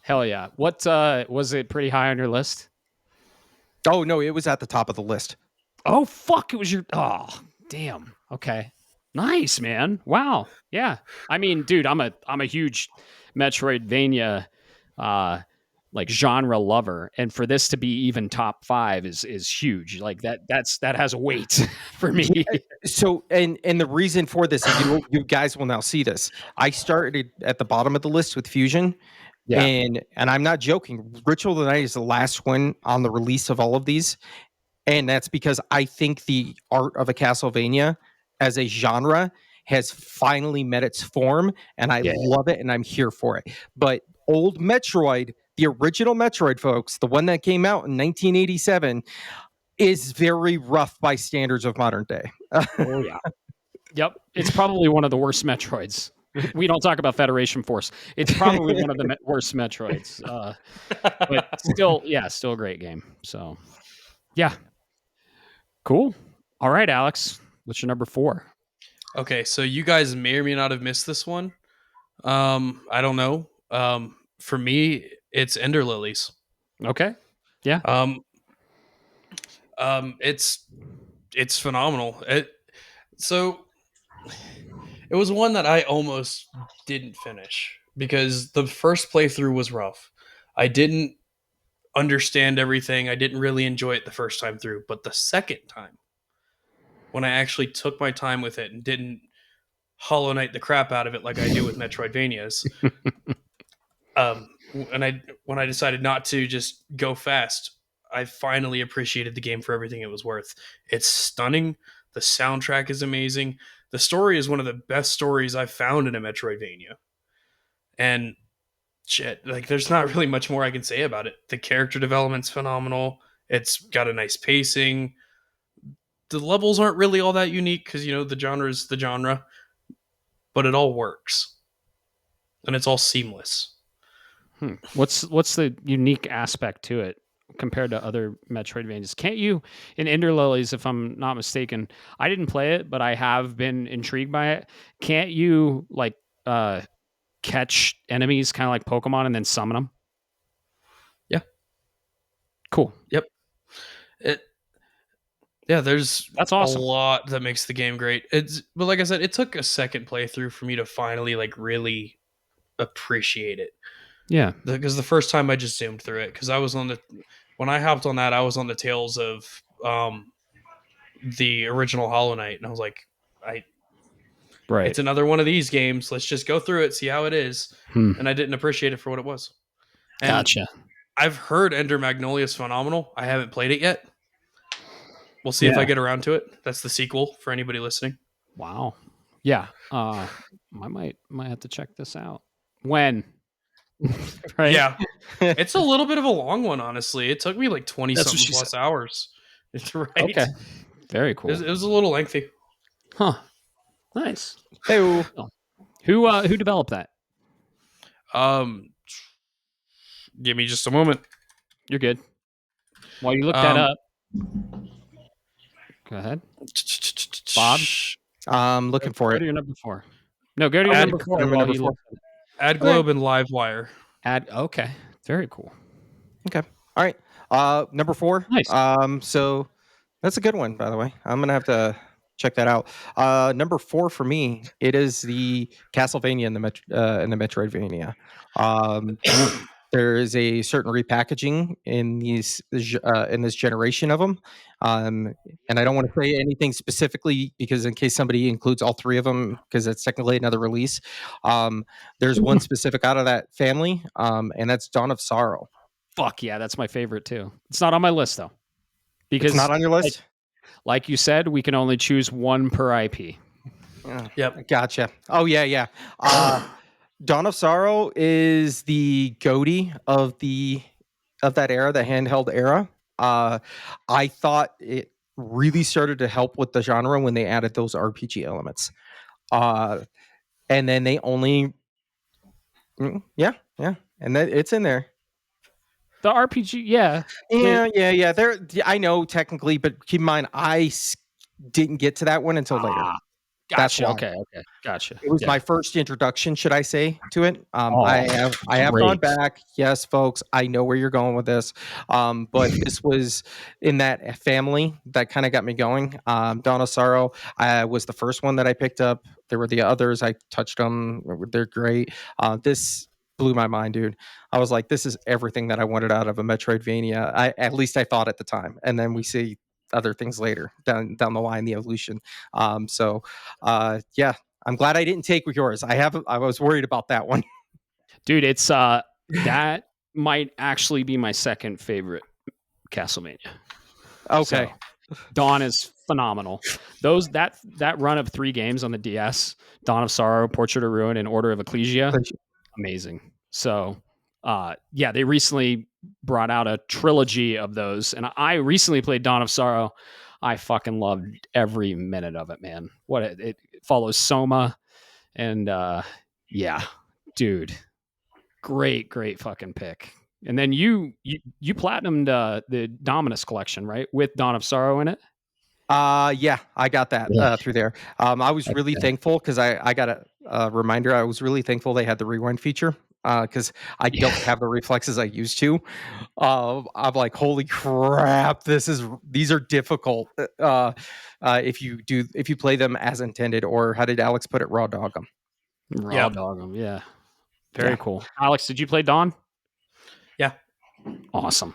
A: Hell yeah. What was it pretty high on your list?
B: Oh no, it was at the top of the list.
A: Oh fuck, it was your damn. Okay. Nice, man. Wow. Yeah. I mean, dude, I'm a huge Metroidvania like genre lover, and for this to be even top 5 is huge. Like that has a weight for me.
B: So and the reason for this, and you guys will now see this. I started at the bottom of the list with Fusion.
A: Yeah.
B: And I'm not joking. Ritual of the Night is the last one on the release of all of these. And that's because I think the art of a Castlevania as a genre has finally met its form, and I
A: Yeah.
B: love it, and I'm here for it. But old Metroid, the original Metroid, folks, the one that came out in 1987, is very rough by standards of modern day.
A: Oh yeah. Yep. It's probably one of the worst Metroids. We don't talk about Federation Force. It's probably one of the worst Metroids. But still, yeah, still a great game. So, yeah. Cool. All right, Alex. What's your number 4?
C: Okay, so you guys may or may not have missed this one. I don't know. For me, it's Ender Lilies.
A: Okay. Yeah.
C: It's phenomenal. So it was one that I almost didn't finish because the first playthrough was rough. I didn't understand everything. I didn't really enjoy it the first time through, but the second time, when I actually took my time with it and didn't Hollow Knight the crap out of it like I do with Metroidvanias, when I decided not to just go fast, I finally appreciated the game for everything it was worth. It's stunning. The soundtrack is amazing. The story is one of the best stories I've found in a Metroidvania. And shit, like there's not really much more I can say about it. The character development's phenomenal. It's got a nice pacing. The levels aren't really all that unique because the genre is the genre, but it all works. And it's all seamless.
A: What's the unique aspect to it compared to other Metroidvanias. Can't you in Ender Lilies, if I'm not mistaken, I didn't play it, but I have been intrigued by it. Can't you like catch enemies kind of like Pokemon and then summon them?
C: Yeah.
A: Cool.
C: Yep. There's
A: That's
C: a
A: awesome.
C: lot that makes the game great. But like I said, it took a second playthrough for me to finally like really appreciate it.
A: Yeah.
C: Because the first time I just zoomed through it because when I hopped on that, I was on the tails of the original Hollow Knight, and I was like,
A: Right.
C: it's another one of these games. Let's just go through it, see how it is. And I didn't appreciate it for what it was. And
A: Gotcha.
C: I've heard Ender Magnolia is phenomenal. I haven't played it yet. We'll see if I get around to it. That's the sequel for anybody listening.
A: Wow. Yeah. I might have to check this out. When? Right?
C: Yeah. It's a little bit of a long one, honestly. It took me like 20
A: That's what
C: something
A: she
C: plus
A: said.
C: hours. Right.
A: Okay. Very cool.
C: It was a little lengthy.
A: Huh. Nice.
B: Hey,
A: Who developed that?
C: Give me just a moment.
A: You're good. While you look that up, go ahead, Bob.
B: I'm looking for
A: Go
B: it.
A: to your number 4. No, go to your number 4.
B: number
A: While he
B: 4.
A: looks at it.
C: AdGlobe and Livewire.
A: Okay. Very cool.
B: Okay. All right. Number 4.
A: Nice.
B: So that's a good one, by the way. I'm gonna have to check that out. Number 4 for me, it is the Castlevania in the Metroidvania. There is a certain repackaging in in this generation of them, and I don't want to say anything specifically because in case somebody includes all 3 of them, because it's technically another release. There's one specific out of that family, and that's Dawn of Sorrow.
A: Fuck yeah, that's my favorite too. It's not on my list though, because
B: It's not on your list.
A: like you said, we can only choose one per IP.
C: Yep.
B: Gotcha. Oh yeah. Dawn of Sorrow is the goatee of that era, the handheld era. I thought it really started to help with the genre when they added those RPG elements. And then they only yeah. And then it's in there.
A: The RPG, yeah.
B: Yeah. There I know technically, but keep in mind didn't get to that one until later. That's
A: Gotcha.
B: why.
A: Okay. Gotcha.
B: It was my first introduction, should I say, to it. I have gone back. Yes, folks, I know where you're going with this. But this was in that family that kind of got me going. Dawn of Sorrow was the first one that I picked up. There were the others. I touched them. They're great. This blew my mind, dude. I was like, this is everything that I wanted out of a Metroidvania. At least I thought at the time. And then we see other things later down the line, the evolution. Yeah, I'm glad I didn't take yours. I was worried about that one.
A: Dude, it's that might actually be my second favorite Castlevania.
B: Okay.
A: So, Dawn is phenomenal. That run of 3 games on the DS, Dawn of Sorrow, Portrait of Ruin, and Order of Ecclesia, amazing. So, yeah, they recently brought out a trilogy of those, and I recently played Dawn of Sorrow. I fucking loved every minute of it, man. It follows Soma, and yeah, dude, great fucking pick. And then you platinumed the Dominus collection, right, with Dawn of Sorrow in it.
B: Yeah, I got that through there. I was really thankful because I got a reminder. I was really thankful they had the rewind feature because I don't have the reflexes I used to. I'm like, holy crap, these are difficult. If you play them as intended, or how did Alex put it, raw dog them.
A: Raw dog them, yeah. Very cool. Alex, did you play Dawn?
C: Yeah.
A: Awesome.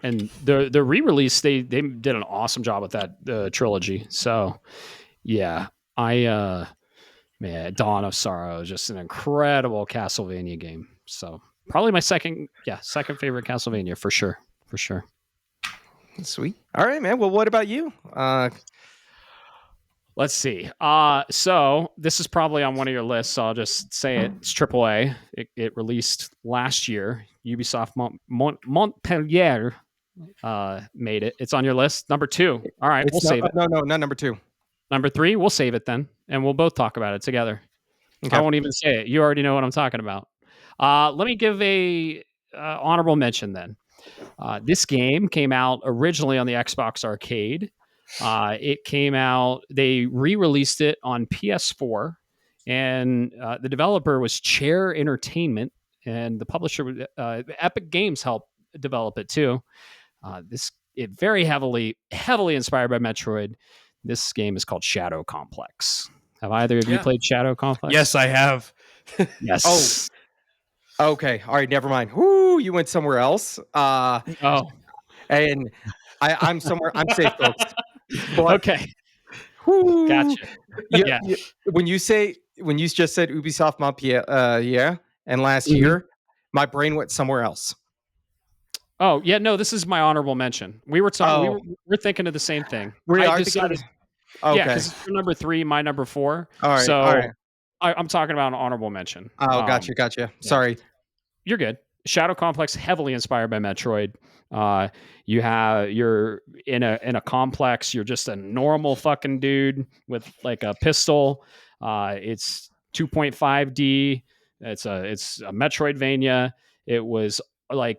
A: And the re-release, they did an awesome job with that trilogy. So yeah, man, Dawn of Sorrow is just an incredible Castlevania game. So probably my second favorite Castlevania for sure.
B: Sweet. All right, man. Well, what about you?
A: Let's see. So this is probably on one of your lists. So I'll just say it. It's AAA. It released last year. Ubisoft Montpellier made it. It's on your list. Number 2. All right, we'll save it.
B: No, not number 2.
A: Number 3, we'll save it then, and we'll both talk about it together. Okay. I won't even say it. You already know what I'm talking about. Let me give a honorable mention then. This game came out originally on the Xbox Arcade. It came out, they re-released it on PS4, and the developer was Chair Entertainment, and the publisher, Epic Games, helped develop it too. It very heavily inspired by Metroid. This game is called Shadow Complex. Have either of you played Shadow Complex?
C: Yes, I have.
A: Yes.
B: Okay. All right. Never mind. Whoo, you went somewhere else. And I'm somewhere. I'm safe, folks. But,
A: okay.
B: Whoo,
A: Gotcha. Yeah.
B: When you just said Ubisoft Montpellier and last year, my brain went somewhere else.
A: Oh yeah, no. This is my honorable mention. We were talking. We're thinking of the same thing.
B: I decided. Okay.
A: Yeah, because it's your number 3, my number 4.
B: All right.
A: So
B: all right.
A: I'm talking about an honorable mention.
B: Oh, gotcha.
A: Yeah.
B: Sorry.
A: You're good. Shadow Complex, heavily inspired by Metroid. You're in a complex. You're just a normal fucking dude with like a pistol. It's 2.5D. It's a Metroidvania. It was like,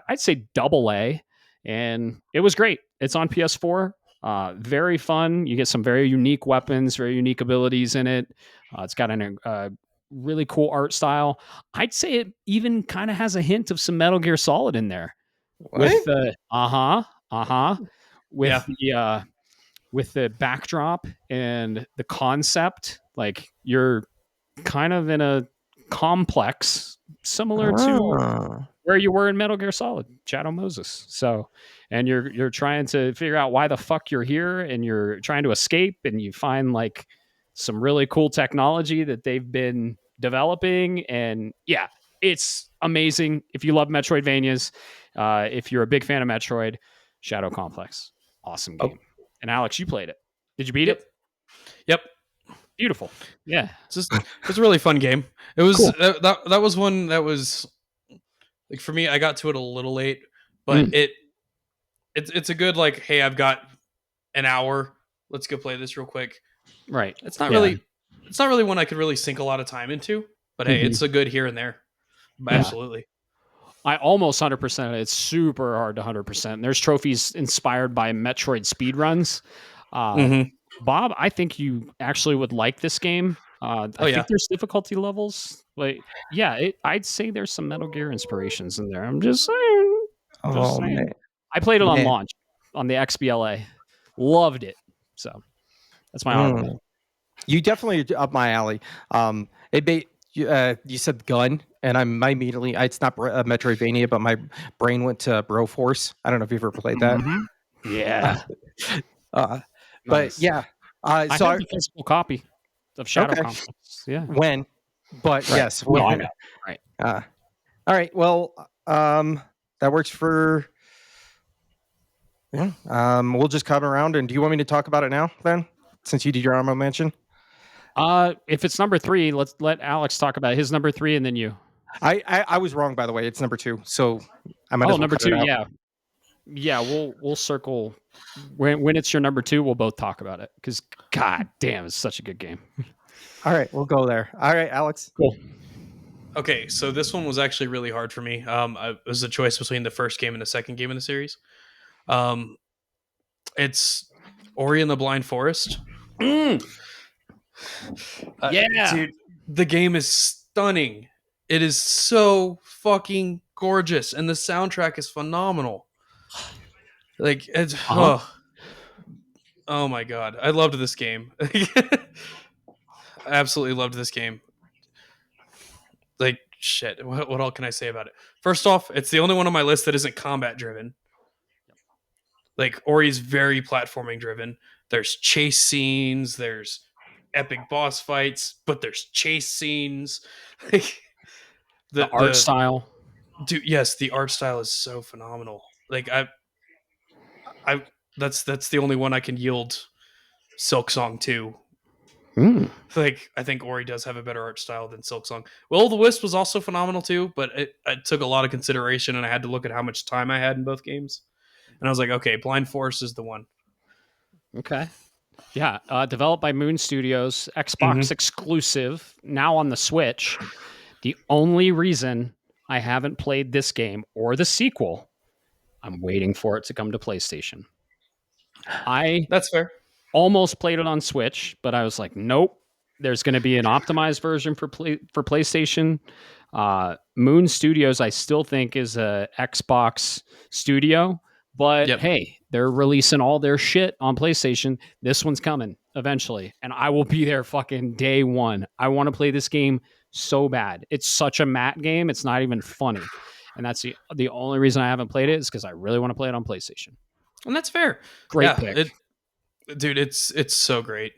A: I'd say double A, and it was great. It's on PS4. Very fun. You get some very unique weapons, very unique abilities in it. It's got a really cool art style. I'd say it even kind of has a hint of some Metal Gear Solid in there.
B: What?
A: With the with the backdrop and the concept. Like, you're kind of in a complex similar to where you were in Metal Gear Solid, Shadow Moses. So, and you're trying to figure out why the fuck you're here, and you're trying to escape, and you find like some really cool technology that they've been developing. And yeah, it's amazing. If you love Metroidvanias, if you're a big fan of Metroid, Shadow Complex, awesome game. And Alex, you played it. Did you beat it?
C: Yep.
A: Beautiful. Yeah.
C: It's a really fun game. It was
A: cool.
C: that was one that was like, for me, I got to it a little late, but it's a good, like, hey, I've got an hour. Let's go play this real quick.
A: Right.
C: It's not really one I could really sink a lot of time into, but hey, it's a good here and there. Absolutely.
A: I almost 100%. It's super hard to 100%. There's trophies inspired by Metroid speedruns. Bob, I think you actually would like this game. I think there's difficulty levels. Like, I'd say there's some Metal Gear inspirations in there. I'm just saying.
B: Man.
A: I played it on launch on the XBLA. Loved it. So that's my honorable.
B: You definitely up my alley. You said gun, and it's not a Metroidvania, but my brain went to Broforce. I don't know if you've ever played that.
A: Yeah.
B: But yeah,
A: I have a physical copy of Shadow Complex. Yeah.
B: Yes.
A: Well, I know. Right.
B: All right. Well, that works for. Yeah. We'll just come around, and do you want me to talk about it now, then, since you did your honorable mention?
A: If it's number 3, let's let Alex talk about his number 3, and then you.
B: I was wrong, by the way. It's number 2. So I might.
A: Number 2. Yeah. We'll circle when it's your number 2. We'll both talk about it, because god damn, it's such a good game.
B: All right, we'll go there. All right, Alex.
A: Cool.
C: Okay, so this one was actually really hard for me. It was a choice between the first game and the second game in the series. It's Ori and the Blind Forest.
A: Yeah,
C: dude, the game is stunning. It is so fucking gorgeous, and the soundtrack is phenomenal. Like, it's oh my god, I loved this game. I absolutely loved this game. Like, shit, what all can I say about it? First off, it's the only one on my list that isn't combat driven. Like, Ori's very platforming driven. There's chase scenes, there's epic boss fights, but there's chase scenes. Like,
A: the art style.
C: Dude, yes, the art style is so phenomenal. Like, that's the only one I can yield Silksong to. Like, I think Ori does have a better art style than Silksong. Will o' the Wisp was also phenomenal too, but it took a lot of consideration, and I had to look at how much time I had in both games. And I was like, okay, Blind Forest is the one.
A: Okay. Yeah. Developed by Moon Studios, Xbox exclusive, now on the Switch. The only reason I haven't played this game or the sequel I'm waiting for it to come to PlayStation. I
C: That's fair.
A: almost played it on Switch, but I was like, nope. There's going to be an optimized version for PlayStation. Moon Studios, I still think, is a Xbox studio, but
C: Yep.
A: hey, they're releasing all their shit on PlayStation. This one's coming eventually, and I will be there fucking day one. I want to play this game so bad. It's such a matte game. It's not even funny, and that's the only reason I haven't played it is because I really want to play it on PlayStation.
C: And that's fair.
A: Great pick.
C: Dude, it's so great.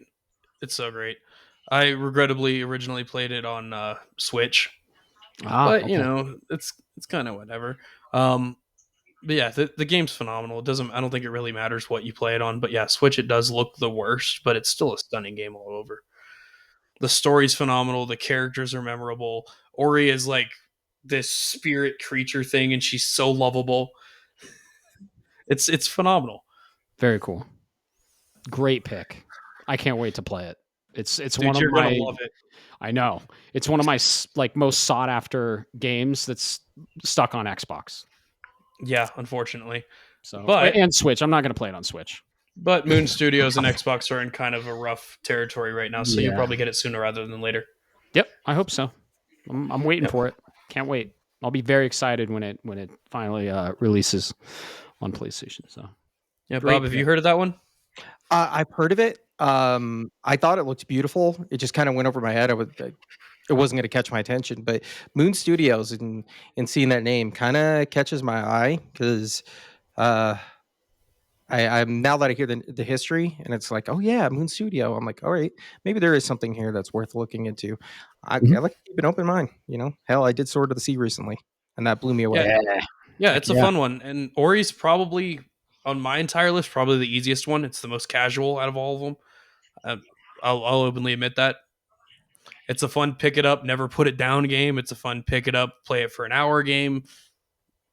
C: It's so great. I regrettably originally played it on Switch, but
A: Okay.
C: you know, it's kind of whatever. But yeah, the game's phenomenal. It doesn't. I don't think it really matters what you play it on. But yeah, Switch, it does look the worst, but it's still a stunning game all over. The story's phenomenal. The characters are memorable. Ori is like this spirit creature thing, and she's so lovable. It's phenomenal.
A: Very cool. Great pick. I can't wait to play it. It's
C: Dude,
A: one of
C: you're
A: my.
C: gonna love it.
A: I know it's one of my like most sought after games that's stuck on Xbox.
C: Yeah, unfortunately.
A: So,
C: But-
A: and Switch. I'm not going to play it on Switch.
C: But Moon Studios and Xbox are in kind of a rough territory right now, so
A: Yeah.
C: you'll probably get it sooner rather than later.
A: Yep, I hope so. I'm waiting
C: Yep.
A: for it. Can't wait. I'll be very excited when it finally releases on PlayStation. So
C: Yeah,
A: Great
C: Bob, have you
A: pick.
C: heard of that one?
B: I've heard of it. I thought it looked beautiful. It just kind of went over my head. It wasn't going to catch my attention, but Moon Studios and seeing that name kind of catches my eye because I'm now that I hear the history and it's like, oh yeah, Moon Studio. I'm like, all right, maybe there is something here that's worth looking into. I like to keep an open mind. You know, hell, I did Sword of the Sea recently, and that blew me away.
C: Yeah, it's a
A: yeah.
C: fun one. And Ori's probably, on my entire list, probably the easiest one. It's the most casual out of all of them. I'll openly admit that. It's a fun pick it up, never put it down game. It's a fun pick it up, play it for an hour game,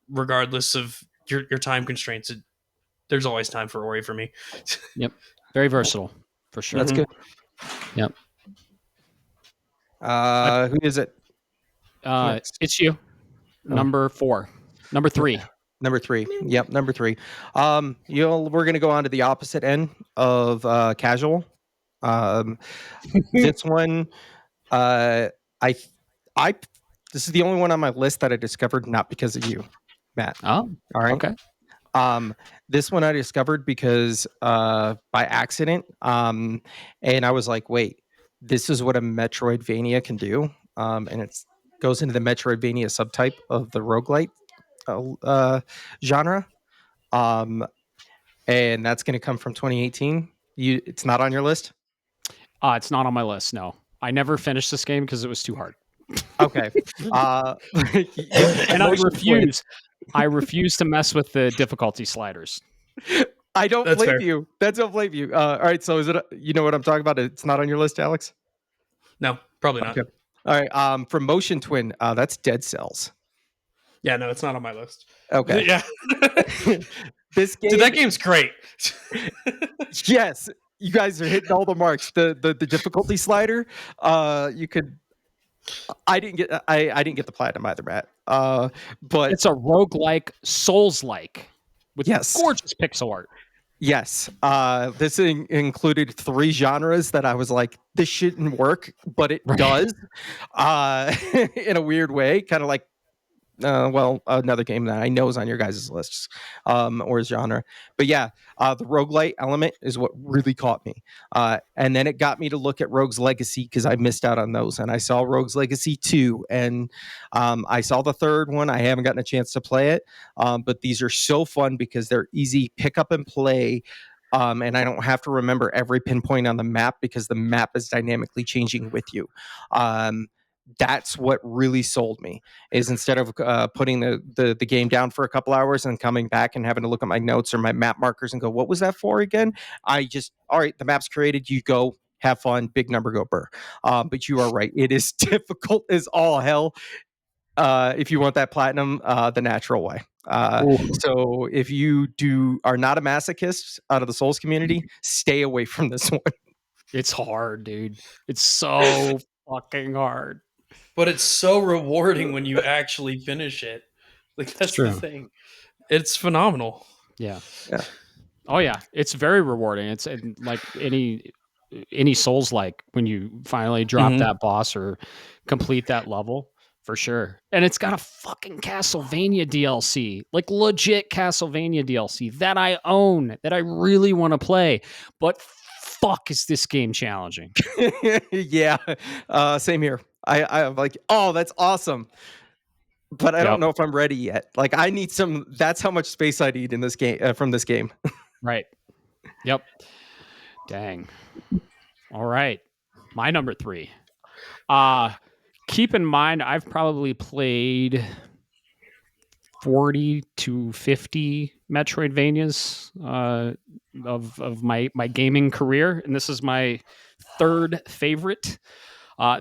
C: regardless of your time constraints. There's always time for Ori for me.
A: Very versatile for sure.
B: That's
C: Mhm.
B: good.
A: Yep.
B: Who is it? Next.
A: It's you. Number 4. Number 3.
B: Number 3. Yep, number 3. We're gonna go on to the opposite end of casual. This one, I this is the only one on my list that I discovered not because of you, Matt.
A: Oh,
B: All right.
A: okay.
B: This one I discovered because by accident. And I was like, wait, this is what a Metroidvania can do. And it goes into the Metroidvania subtype of the roguelite genre. And that's going to come from 2018. It's not on your list?
A: It's not on my list. No, I never finished this game because it was too hard.
B: Okay.
A: And I refuse. I refuse to mess with the difficulty sliders.
B: I don't
C: That's
B: blame
C: fair.
B: you. Don't blame you. All right. So is it? You know what I'm talking about? It's not on your list, Alex.
C: No, probably not.
B: Okay. All right. From Motion Twin, that's Dead Cells.
C: Yeah, no, it's not on my list.
B: Okay.
C: Yeah.
B: This game.
C: Dude, that game's great.
B: Yes, you guys are hitting all the marks. The difficulty slider. You could. I didn't get the platinum either, Matt. But
A: It's a roguelike, Souls-like, with
B: Yes.
A: gorgeous pixel art.
B: yes, this included 3 genres that I was like, this shouldn't work, but it
A: Right.
B: does. In a weird way, kind of like. Another game that I know is on your guys' lists, or genre. But yeah, the roguelite element is what really caught me. And then it got me to look at Rogue's Legacy because I missed out on those. And I saw Rogue's Legacy 2, and I saw the third one. I haven't gotten a chance to play it, but these are so fun because they're easy pick up and play. And I don't have to remember every pinpoint on the map because the map is dynamically changing with you. That's what really sold me is instead of putting the game down for a couple hours and coming back and having to look at my notes or my map markers and go, what was that for again? All right, the map's created, you go have fun, big number, go burr. But you are right. It is difficult as all hell if you want that platinum the natural way. So if you are not a masochist out of the Souls community, stay away from this one.
A: It's hard, dude. It's so fucking hard.
C: But it's so rewarding when you actually finish it. Like that's
A: true.
C: the thing. It's phenomenal.
A: Yeah.
B: Yeah.
A: Oh yeah, it's very rewarding. It's like any Souls like when you finally drop
C: Mhm.
A: that boss or complete that level for sure. And it's got a fucking Castlevania DLC, like legit Castlevania DLC that I own, that I really want to play. But fuck, is this game challenging?
B: Yeah. Same here. I'm like, oh, that's awesome. But I don't
A: Yep.
B: know if I'm ready yet. Like, I need some. That's how much space I need in this game from this game.
A: Right. Yep. Dang. All right. My number 3. Keep in mind, I've probably played 40 to 50 Metroidvanias of my gaming career, and this is my third favorite.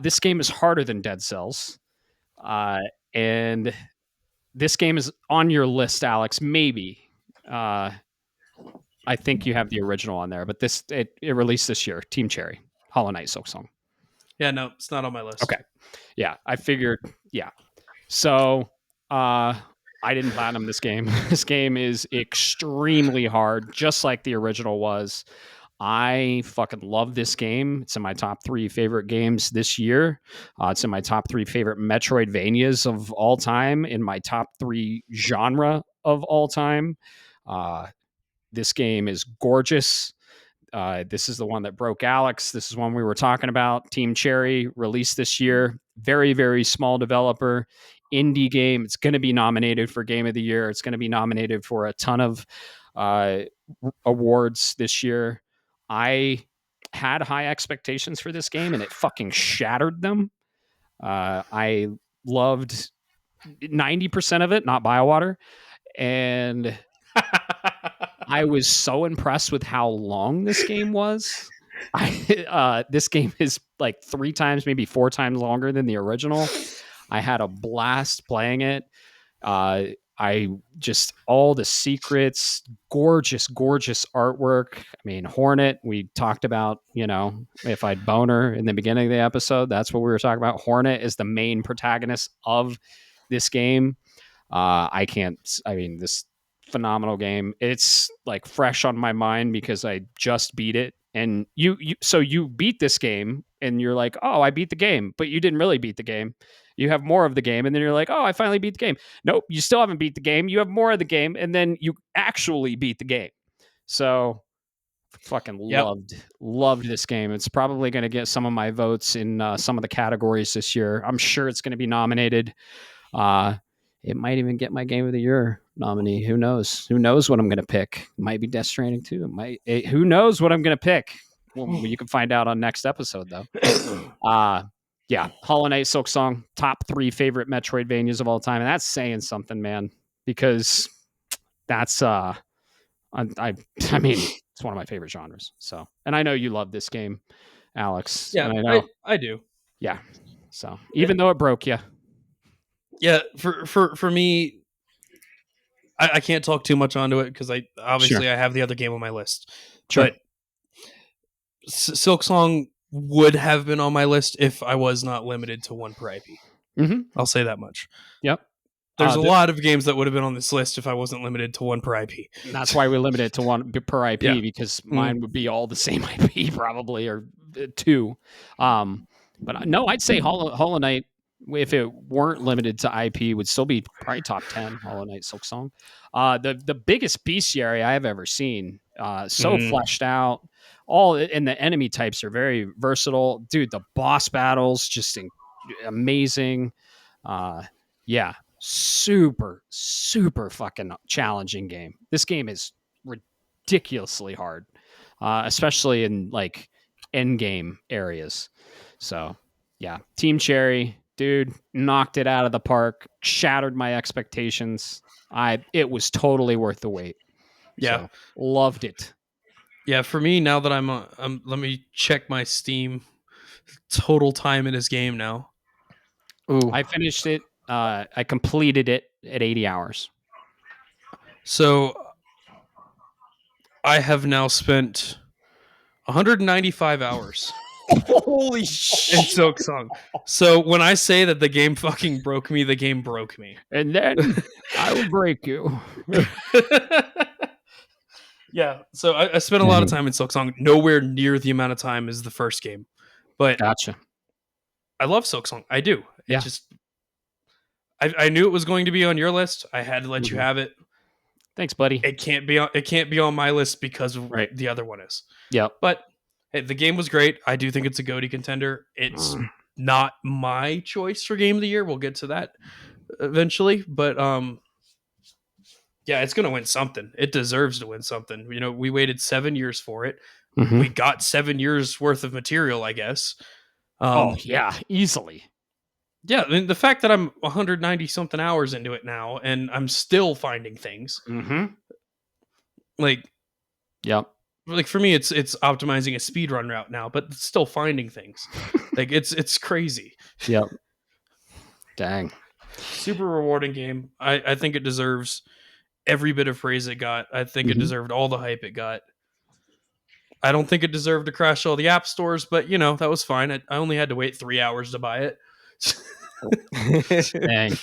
A: This game is harder than Dead Cells, and this game is on your list, Alex. Maybe. I think you have the original on there, but it released this year. Team Cherry, Hollow Knight Silksong.
C: Yeah, no, it's not on my list.
A: Okay. Yeah, I figured. Yeah. So, I didn't platinum this game. This game is extremely hard, just like the original was. I fucking love this game. It's in my top 3 favorite games this year. It's in my top 3 favorite Metroidvanias of all time, in my top 3 genre of all time. This game is gorgeous. This is the one that broke Alex. This is one we were talking about. Team Cherry released this year. Very, very small developer, indie game. It's going to be nominated for Game of the Year. It's going to be nominated for a ton of awards this year. I had high expectations for this game, and it fucking shattered them. I loved 90% of it, not BioWater, and I was so impressed with how long this game was. This game is like 3 times, maybe 4 times longer than the original. I had a blast playing it. I just, all the secrets, gorgeous, gorgeous artwork. I mean, Hornet, we talked about, if I'd boner in the beginning of the episode, that's what we were talking about. Hornet is the main protagonist of this game. This phenomenal game. It's like fresh on my mind because I just beat it. And so you beat this game and you're like, oh, I beat the game, but you didn't really beat the game. You have more of the game, and then you're like, oh, I finally beat the game. Nope, you still haven't beat the game. You have more of the game, and then you actually beat the game. So fucking loved this game. It's probably going to get some of my votes in some of the categories this year. I'm sure it's going to be nominated. It might even get my Game of the Year nominee. Who knows? Who knows what I'm going to pick? It might be Death Stranding too. Who knows what I'm going to pick? Well, you can find out on next episode though. Yeah, Hollow Knight Silksong, top 3 favorite Metroidvanias of all time, and that's saying something, man. Because that's I mean, it's one of my favorite genres. So, and I know you love this game, Alex.
C: Yeah,
A: and I know.
C: I do.
A: Yeah. So even though it broke you.
C: Yeah, for me, I can't talk too much onto it because I have the other game on my list.
A: Sure.
C: But Silksong would have been on my list if I was not limited to 1 per IP.
A: Mm-hmm.
C: I'll say that much.
A: Yep.
C: There's a lot of games that would have been on this list if I wasn't limited to 1 per IP.
A: That's why we limit it to 1 per IP, because mine would be all the same IP probably, or 2. But no, I'd say Hollow Knight, if it weren't limited to IP, would still be probably top 10. Hollow Knight Silksong, the biggest bestiary I have ever seen. So fleshed out. And the enemy types are very versatile, dude. The boss battles just amazing. Yeah, super fucking challenging game. This game is ridiculously hard, especially in like end game areas. So yeah, Team Cherry, dude, knocked it out of the park, shattered my expectations. It was totally worth the wait.
C: Yeah,
A: so, loved it.
C: Yeah, for me, now that I'm let me check my Steam total time in this game now.
A: Ooh, I finished it. I completed it at 80 hours.
C: So I have now spent 195 hours.
A: Holy
C: in
A: shit!
C: Silksong. So when I say that the game fucking broke me, the game broke me.
A: And then I will break you.
C: Yeah, so I spent a lot of time in Silksong, nowhere near the amount of time as the first game. But
A: Gotcha.
C: I love Silksong. I do. It
A: Yeah.
C: just I knew it was going to be on your list. I had to let you have it.
A: Thanks, buddy.
C: It can't be on my list because of the other one is.
A: Yep.
C: But hey, the game was great. I do think it's a GOTY contender. It's not my choice for game of the year. We'll get to that eventually, but yeah, it's going to win something. It deserves to win something. You know, we waited 7 years for it. We got 7 years worth of material, I guess.
A: Yeah, easily.
C: Yeah, I mean, the fact that I'm 190 something hours into it now and I'm still finding things. Like,
A: yep.
C: Like for me, it's optimizing a speedrun route now, but still finding things. Like it's crazy.
A: Yep. Dang.
C: Super rewarding game. I think it deserves every bit of praise it got. I think it deserved all the hype it got. I don't think it deserved to crash all the app stores, but you know, that was fine. I only had to wait 3 hours to buy it.
A: Dang.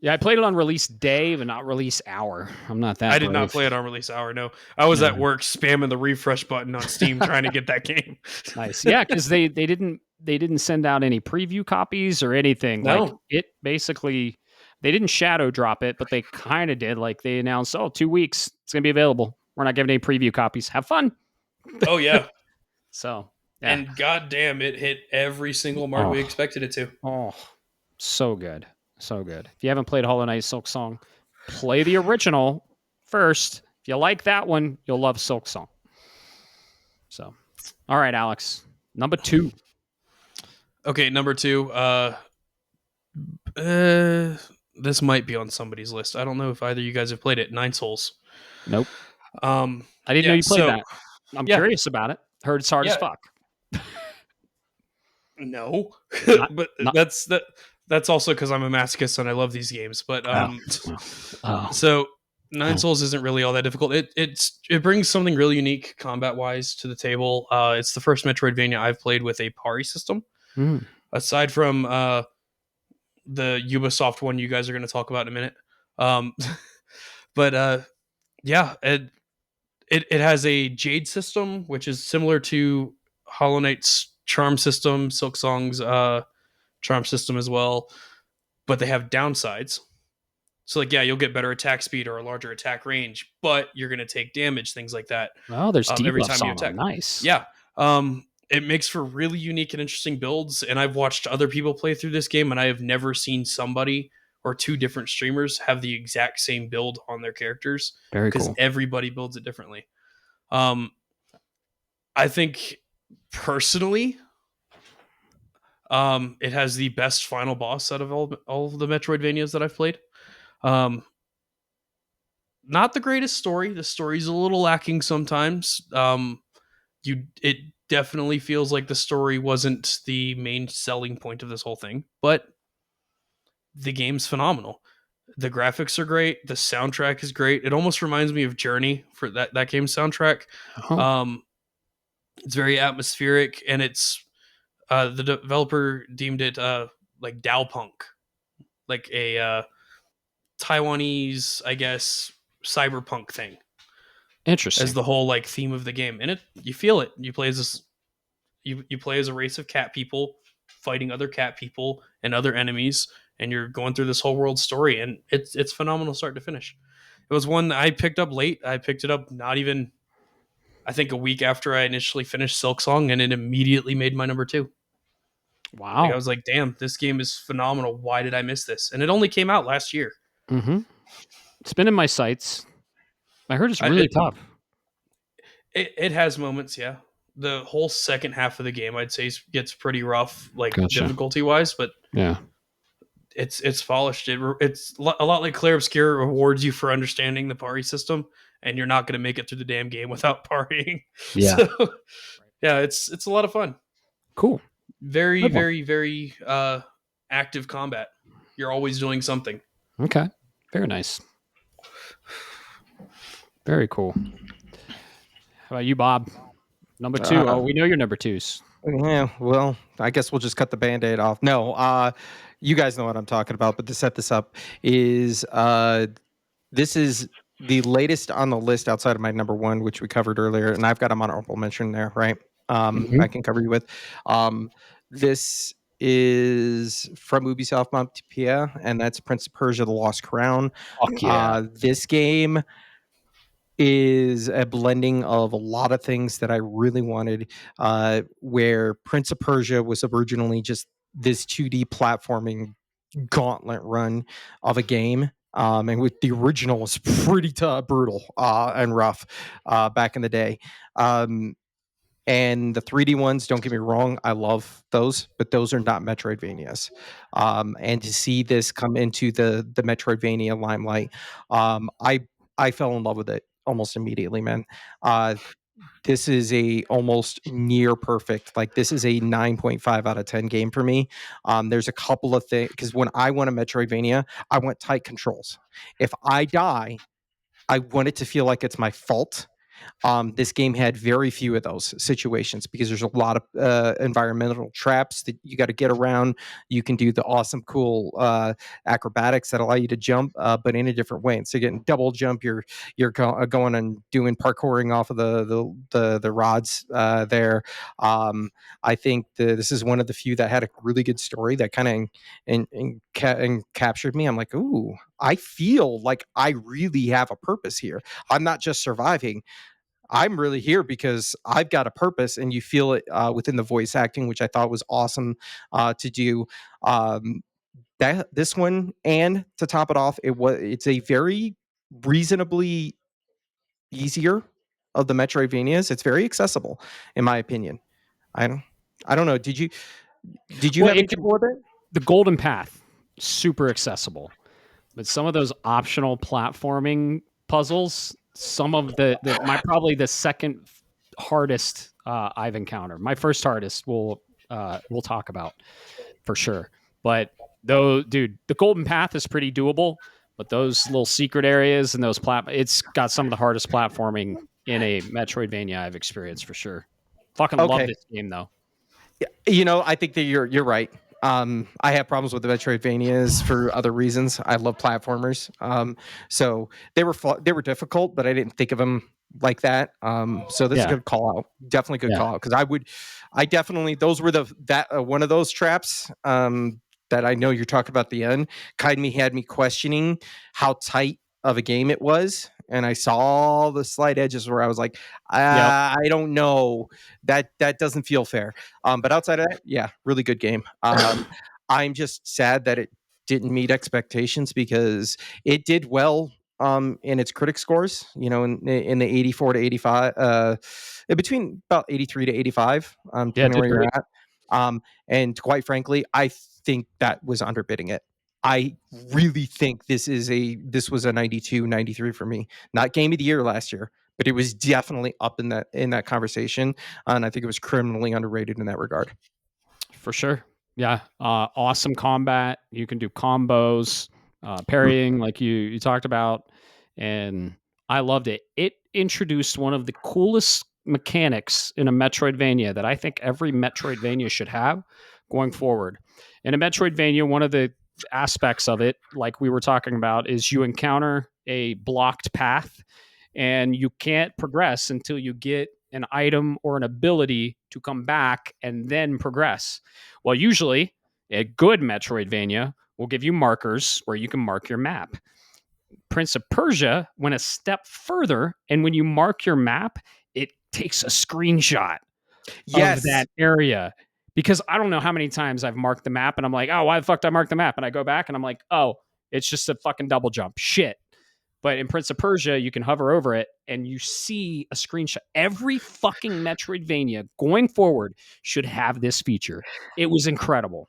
A: Yeah, I played it on release day, but not release hour. I'm not that.
C: I did not play it on release hour. No, I was at work spamming the refresh button on Steam trying to get that game.
A: Nice, yeah, because they didn't send out any preview copies or anything.
C: No.
A: Like it basically, they didn't shadow drop it, but they kind of did. Like they announced, 2 weeks, it's gonna be available. We're not giving any preview copies. Have fun.
C: Oh yeah.
A: So yeah.
C: And goddamn, it hit every single mark we expected it to.
A: Oh, so good. So good. If you haven't played Hollow Knight Silksong, play the original first. If you like that one, you'll love Silksong. So, all right, Alex. Number 2.
C: Okay, number 2. This might be on somebody's list. I don't know if either of you guys have played it. Nine Souls.
A: Nope. I didn't know you played that. I'm curious about it. Heard it's hard as fuck.
C: No, but that's also because I'm a masochist and I love these games. But so Nine Souls isn't really all that difficult. It brings something really unique combat wise to the table. It's the first Metroidvania I've played with a parry system, aside from the Ubisoft one you guys are going to talk about in a minute. But yeah, it has a Jade system, which is similar to Hollow Knight's charm system, Silksong's charm system as well, but they have downsides. So like, yeah, you'll get better attack speed or a larger attack range, but you're going to take damage, things like that.
A: Oh, there's every time you attack. Nice.
C: Yeah. It makes for really unique and interesting builds. And I've watched other people play through this game, and I have never seen somebody or two different streamers have the exact same build on their characters.
A: Very cool.
C: Because everybody builds it differently. I think personally, it has the best final boss out of all of the Metroidvanias that I've played. Not the greatest story. The story's a little lacking sometimes. It definitely feels like the story wasn't the main selling point of this whole thing, but the game's phenomenal. The graphics are great. The soundtrack is great. It almost reminds me of Journey for that game's soundtrack. It's very atmospheric, and it's the developer deemed it like Dowpunk, like a Taiwanese, I guess, cyberpunk thing.
A: Interesting.
C: As the whole like theme of the game, and you feel it. You play as this, you play as a race of cat people fighting other cat people and other enemies, and you're going through this whole world story, and it's phenomenal start to finish. It was one that I picked up late. I picked it up not even, I think, a week after I initially finished Silksong, and it immediately made my number 2.
A: Wow.
C: Like, I was like, damn, this game is phenomenal. Why did I miss this? And it only came out last year.
A: It's been in my sights. I heard it's really tough.
C: It has moments, yeah. The whole second half of the game, I'd say, gets pretty rough, like difficulty wise, but
A: yeah,
C: it's polished. It's a lot like Clair Obscur rewards you for understanding the parry system, and you're not going to make it through the damn game without parrying.
A: Yeah,
C: so, yeah, it's a lot of fun.
A: Cool.
C: Very, very, very active combat. You're always doing something.
A: Okay, very nice. Very cool. How about you, Bob? Number two. Oh, we know your number twos.
B: Yeah, well, I guess we'll just cut the Band-Aid off. No, you guys know what I'm talking about, but to set this up is this is the latest on the list outside of my number one, which we covered earlier, and I've got an honorable mention there, right? I can cover you with. This is from Ubisoft Montpellier, and that's Prince of Persia: The Lost Crown.
A: Fuck yeah.
B: This game is a blending of a lot of things that I really wanted, where Prince of Persia was originally just this 2D platforming gauntlet run of a game. And with the original was pretty brutal and rough back in the day. And the 3D ones, don't get me wrong, I love those, but those are not Metroidvanias. And to see this come into the Metroidvania limelight, I fell in love with it almost immediately, man. This is a almost near perfect, like this is a 9.5 out of 10 game for me. There's a couple of things, because when I want a Metroidvania, I want tight controls. If I die, I want it to feel like it's my fault. This game had very few of those situations because there's a lot of environmental traps that you got to get around. You can do the awesome, cool acrobatics that allow you to jump, but in a different way. Instead of getting double jump, you're going and doing parkouring off of the rods there. I think this is one of the few that had a really good story that kind of captured me. I'm like, ooh, I feel like I really have a purpose here. I'm not just surviving. I'm really here because I've got a purpose, and you feel it within the voice acting, which I thought was awesome to do. That this one, and to top it off, it's a very reasonably easier of the Metroidvanias. It's very accessible, in my opinion. I don't know. Did you have any trouble with it?
A: The Golden Path, super accessible, but some of those optional platforming puzzles, some of probably the second hardest I've encountered. My first hardest we'll talk about for sure. But though, dude, the Golden Path is pretty doable, but those little secret areas and it's got some of the hardest platforming in a Metroidvania I've experienced for sure. Fucking love this game though.
B: I think that you're right. I have problems with the Metroidvanias for other reasons. I love platformers. So they were difficult, but I didn't think of them like that. So this is a good call out. Definitely good call out, because those were one of those traps that I know you're talking about at the end. Kind of had me questioning how tight of a game it was. And I saw all the slight edges where I was like, I don't know. That doesn't feel fair. But outside of that, yeah, really good game. I'm just sad that it didn't meet expectations, because it did well in its critic scores, in the 84 to 85, between about 83 to 85, depending where you're at. And quite frankly, I think that was underbidding it. I really think this was a 92, 93 for me. Not game of the year last year, but it was definitely up in that conversation. And I think it was criminally underrated in that regard.
A: For sure. Yeah. Awesome combat. You can do combos, parrying, like you talked about. And I loved it. It introduced one of the coolest mechanics in a Metroidvania that I think every Metroidvania should have going forward. In a Metroidvania, one of the aspects of it, like we were talking about, is you encounter a blocked path and you can't progress until you get an item or an ability to come back and then progress. Well, usually a good Metroidvania will give you markers where you can mark your map. Prince of Persia went a step further, and when you mark your map, it takes a screenshot of that area. Because I don't know how many times I've marked the map and I'm like, oh, why the fuck did I mark the map? And I go back and I'm like, oh, it's just a fucking double jump. Shit. But in Prince of Persia, you can hover over it and you see a screenshot. Every fucking Metroidvania going forward should have this feature. It was incredible.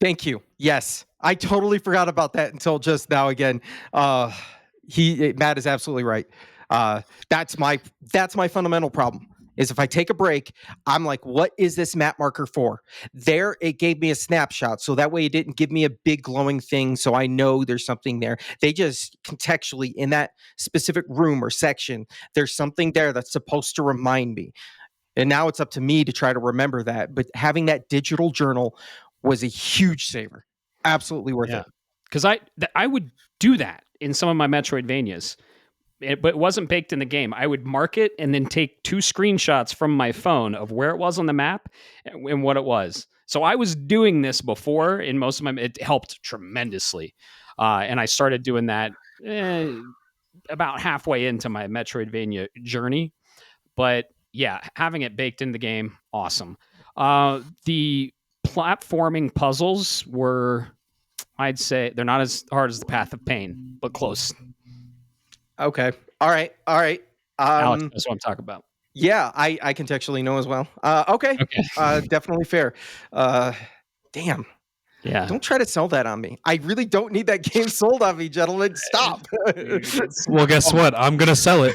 B: Thank you. Yes. I totally forgot about that until just now again. Matt is absolutely right. That's my fundamental problem. Is if I take a break, I'm like, what is this map marker for? There, it gave me a snapshot. So that way it didn't give me a big glowing thing. So I know there's something there. They just contextually, in that specific room or section, there's something there that's supposed to remind me. And now it's up to me to try to remember that. But having that digital journal was a huge saver. Absolutely worth it.
A: Because I would do that in some of my Metroidvanias. But it wasn't baked in the game. I would mark it and then take 2 screenshots from my phone of where it was on the map and what it was. So I was doing this before in most of my. It helped tremendously, and I started doing that about halfway into my Metroidvania journey. But yeah, having it baked in the game, awesome. The platforming puzzles were, I'd say, they're not as hard as the Path of Pain, but close.
B: Okay. All right.
A: Alex, that's what I'm talking about.
B: Yeah, I contextually know as well. Okay. Definitely fair. Damn.
A: Yeah.
B: Don't try to sell that on me. I really don't need that game sold on me, gentlemen. Stop.
C: Well, guess what? I'm gonna sell it.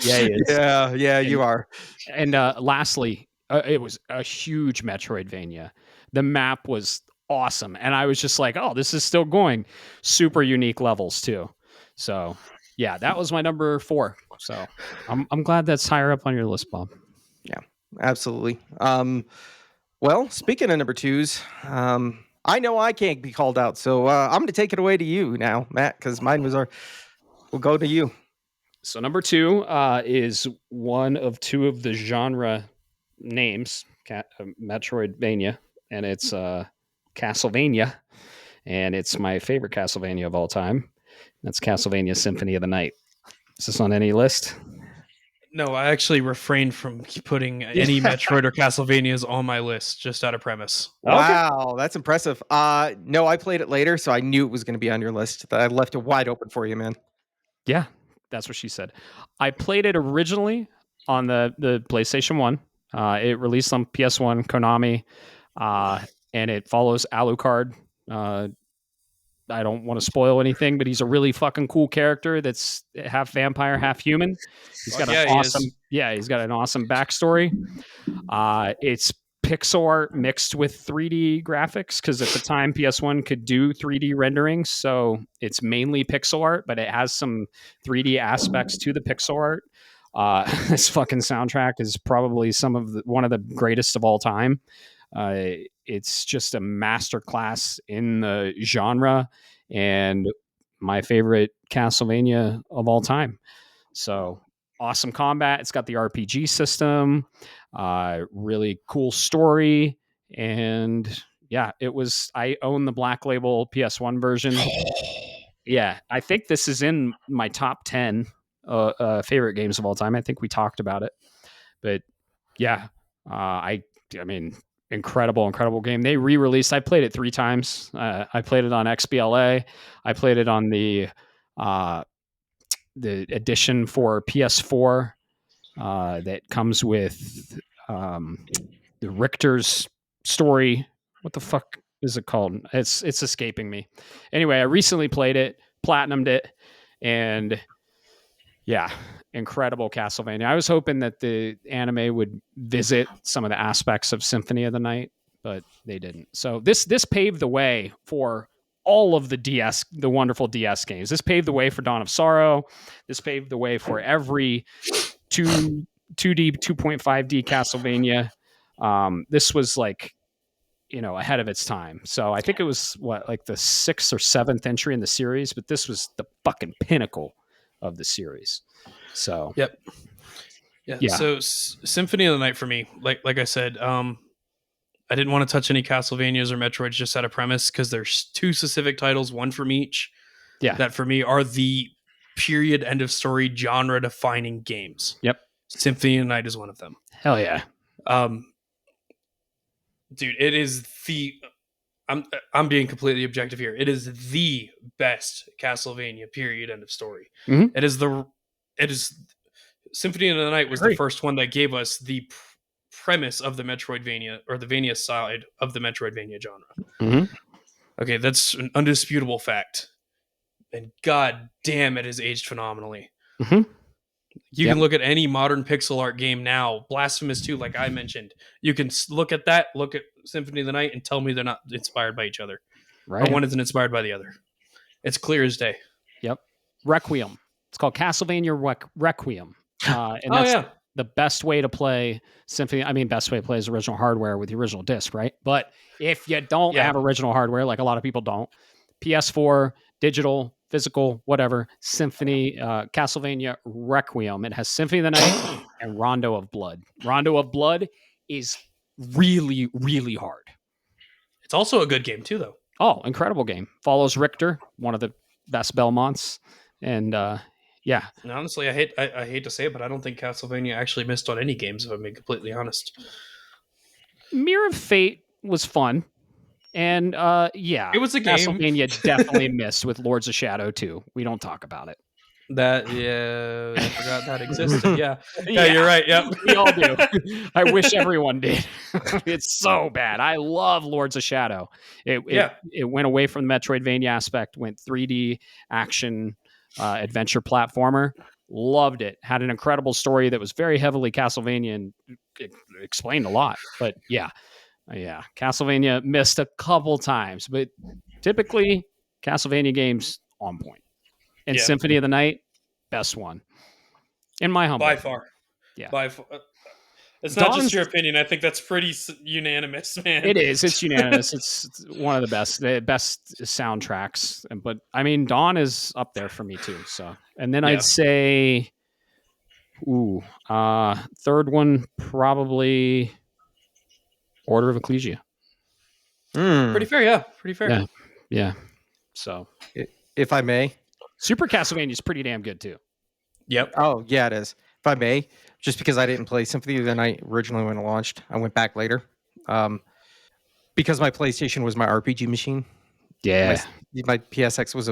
A: Yeah, he is.
B: Yeah, you are.
A: And lastly, it was a huge Metroidvania. The map was awesome, and I was just like, "Oh, this is still going." Super unique levels too. So, yeah, that was my number 4. So, I'm glad that's higher up on your list, Bob.
B: Yeah, absolutely. Well, speaking of number 2s, I know I can't be called out, so I'm going to take it away to you now, Matt, because mine was We'll go to you.
A: So number 2 is one of 2 of the genre names, Metroidvania, and it's Castlevania, and it's my favorite Castlevania of all time. That's Castlevania Symphony of the Night. Is this on any list?
C: No, I actually refrained from putting any Metroid or Castlevanias on my list just out of premise.
B: Wow, that's impressive. No, I played it later, so I knew it was going to be on your list. I left it wide open for you, man.
A: Yeah, that's what she said. I played it originally on the PlayStation 1. It released on PS1, Konami, and it follows Alucard. I don't want to spoil anything, but he's a really fucking cool character that's half vampire, half human. He's got he's got an awesome backstory. It's pixel art mixed with 3D graphics because at the time PS1 could do 3D renderings, so it's mainly pixel art, but it has some 3D aspects to the pixel art. This fucking soundtrack is probably one of the greatest of all time. It's just a masterclass in the genre and my favorite Castlevania of all time. So awesome combat. It's got the RPG system, really cool story. And yeah, I own the Black Label PS1 version. Yeah, I think this is in my top 10 favorite games of all time. I think we talked about it. But yeah, I mean, incredible game. They re-released. I played it 3 times. I played it on XBLA. I played it on the edition for PS4 that comes with the Richter's story. What the fuck is it called? It's escaping me. Anyway, I recently played it, platinumed it, and yeah, incredible Castlevania. I was hoping that the anime would visit some of the aspects of Symphony of the Night, but they didn't. So this paved the way for all of the wonderful DS games. This paved the way for Dawn of Sorrow. This paved the way for every 2D, 2.5D Castlevania. This was like, ahead of its time. So I think it was like the 6th or 7th entry in the series, but this was the fucking pinnacle of the series. So
C: yeah. So Symphony of the Night for me, like I said, I didn't want to touch any Castlevanias or Metroids just out of premise because there's 2 specific titles, one from each, that for me are the period end of story genre defining games.
A: Yep.
C: Symphony of the Night is one of them.
A: Hell yeah.
C: Dude, it is I'm being completely objective here. It is the best Castlevania period end of story.
A: Mm-hmm.
C: It is Symphony of the Night was the first one that gave us the premise of the Metroidvania or the Vania side of the Metroidvania genre.
A: Mm-hmm.
C: Okay, that's an undisputable fact. And god damn, it has aged phenomenally.
A: Mm-hmm.
C: You can look at any modern pixel art game now, Blasphemous 2, like I mentioned. You can look at Symphony of the Night and tell me they're not inspired by each other.
A: Right.
C: Or one isn't inspired by the other. It's clear as day.
A: Yep. Requiem. It's called Castlevania Requiem. And the best way to play Symphony. I mean, best way to play is original hardware with the original disc, right? But if you don't have original hardware, like a lot of people don't, PS4, digital, physical, whatever, Symphony, Castlevania Requiem. It has Symphony of the Night and Rondo of Blood. Rondo of Blood is really, really hard.
C: It's also a good game too, though.
A: Oh, incredible game. Follows Richter, one of the best Belmonts. And yeah.
C: And honestly, I hate to say it, but I don't think Castlevania actually missed on any games, if I'm being completely honest.
A: Mirror of Fate was fun. And yeah,
C: it was a game.
A: Castlevania definitely missed with Lords of Shadow too. We don't talk about it.
C: I forgot that existed. Yeah, you're right. Yep,
A: we all do. I wish everyone did. It's so bad. I love Lords of Shadow. It went away from the Metroidvania aspect, went 3D action adventure platformer. Loved it. Had an incredible story that was very heavily Castlevania and it explained a lot. But yeah, Castlevania missed a couple times, but typically Castlevania games on point. And Symphony of the Night, best one. In my humble
C: by far.
A: Yeah.
C: By far. It's not just your opinion. I think that's pretty unanimous, man.
A: It is. It's unanimous. It's one of the best soundtracks. But I mean, Dawn is up there for me too. So, and then I'd say, third one, probably Order of Ecclesia.
C: Pretty fair. Yeah. Pretty fair.
A: Yeah. So
B: if I may,
A: Super Castlevania is pretty damn good too.
C: Yep.
B: Oh, yeah, it is. If I may, just because I didn't play Symphony of the Night originally when it launched, I went back later. Because my PlayStation was my RPG machine.
A: Yeah.
B: My PSX was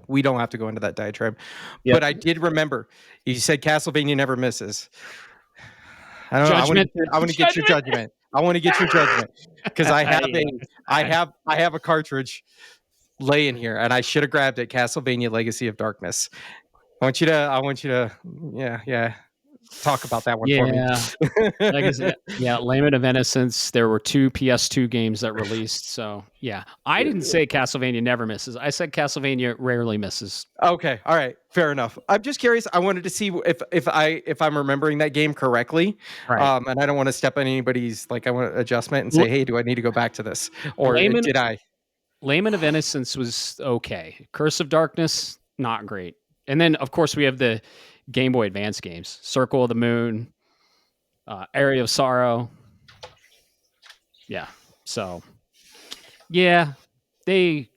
B: we don't have to go into that diatribe. Yep. But I did remember, you said Castlevania never misses. I don't know. I want to get your judgment. I want to get your judgment because I have a cartridge laying here, and I should have grabbed it. Castlevania: Legacy of Darkness. I want you to, talk about that one for me.
A: Lament of Innocence. There were 2 PS2 games that released. So yeah, I didn't say Castlevania never misses. I said Castlevania rarely misses.
B: Okay, all right, fair enough. I'm just curious. I wanted to see if I'm remembering that game correctly.
A: Right.
B: And I don't want to step on anybody's I want adjustment and say, hey, do I need to go back to this, or did I?
A: Lament of Innocence was okay. Curse of Darkness, not great. And then, of course, we have the Game Boy Advance games. Circle of the Moon, Area of Sorrow. Yeah. So, yeah, they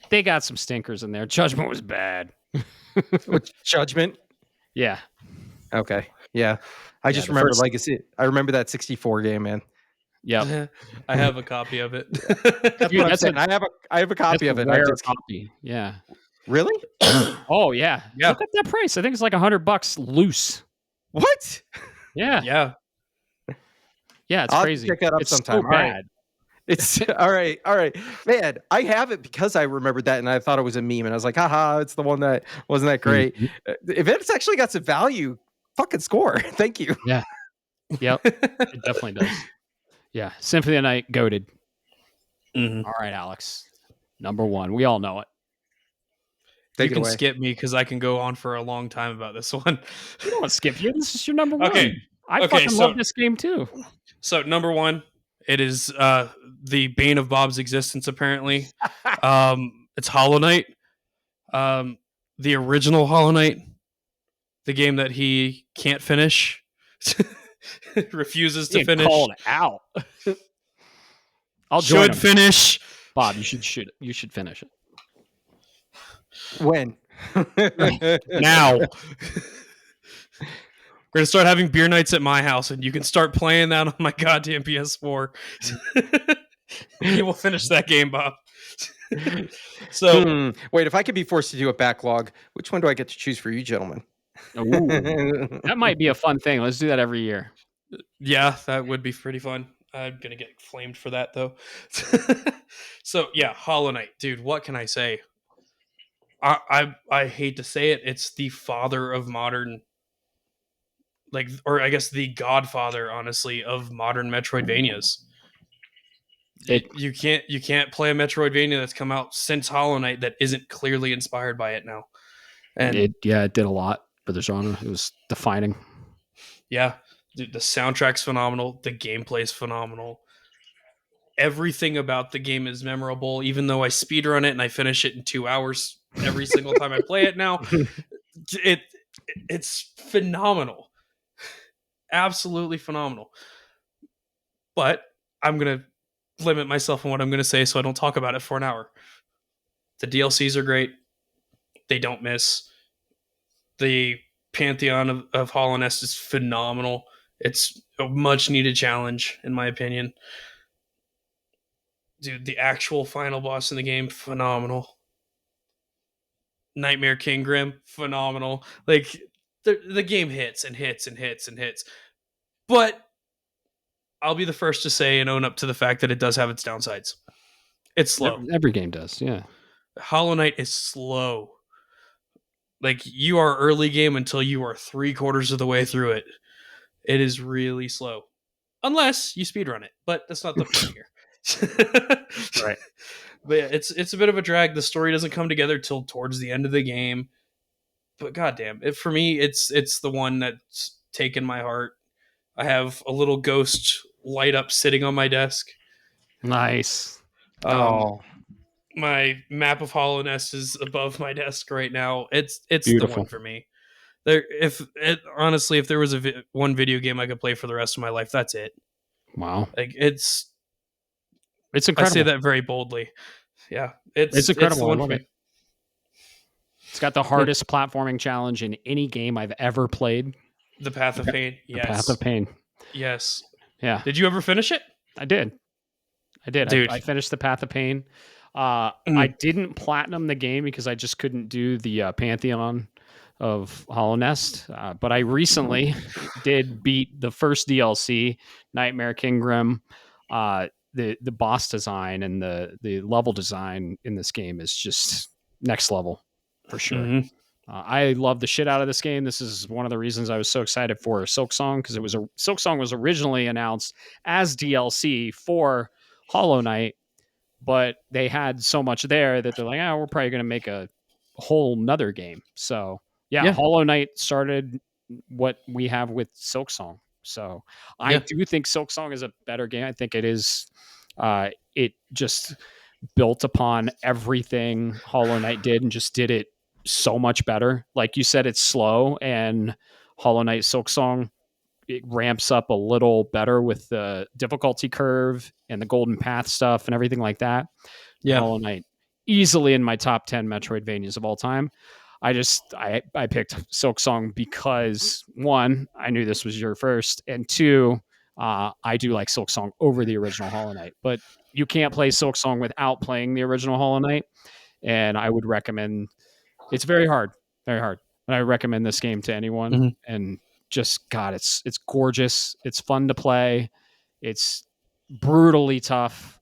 A: got some stinkers in there. Judgment was bad.
B: Judgment?
A: Yeah.
B: Okay. Yeah. I just remember Legacy. I remember that 64 game, man.
A: Yeah,
C: I have a copy of it.
B: That's what I'm saying. I have a copy of it.
A: Rare copy. Yeah.
B: Really?
A: Oh yeah. Look at that price. I think it's like $100 loose.
B: What?
A: Yeah.
C: Yeah.
A: Yeah, it's
B: I'll
A: crazy.
B: Check that up
A: it's
B: sometime.
A: So bad.
B: It's all right. Man, I have it because I remembered that and I thought it was a meme and I was like, haha, it's the one that wasn't that great. Mm-hmm. If it's actually got some value, fucking score. Thank you.
A: Yeah. Yep. It definitely does. Yeah, Symphony of the Night, goated.
C: Mm-hmm.
A: All right, Alex. Number 1. We all know it.
C: You can skip me because I can go on for a long time about this one.
A: I don't want to skip you. This is your number 1.
C: Okay.
A: I fucking love this game too.
C: So number 1, it is the bane of Bob's existence, apparently. It's Hollow Knight. The original Hollow Knight. The game that he can't finish. Refuses to finish.
A: Called out. I'll join him.
C: Finish.
A: Bob, you should finish it.
B: When?
C: Now. We're gonna start having beer nights at my house, and you can start playing that on my goddamn PS4. You will finish that game, Bob. So,
B: wait, if I could be forced to do a backlog, which one do I get to choose for you, gentlemen?
A: That might be a fun thing. Let's do that every year.
C: Yeah, that would be pretty fun. I'm gonna get flamed for that though. So yeah, Hollow Knight, dude. What can I say? I hate to say it. It's the father of modern, or I guess the godfather, honestly, of modern Metroidvanias. You can't play a Metroidvania that's come out since Hollow Knight that isn't clearly inspired by it now. And
A: it did a lot for the genre. It was defining.
C: Yeah, dude, the soundtrack's phenomenal. The gameplay's phenomenal. Everything about the game is memorable. Even though I speedrun it and I finish it in 2 hours every single time I play it now, it it's phenomenal. Absolutely phenomenal. But I'm gonna limit myself on what I'm gonna say so I don't talk about it for an hour. The DLCs are great. They don't miss. The Pantheon of Hollow Nest is phenomenal. It's a much needed challenge, in my opinion. Dude, the actual final boss in the game, phenomenal. Nightmare King Grim, phenomenal. Like the game hits and hits and hits and hits. But I'll be the first to say and own up to the fact that it does have its downsides. It's slow.
A: Every game does, yeah.
C: Hollow Knight is slow. Like, you are early game until you are 3/4 of the way through it. It is really slow. Unless you speedrun it. But that's not the point here.
A: Right.
C: But yeah, it's a bit of a drag. The story doesn't come together till towards the end of the game. But goddamn, for me, it's the one that's taken my heart. I have a little ghost light up sitting on my desk.
A: Nice.
C: My map of Hollow Nest is above my desk right now. It's
A: Beautiful.
C: the one for me. Honestly, if there was one video game I could play for the rest of my life, that's it.
A: Wow.
C: Like, it's
A: incredible.
C: I say that very boldly. Yeah, it's
A: incredible.
C: It's
A: I love it. It's got the hardest platforming challenge in any game I've ever played.
C: The Path of Pain. Yes.
A: The Path of Pain.
C: Yes.
A: Yeah.
C: Did you ever finish it?
A: I did.
C: Dude.
A: I finished the Path of Pain. I didn't platinum the game because I just couldn't do the Pantheon of Hollow Nest. But I recently did beat the first DLC, Nightmare King Grim. The boss design and the level design in this game is just next level for sure.
C: Mm-hmm.
A: I love the shit out of this game. This is one of the reasons I was so excited for Silksong, because Silksong was originally announced as DLC for Hollow Knight, but they had so much there that they're like, we're probably going to make a whole nother game. So yeah, Hollow Knight started what we have with Silksong. So I do think Silksong is a better game. I think it is. It just built upon everything Hollow Knight did and just did it so much better. Like you said, it's slow, and Hollow Knight Silksong, it ramps up a little better with the difficulty curve and the golden path stuff and everything like that. Yeah, Hollow Knight easily in my top 10 Metroidvanias of all time. I picked Silksong because, one, I knew this was your first, and two, I do like Silksong over the original Hollow Knight. But you can't play Silksong without playing the original Hollow Knight, and I would recommend. It's very hard, but I recommend this game to anyone. Mm-hmm. And just, God, it's gorgeous. It's fun to play. It's brutally tough.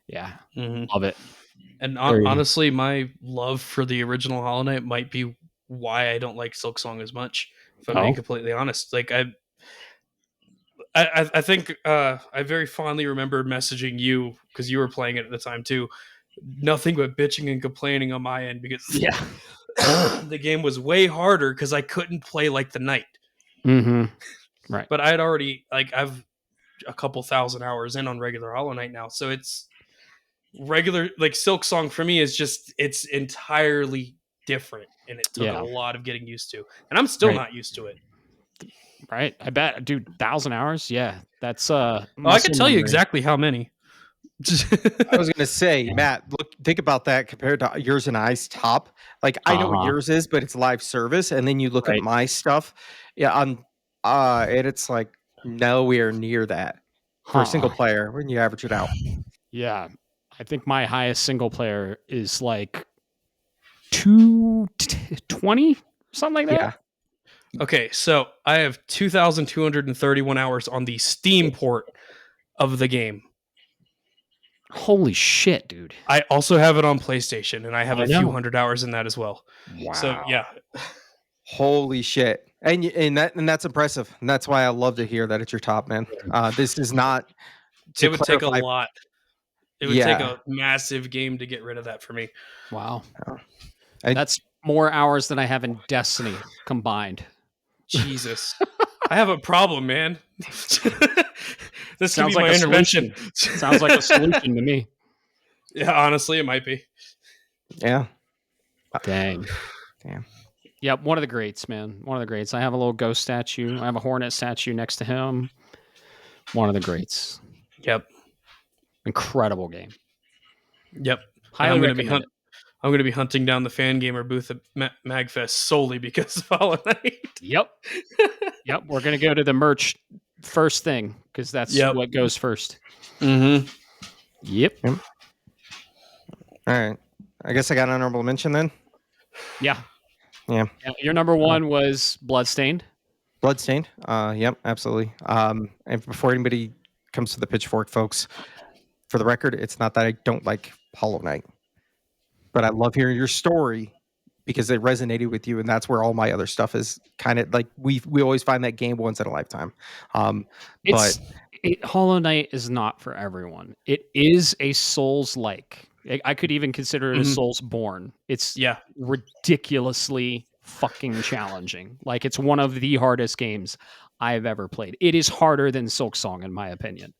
A: Yeah, love it.
C: And honestly, my love for the original Hollow Knight might be why I don't like Silksong as much, if I'm being completely honest. Like, I think I very fondly remember messaging you, because you were playing it at the time too. Nothing but bitching and complaining on my end, because the game was way harder because I couldn't play like the knight.
A: Mm-hmm. Right.
C: But I had already, I've a couple thousand hours in on regular Hollow Knight now, so it's regular. Like, Silksong for me is just, it's entirely different, and it took a lot of getting used to, and I'm still not used to it.
A: Right. I bet, dude, 1,000 hours. Yeah. That's
C: I can tell you exactly how many.
B: I was gonna say, Matt, think about that compared to yours and I's top. Like, I know what yours is, but it's live service, and then you look at my stuff, and it's like nowhere near that for a single player when you average it out.
A: Yeah, I think my highest single player is like 220, something like that.
B: Yeah.
C: Okay, so I have 2,231 hours on the Steam port of the game.
A: Holy shit, dude.
C: I also have it on PlayStation, and I have a few hundred hours in that as well.
A: Wow.
C: So, yeah.
B: Holy shit. And that's impressive. And that's why I love to hear that it's your top, man. This is not...
C: It would take a lot. It would take a massive game to get rid of that for me.
A: Wow. That's more hours than I have in Destiny combined.
C: Jesus. I have a problem, man. This could be
A: Sounds like
C: my
A: a
C: intervention.
A: Sounds like a solution to me.
C: Yeah, honestly, it might be.
B: Yeah.
A: Dang.
B: Damn.
A: Yep, one of the greats, man. One of the greats. I have a little ghost statue. I have a hornet statue next to him. One of the greats.
C: Yep.
A: Incredible game.
C: Yep.
A: Highly recommend it.
C: I'm going to be hunting down the fan gamer booth at MagFest solely because of Hollow Knight.
A: Yep. Yep. We're going to go to the merch first thing because that's what goes first.
C: Mm-hmm.
A: Yep.
B: All right. I guess I got an honorable mention then.
A: Yeah.
B: Yeah.
A: Your number one was Bloodstained.
B: Bloodstained. Yep, absolutely. And before anybody comes to the pitchfork, folks, for the record, it's not that I don't like Hollow Knight, but I love hearing your story because it resonated with you, and that's where all my other stuff is kind of like we always find that game once in a lifetime. But
A: Hollow Knight is not for everyone. It is a Souls-like. I could even consider it a Soulsborne. It's ridiculously fucking challenging. Like, it's one of the hardest games I've ever played. It is harder than Silksong, in my opinion.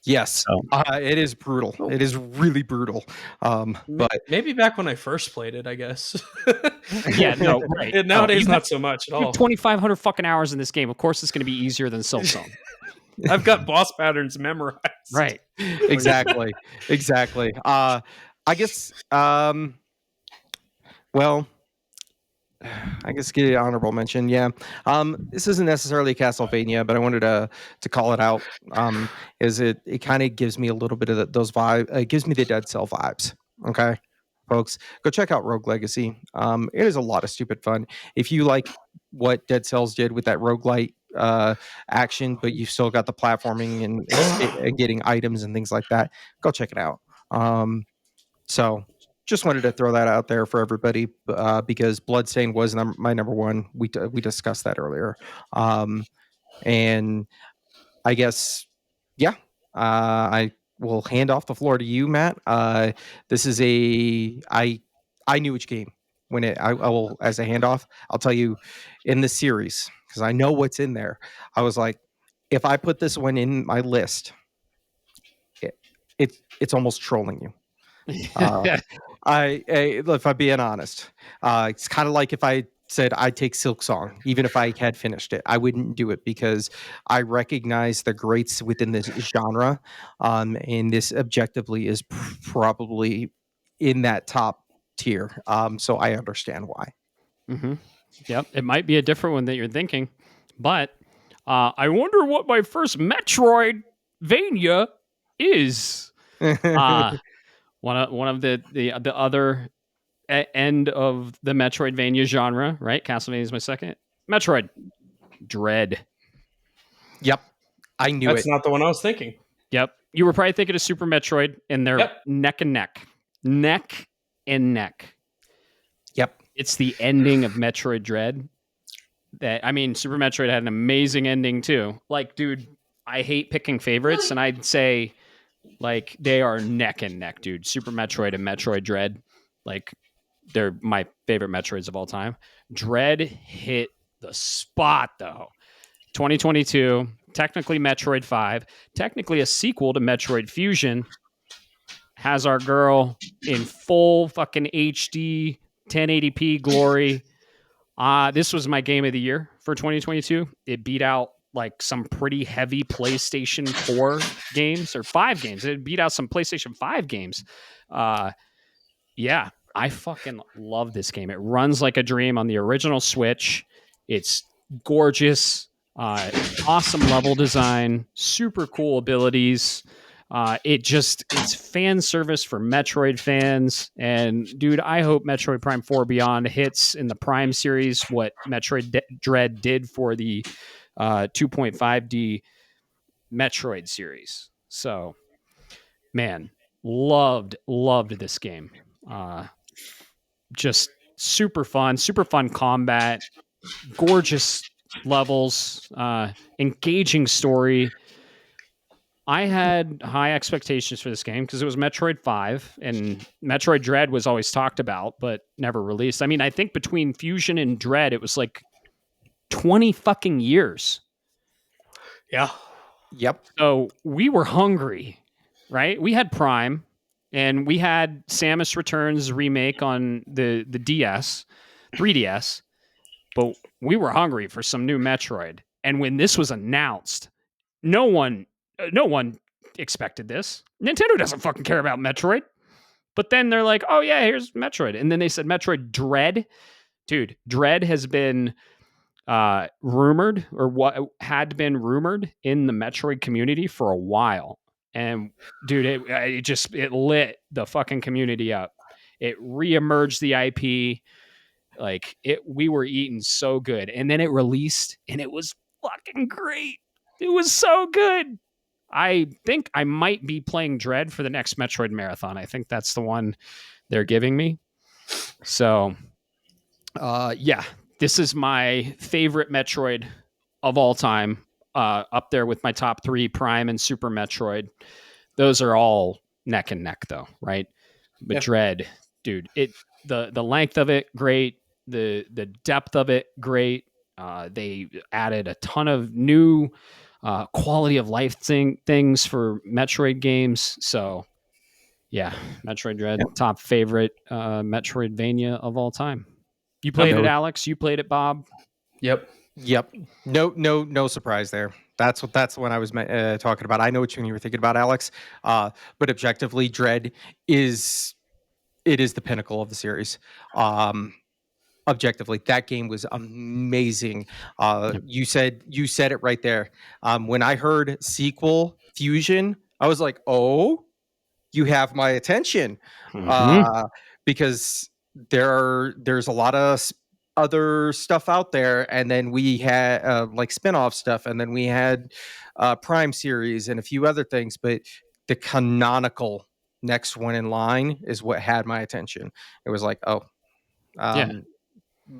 B: Yes, it is brutal. It is really brutal. But
C: maybe back when I first played it, I guess.
A: Yeah, no, right.
C: And nowadays, not so much at all. 2,500
A: fucking hours in this game. Of course, it's going to be easier than Silksong.
C: I've got boss patterns memorized.
A: Right.
B: Exactly. I guess. Well, I guess get an honorable mention. Yeah. This isn't necessarily Castlevania, but I wanted to call it out. Is it kind of gives me a little bit of those vibes. It gives me the Dead Cell vibes. Okay, folks, go check out Rogue Legacy. It is a lot of stupid fun. If you like what Dead Cells did with that roguelite action, but you still got the platforming and getting items and things like that, go check it out. So just wanted to throw that out there for everybody because Bloodstained was my number one. We discussed that earlier. And I guess, yeah, I will hand off the floor to you, Matt. This is I knew which game when I will, as a handoff, I'll tell you in the series, because I know what's in there. I was like, if I put this one in my list, it's almost trolling you. If I'm being honest, it's kind of like if I said I'd take Silksong, even if I had finished it, I wouldn't do it because I recognize the greats within this genre, and this objectively is probably in that top tier. So I understand why.
A: Mm-hmm. Yep, it might be a different one that you're thinking, but I wonder what my first Metroidvania is. One of the other end of the Metroidvania genre, right? Castlevania is my second. Metroid Dread.
B: Yep, I knew
C: That's not the one I was thinking.
A: Yep, you were probably thinking of Super Metroid, and they're neck and neck.
B: Yep,
A: it's the ending of Metroid Dread. Super Metroid had an amazing ending too. Like, dude, I hate picking favorites, and I'd say, like, they are neck and neck, dude. Super Metroid and Metroid Dread, like, they're my favorite Metroids of all time. Dread hit the spot, though. 2022, technically Metroid 5, technically a sequel to Metroid Fusion, has our girl in full fucking HD 1080p glory. This was my game of the year for 2022. It beat out like some pretty heavy PlayStation 4 games or 5 games. It beat out some PlayStation 5 games. Yeah, I fucking love this game. It runs like a dream on the original Switch. It's gorgeous, awesome level design, super cool abilities. It's fan service for Metroid fans. And dude, I hope Metroid Prime 4 Beyond hits in the Prime series what Metroid Dread did for the 2.5D Metroid series. So, man, loved this game. Just super fun combat, gorgeous levels, engaging story. I had high expectations for this game because it was Metroid 5, and Metroid Dread was always talked about but never released. I mean, I think between Fusion and Dread, it was like 20 fucking years.
C: Yeah.
B: Yep.
A: So we were hungry, right? We had Prime, and we had Samus Returns remake on the DS, 3DS, but we were hungry for some new Metroid. And when this was announced, no one expected this. Nintendo doesn't fucking care about Metroid. But then they're like, "Oh yeah, here's Metroid," and then they said Metroid Dread. Dude, Dread has been rumored, or what had been rumored in the Metroid community for a while. And dude, it lit the fucking community up. It reemerged the IP. Like we were eating so good. And then it released and it was fucking great. It was so good. I think I might be playing Dread for the next Metroid Marathon. I think that's the one they're giving me. So yeah, this is my favorite Metroid of all time. Up there with my top 3, Prime and Super Metroid. Those are all neck and neck, though, right? But Dread, dude, the length of it, great. The depth of it, great. They added a ton of new quality of life things for Metroid games. So yeah, Metroid Dread, top favorite Metroidvania of all time. You played it, Alex. You played it, Bob.
C: Yep.
B: No surprise there. That's the one I was talking about. I know which one you were thinking about, Alex. But objectively, Dread is the pinnacle of the series. Objectively, that game was amazing. You said it right there. When I heard sequel Fusion, I was like, oh, you have my attention. Because there's a lot of other stuff out there, and then we had like spin-off stuff, and then we had Prime series and a few other things, but the canonical next one in line is what had my attention. It was like, oh,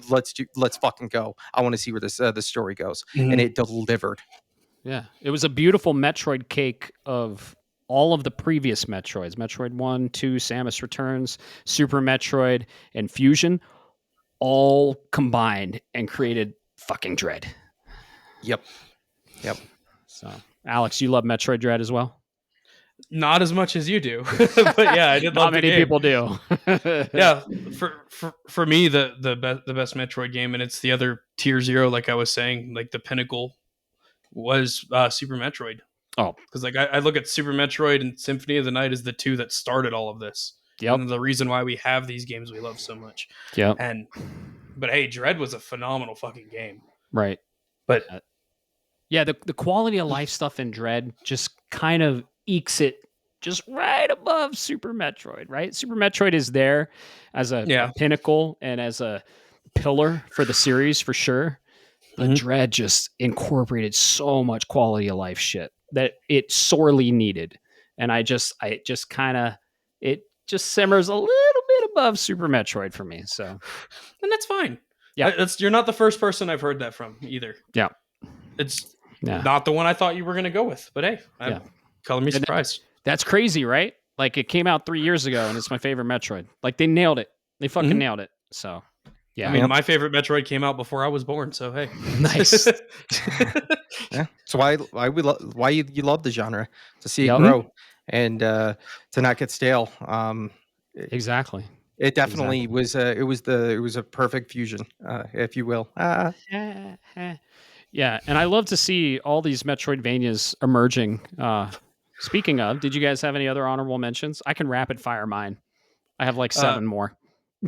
B: let's fucking go. I want to see where this the story goes. And it delivered.
A: Yeah, it was a beautiful Metroid cake of all of the previous Metroids: Metroid 1, 2, Samus Returns, Super Metroid, and Fusion, all combined and created fucking Dread.
B: Yep.
A: So, Alex, you love Metroid Dread as well?
C: Not as much as you do, but yeah, I did love
A: Not
C: the
A: many
C: game.
A: people do.
C: Yeah, for me, the best Metroid game, and it's the other tier 0, like I was saying, like the pinnacle was Super Metroid.
A: Oh,
C: because like I look at Super Metroid and Symphony of the Night as the two that started all of this.
A: Yep.
C: And the reason why we have these games we love so much.
A: Yep.
C: But hey, Dread was a phenomenal fucking game.
A: Right.
C: But
A: yeah, the quality of life stuff in Dread just kind of ekes it just right above Super Metroid, right? Super Metroid is there as a pinnacle and as a pillar for the series for sure. But Dread just incorporated so much quality of life shit that it sorely needed. And it just simmers a little bit above Super Metroid for me. So,
C: and that's fine.
A: Yeah.
C: You're not the first person I've heard that from either.
A: Yeah.
C: It's not the one I thought you were going to go with, but hey, color me surprised.
A: That's crazy, right? Like it came out 3 years ago and it's my favorite Metroid. Like they nailed it. They fucking nailed it. So, yeah.
C: I mean, my favorite Metroid came out before I was born, so hey.
A: Nice.
B: Yeah. So why you love the genre, to see it grow and to not get stale.
A: Exactly.
B: It definitely was it was a perfect fusion, if you will.
A: Yeah, and I love to see all these Metroidvanias emerging. Speaking of, did you guys have any other honorable mentions? I can rapid fire mine. I have like 7 more.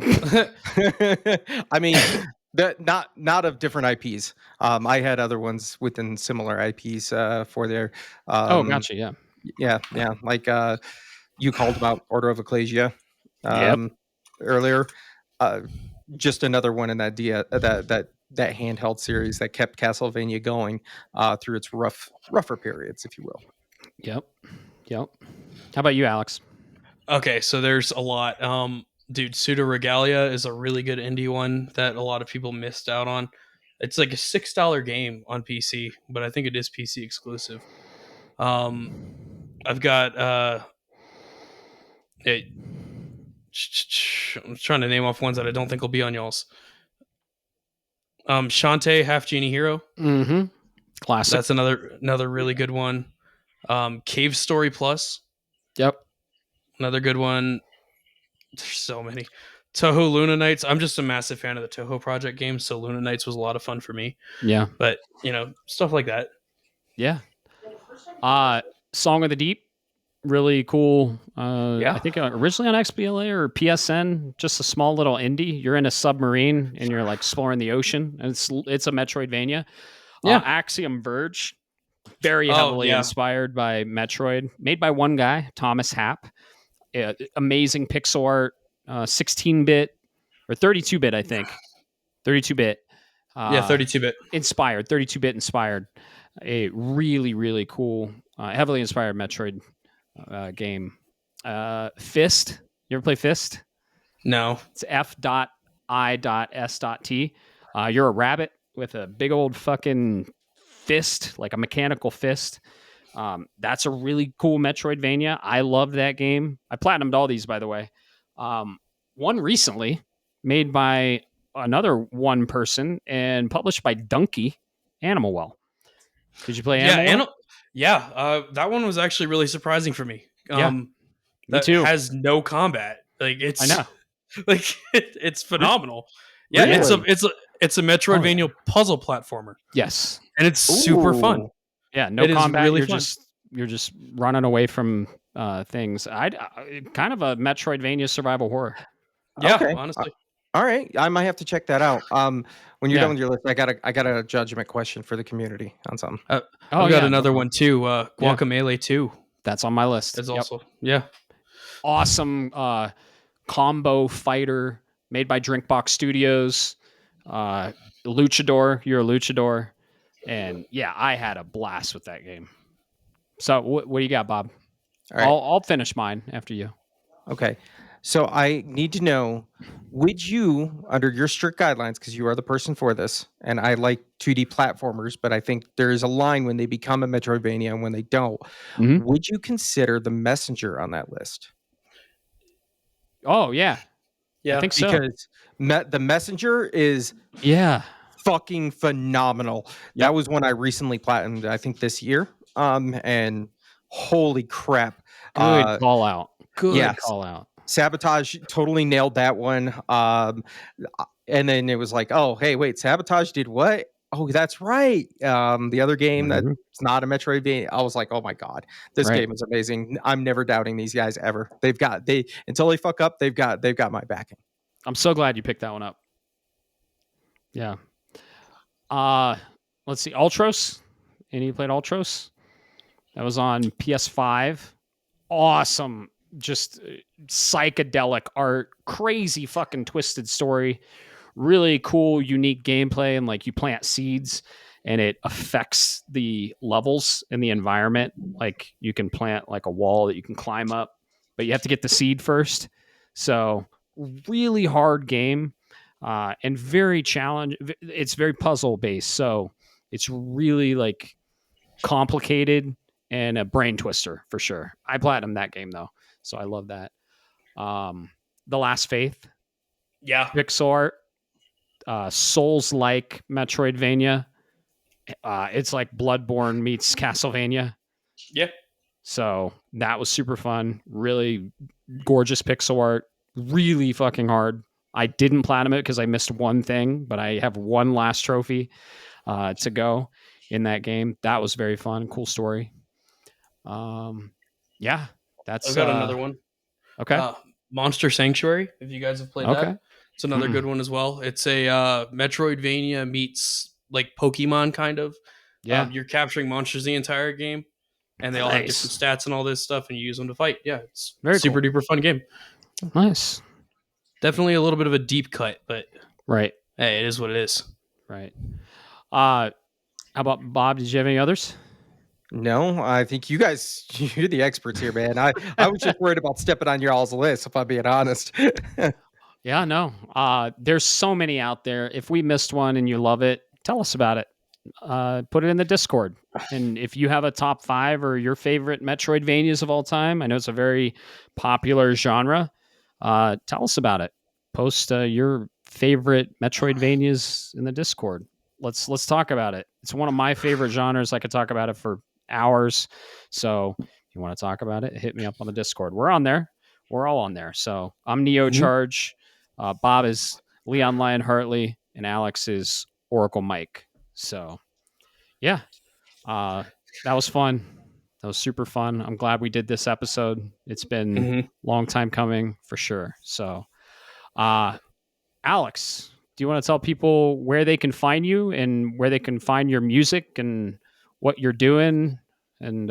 B: I mean, not of different IPs. I had other ones within similar IPs for their.
A: Gotcha.
B: Yeah. Like you called about Order of Ecclesia earlier. Just another one in that that handheld series that kept Castlevania going through its rougher periods, if you will.
A: Yep. How about you, Alex?
C: Okay, so there's a lot. Dude, Pseudo Regalia is a really good indie one that a lot of people missed out on. It's like a $6 game on PC, but I think it is PC exclusive. I've got I'm trying to name off ones that I don't think will be on y'all's. Shantae, Half Genie Hero.
A: Mm-hmm. Classic.
C: That's another really good one. Cave Story Plus.
A: Yep.
C: Another good one. There's so many. Toho Luna Nights. I'm just a massive fan of the Toho Project games, so Luna Nights was a lot of fun for me.
A: Yeah.
C: But stuff like that.
A: Yeah. Song of the Deep. Really cool. I think originally on XBLA or PSN, just a small little indie. You're in a submarine and you're like exploring the ocean. And it's a Metroidvania.
C: Yeah.
A: Axiom Verge, very heavily inspired by Metroid, made by one guy, Thomas Happ. Amazing pixel art, 16-bit or 32-bit, I think. 32-bit.
C: 32-bit.
A: Inspired, 32-bit inspired. A really, really cool, heavily inspired Metroid game. Fist. You ever play Fist?
C: No.
A: It's F.I.S.T. You're a rabbit with a big old fucking fist, like a mechanical fist. That's a really cool Metroidvania. I loved that game. I platinumed all these, by the way. One recently made by another one person and published by Donkey, Animal Well. Did you play Animal Well?
C: That one was actually really surprising for me.
A: Me too.
C: Has no combat. Like it's,
A: I know.
C: Like it's phenomenal. Yeah,
A: really?
C: it's a Metroidvania puzzle platformer.
A: Yes,
C: and it's super fun.
A: Yeah, no combat. Really you're just running away from things. I kind of a Metroidvania survival horror.
C: Yeah, okay. Honestly.
B: All right, I might have to check that out. When you're done with your list, I got a judgment question for the community on something.
C: I've got another one too. Guacamelee 2.
A: That's on my list.
C: It's also
A: awesome combo fighter made by Drinkbox Studios. Luchador, you're a luchador, and I had a blast with that game. So what do you got, Bob? All right. I'll finish mine after you.
B: Okay. So I need to know, would you, under your strict guidelines, because you are the person for this, and I like 2D platformers, but I think there is a line when they become a Metroidvania and when they don't, would you consider The Messenger on that list?
A: Oh, yeah. I think so.
B: Because The Messenger is fucking phenomenal. That was one I recently platinumed, I think this year. And holy crap.
A: Good call out. Good call out.
B: Sabotage totally nailed that one. And then it was like, oh, hey, wait, Sabotage did what? Oh, that's right. The other game that's not a Metroidvania. I was like, oh my God, this game is amazing. I'm never doubting these guys ever. Until they fuck up, they've got my backing.
A: I'm so glad you picked that one up. Yeah. Let's see. Ultros. Any of you played Ultros? That was on PS5. Awesome. Just psychedelic art, crazy fucking twisted story, really cool, unique gameplay, and like you plant seeds and it affects the levels in the environment. Like you can plant like a wall that you can climb up, but you have to get the seed first. So really hard game and very challenging. It's very puzzle based, so it's really like complicated and a brain twister for sure. I platinumed that game though. So I love that. The Last Faith.
C: Yeah.
A: Pixar art. Souls-like Metroidvania. It's like Bloodborne meets Castlevania.
C: Yeah.
A: So that was super fun. Really gorgeous pixel art. Really fucking hard. I didn't platinum it because I missed one thing, but I have one last trophy to go in that game. That was very fun. Cool story. I've
C: got another one.
A: Okay.
C: Monster Sanctuary, if you guys have played that. It's another good one as well. It's a Metroidvania meets like Pokemon kind of.
A: Yeah.
C: You're capturing monsters the entire game, and they all have different stats and all this stuff, and you use them to fight. Yeah, it's very super duper fun game.
A: Nice.
C: Definitely a little bit of a deep cut, but
A: hey,
C: it is what it is.
A: Right. How about Bob? Did you have any others?
B: No, I think you're the experts here, man. I was just worried about stepping on your all's list, if I'm being honest.
A: Yeah, no. There's so many out there. If we missed one and you love it, tell us about it. Put it in the Discord. And if you have a top 5 or your favorite Metroidvanias of all time, I know it's a very popular genre. Tell us about it. Post your favorite Metroidvanias in the Discord. Let's talk about it. It's one of my favorite genres. I could talk about it for hours. So if you want to talk about it, hit me up on the Discord. We're on there. We're all on there. So I'm Neo Charge. Bob is Leon Lion Hartley, and Alex is Oracle Mike. So yeah, that was fun. That was super fun. I'm glad we did this episode. It's been a long time coming for sure. So, Alex, do you want to tell people where they can find you and where they can find your music and what you're doing, and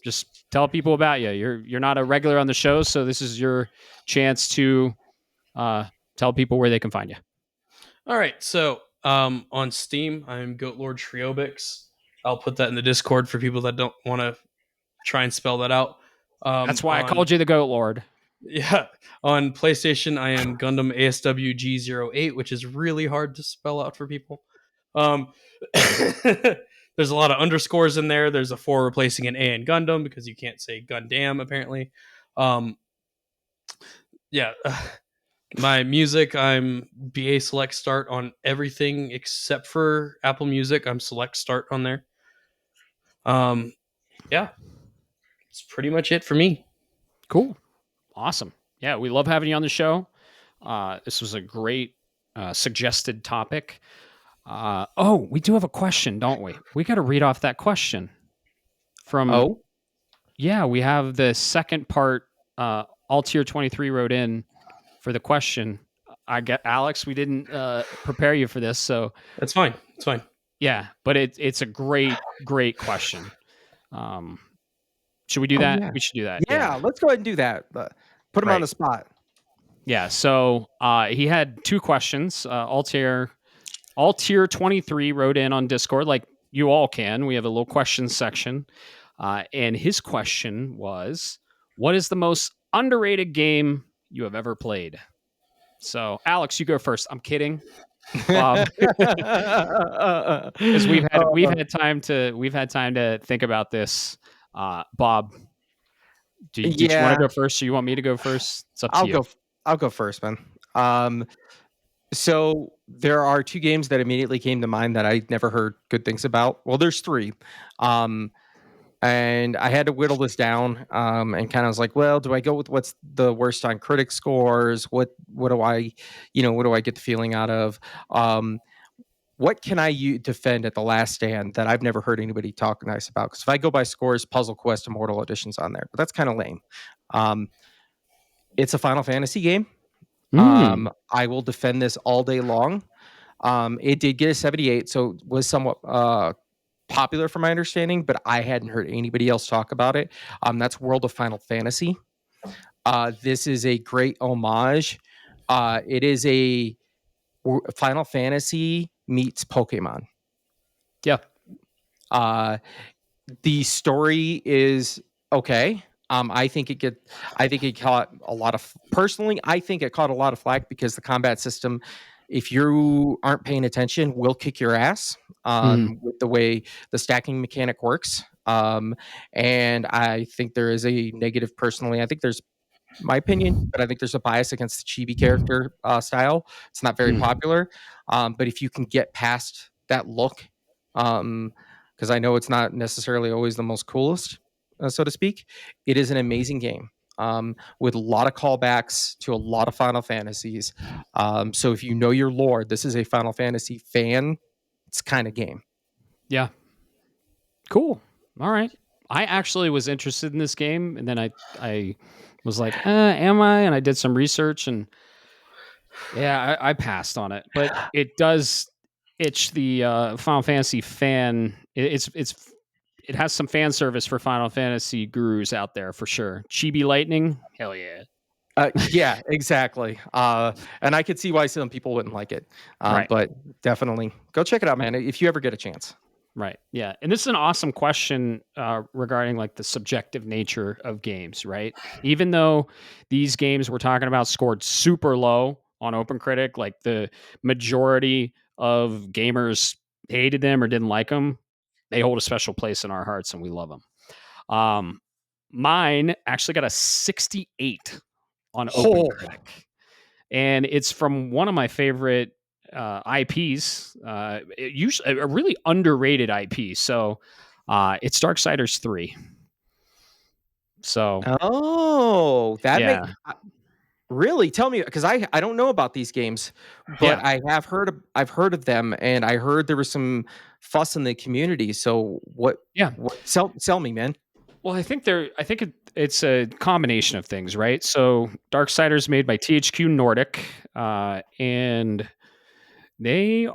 A: just tell people about you? You're not a regular on the show, so this is your chance to tell people where they can find you.
C: All right, so on Steam, I'm Goat Lord Triobix. I'll put that in the Discord for people that don't want to try and spell that out.
A: That's why I called you the Goat Lord.
C: Yeah, on PlayStation, I am Gundam ASWG08, which is really hard to spell out for people. There's a lot of underscores in there. There's a 4 replacing an A in Gundam because you can't say Gundam, apparently. Yeah, my music, I'm BA Select Start on everything except for Apple Music. I'm Select Start on there. Yeah, it's pretty much it for me.
A: Cool. Awesome. Yeah, we love having you on the show. This was a great suggested topic. We do have a question, don't we? We got to read off that question from. Yeah, we have the second part. Altier 23 wrote in for the question. I get Alex. We didn't prepare you for this, so
C: that's fine. It's fine.
A: Yeah, but it's a great question. Should we do that?
B: Yeah.
A: We should do that.
B: Yeah, let's go ahead and do that. Put him on the spot.
A: Yeah, so he had 2 questions. Altier 23 wrote in on Discord, like you all can. We have a little question section. And his question was, what is the most underrated game you have ever played? So, Alex, you go first. I'm kidding. Bob. Because we've had time to think about this. Bob, did you want to go first, or you want me to go first? It's up to you.
B: I'll go first, man. So there are 2 games that immediately came to mind that I never heard good things about. Well, there's 3. And I had to whittle this down and kind of was like, well, do I go with what's the worst on critic scores? What do I get the feeling out of? What can I defend at The Last Stand that I've never heard anybody talk nice about? Because if I go by scores, Puzzle Quest Immortal Edition's on there, but that's kind of lame. It's a Final Fantasy game. I will defend this all day long. It did get a 78, so it was somewhat popular from my understanding, but I hadn't heard anybody else talk about it. That's World of Final Fantasy. This is a great homage. It is a Final Fantasy meets Pokemon.
A: Yeah.
B: The story is okay. I think it caught a lot of flack because the combat system, if you aren't paying attention, will kick your ass with the way the stacking mechanic works. And I think there is a negative personally. I think there's my opinion, but I think there's a bias against the chibi character style. It's not very popular. But if you can get past that look, because I know it's not necessarily always the most coolest, so to speak, it is an amazing game with a lot of callbacks to a lot of Final Fantasies. So if you know your lore, this is a Final Fantasy fan. It's kind of game.
A: Yeah. Cool. All right. I actually was interested in this game, and then I was like, am I? And I did some research, and yeah, I passed on it. But it does itch the Final Fantasy fan. It has some fan service for Final Fantasy gurus out there for sure. Chibi Lightning, hell yeah.
B: Yeah, exactly. And I could see why some people wouldn't like it.
A: Right.
B: But definitely go check it out, man, if you ever get a chance.
A: Right. Yeah. And this is an awesome question regarding like the subjective nature of games, right? Even though these games we're talking about scored super low on OpenCritic, like the majority of gamers hated them or didn't like them, they hold a special place in our hearts and we love them. Mine actually got a 68 on OpenCritic. and it's from one of my favorite IPs. Usually a really underrated IP. So it's Darksiders 3. So
B: that
A: yeah,
B: makes really tell me, because I don't know about these games, but
A: yeah.
B: I've heard of them, and I heard there was some fuss in the community. So what?
A: Yeah.
B: Sell me, man.
A: Well, I think it's a combination of things, right? So Darksiders made by THQ Nordic, and they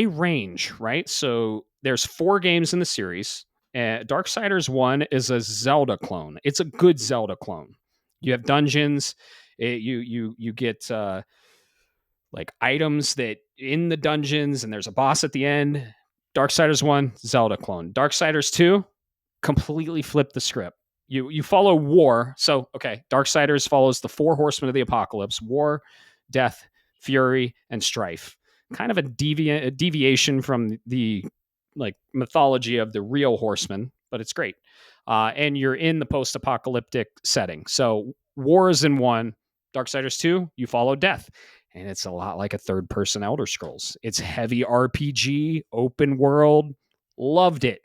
A: range, right? So there's 4 games in the series. Darksiders 1 is a Zelda clone. It's a good Zelda clone. You have dungeons. You get like items that in the dungeons, and there's a boss at the end. Darksiders 1, Zelda clone. Darksiders 2, completely flip the script. You follow war. So, okay, Darksiders follows the 4 horsemen of the apocalypse: war, death, fury, and strife. Kind of a deviation from the like mythology of the real horsemen, but it's great. And you're in the post-apocalyptic setting. So war is in 1. Darksiders 2, you follow death. And it's a lot like a third-person Elder Scrolls. It's heavy RPG, open world. Loved it.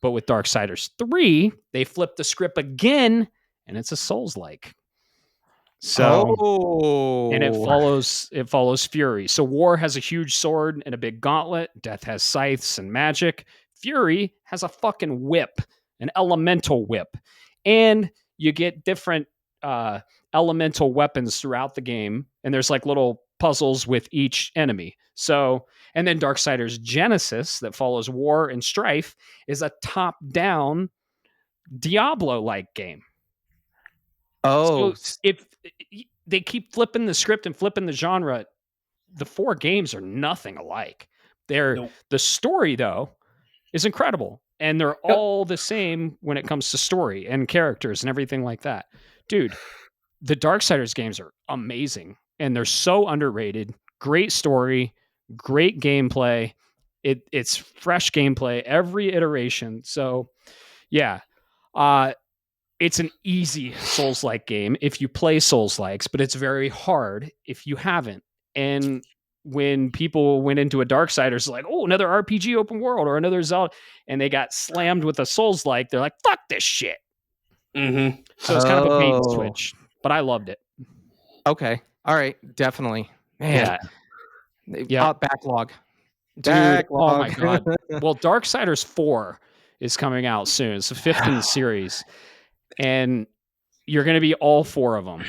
A: But with Darksiders 3, they flipped the script again, and it's a Souls-like. So, and it follows Fury. So War has a huge sword and a big gauntlet. Death has scythes and magic. Fury has a fucking whip, an elemental whip, and you get different elemental weapons throughout the game. And there's like little puzzles with each enemy. So, and then Darksiders Genesis, that follows War and Strife, is a top-down Diablo-like game.
B: Oh,
A: So if they keep flipping the script and flipping the genre, the 4 games are nothing alike. The story, though, is incredible, and they're all the same when it comes to story and characters and everything like that. Dude, the Darksiders games are amazing, and they're so underrated. Great story, great gameplay. It's fresh gameplay every iteration. So, yeah. It's an easy Souls-like game if you play Souls-likes, but it's very hard if you haven't. And when people went into a Darksiders, like, oh, another RPG open world or another Zelda, and they got slammed with a Souls-like, they're like, fuck this shit.
C: Mm-hmm.
A: So it's kind of a bait and switch, but I loved it.
B: Okay. All right. Definitely. Man.
A: Yeah.
B: Backlog.
A: Dude, oh my God. Well, Darksiders 4 is coming out soon. It's the 5th in the series. And you're going to be all 4 of them.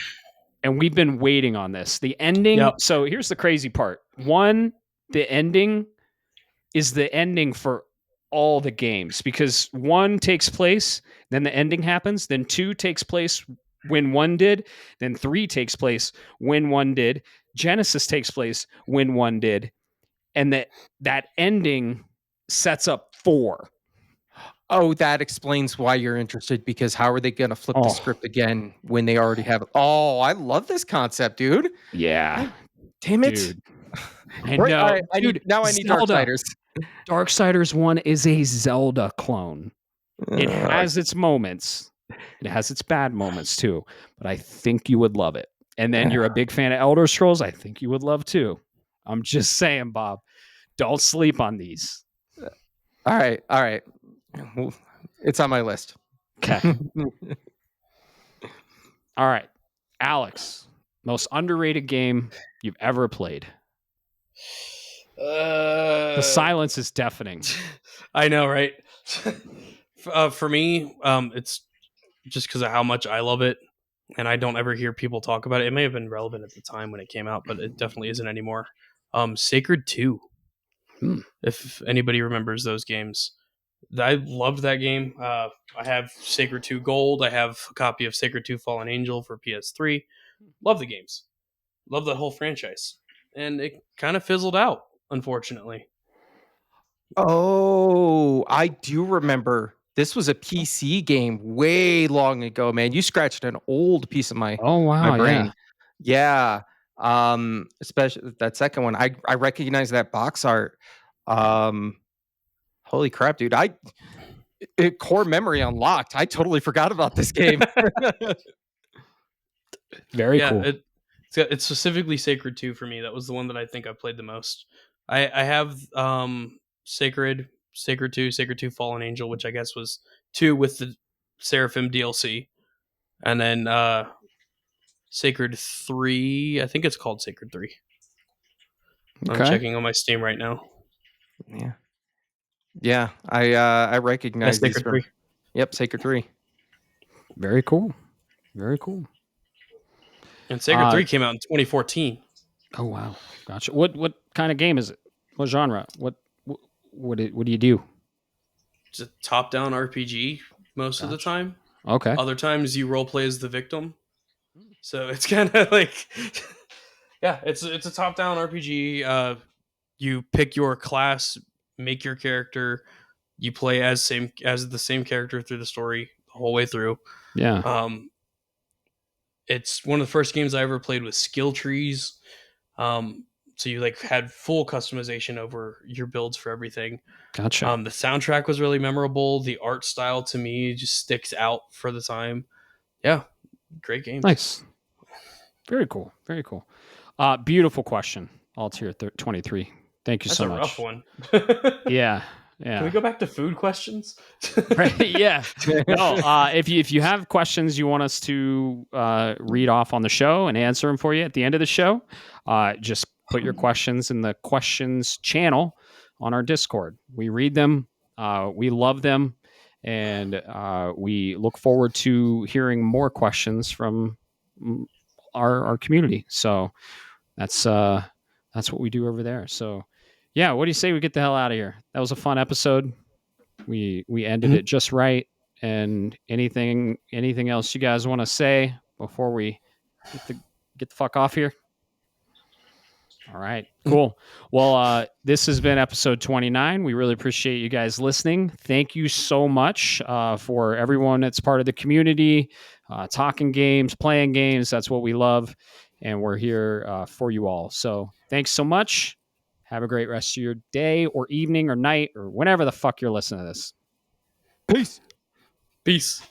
A: And we've been waiting on this. The ending. Yep. So here's the crazy part. 1, the ending is the ending for all the games, because 1 takes place, then the ending happens. Then 2 takes place when 1 did. Then 3 takes place when 1 did. Genesis takes place when 1 did. And that ending sets up 4.
B: Oh, that explains why you're interested, because how are they going to flip the script again when they already have it? Oh, I love this concept, dude.
A: Yeah.
B: Damn it.
A: Dude. I know.
B: Right, I need Darksiders.
A: Darksiders 1 is a Zelda clone. It has its moments. It has its bad moments too, but I think you would love it. And then you're a big fan of Elder Scrolls, I think you would love too. I'm just saying, Bob. Don't sleep on these.
B: All right. It's on my list.
A: Okay. All right. Alex, most underrated game you've ever played. The silence is deafening.
C: I know, right? For me, it's just because of how much I love it, and I don't ever hear people talk about it. It may have been relevant at the time when it came out, but it definitely isn't anymore. Sacred 2. If anybody remembers those games. I loved that game. I have Sacred 2 Gold. I have a copy of Sacred 2 Fallen Angel for PS3. Love the games. Love the whole franchise. And it kind of fizzled out, unfortunately.
B: Oh, I do remember. This was a PC game way long ago, man. You scratched an old piece of my my brain. Yeah. Especially that second one. I recognize that box art. Holy crap, dude. Core memory unlocked. I totally forgot about this game.
A: Very cool.
C: It's It's specifically Sacred 2 for me. That was the one that I think I played the most. I have Sacred 2, Sacred 2 Fallen Angel, which I guess was 2 with the Seraphim DLC. And then Sacred 3, I think it's called Sacred 3.
A: Okay.
C: I'm checking on my Steam right now.
B: Yeah. I recognize these
C: Sacred
B: from
C: 3.
B: Yep, Sacred 3.
A: Very cool. Very cool.
C: And Sacred 3 came out in 2014.
A: Oh wow, gotcha. What kind of game is it? What genre? What do you do?
C: It's a top-down RPG most of the time.
A: Okay.
C: Other times you role play as the victim. So it's kind of like, yeah, it's a top-down RPG. You pick your class, make your character, you play as the same character through the story the whole way through.
A: Yeah.
C: It's one of the first games I ever played with skill trees. So you like had full customization over your builds for everything.
A: Gotcha.
C: The soundtrack was really memorable. The art style to me just sticks out for the time. Yeah, great game.
A: Nice. Very cool. Very cool. Beautiful question. Altier 23. Thank you
C: That's
A: so
C: a
A: much.
C: rough one.
A: Yeah. Yeah.
C: Can we go back to food questions?
A: Right, yeah. No, if you have questions you want us to read off on the show and answer them for you at the end of the show, just put your questions in the questions channel on our Discord. We read them. We love them. And we look forward to hearing more questions from our community. So that's what we do over there. So yeah, what do you say we get the hell out of here? That was a fun episode. We ended it just right. And anything else you guys want to say before we get the fuck off here? All right, cool. Well, this has been episode 29. We really appreciate you guys listening. Thank you so much for everyone that's part of the community, talking games, playing games. That's what we love. And we're here for you all. So thanks so much. Have a great rest of your day or evening or night or whenever the fuck you're listening to this.
B: Peace.
C: Peace.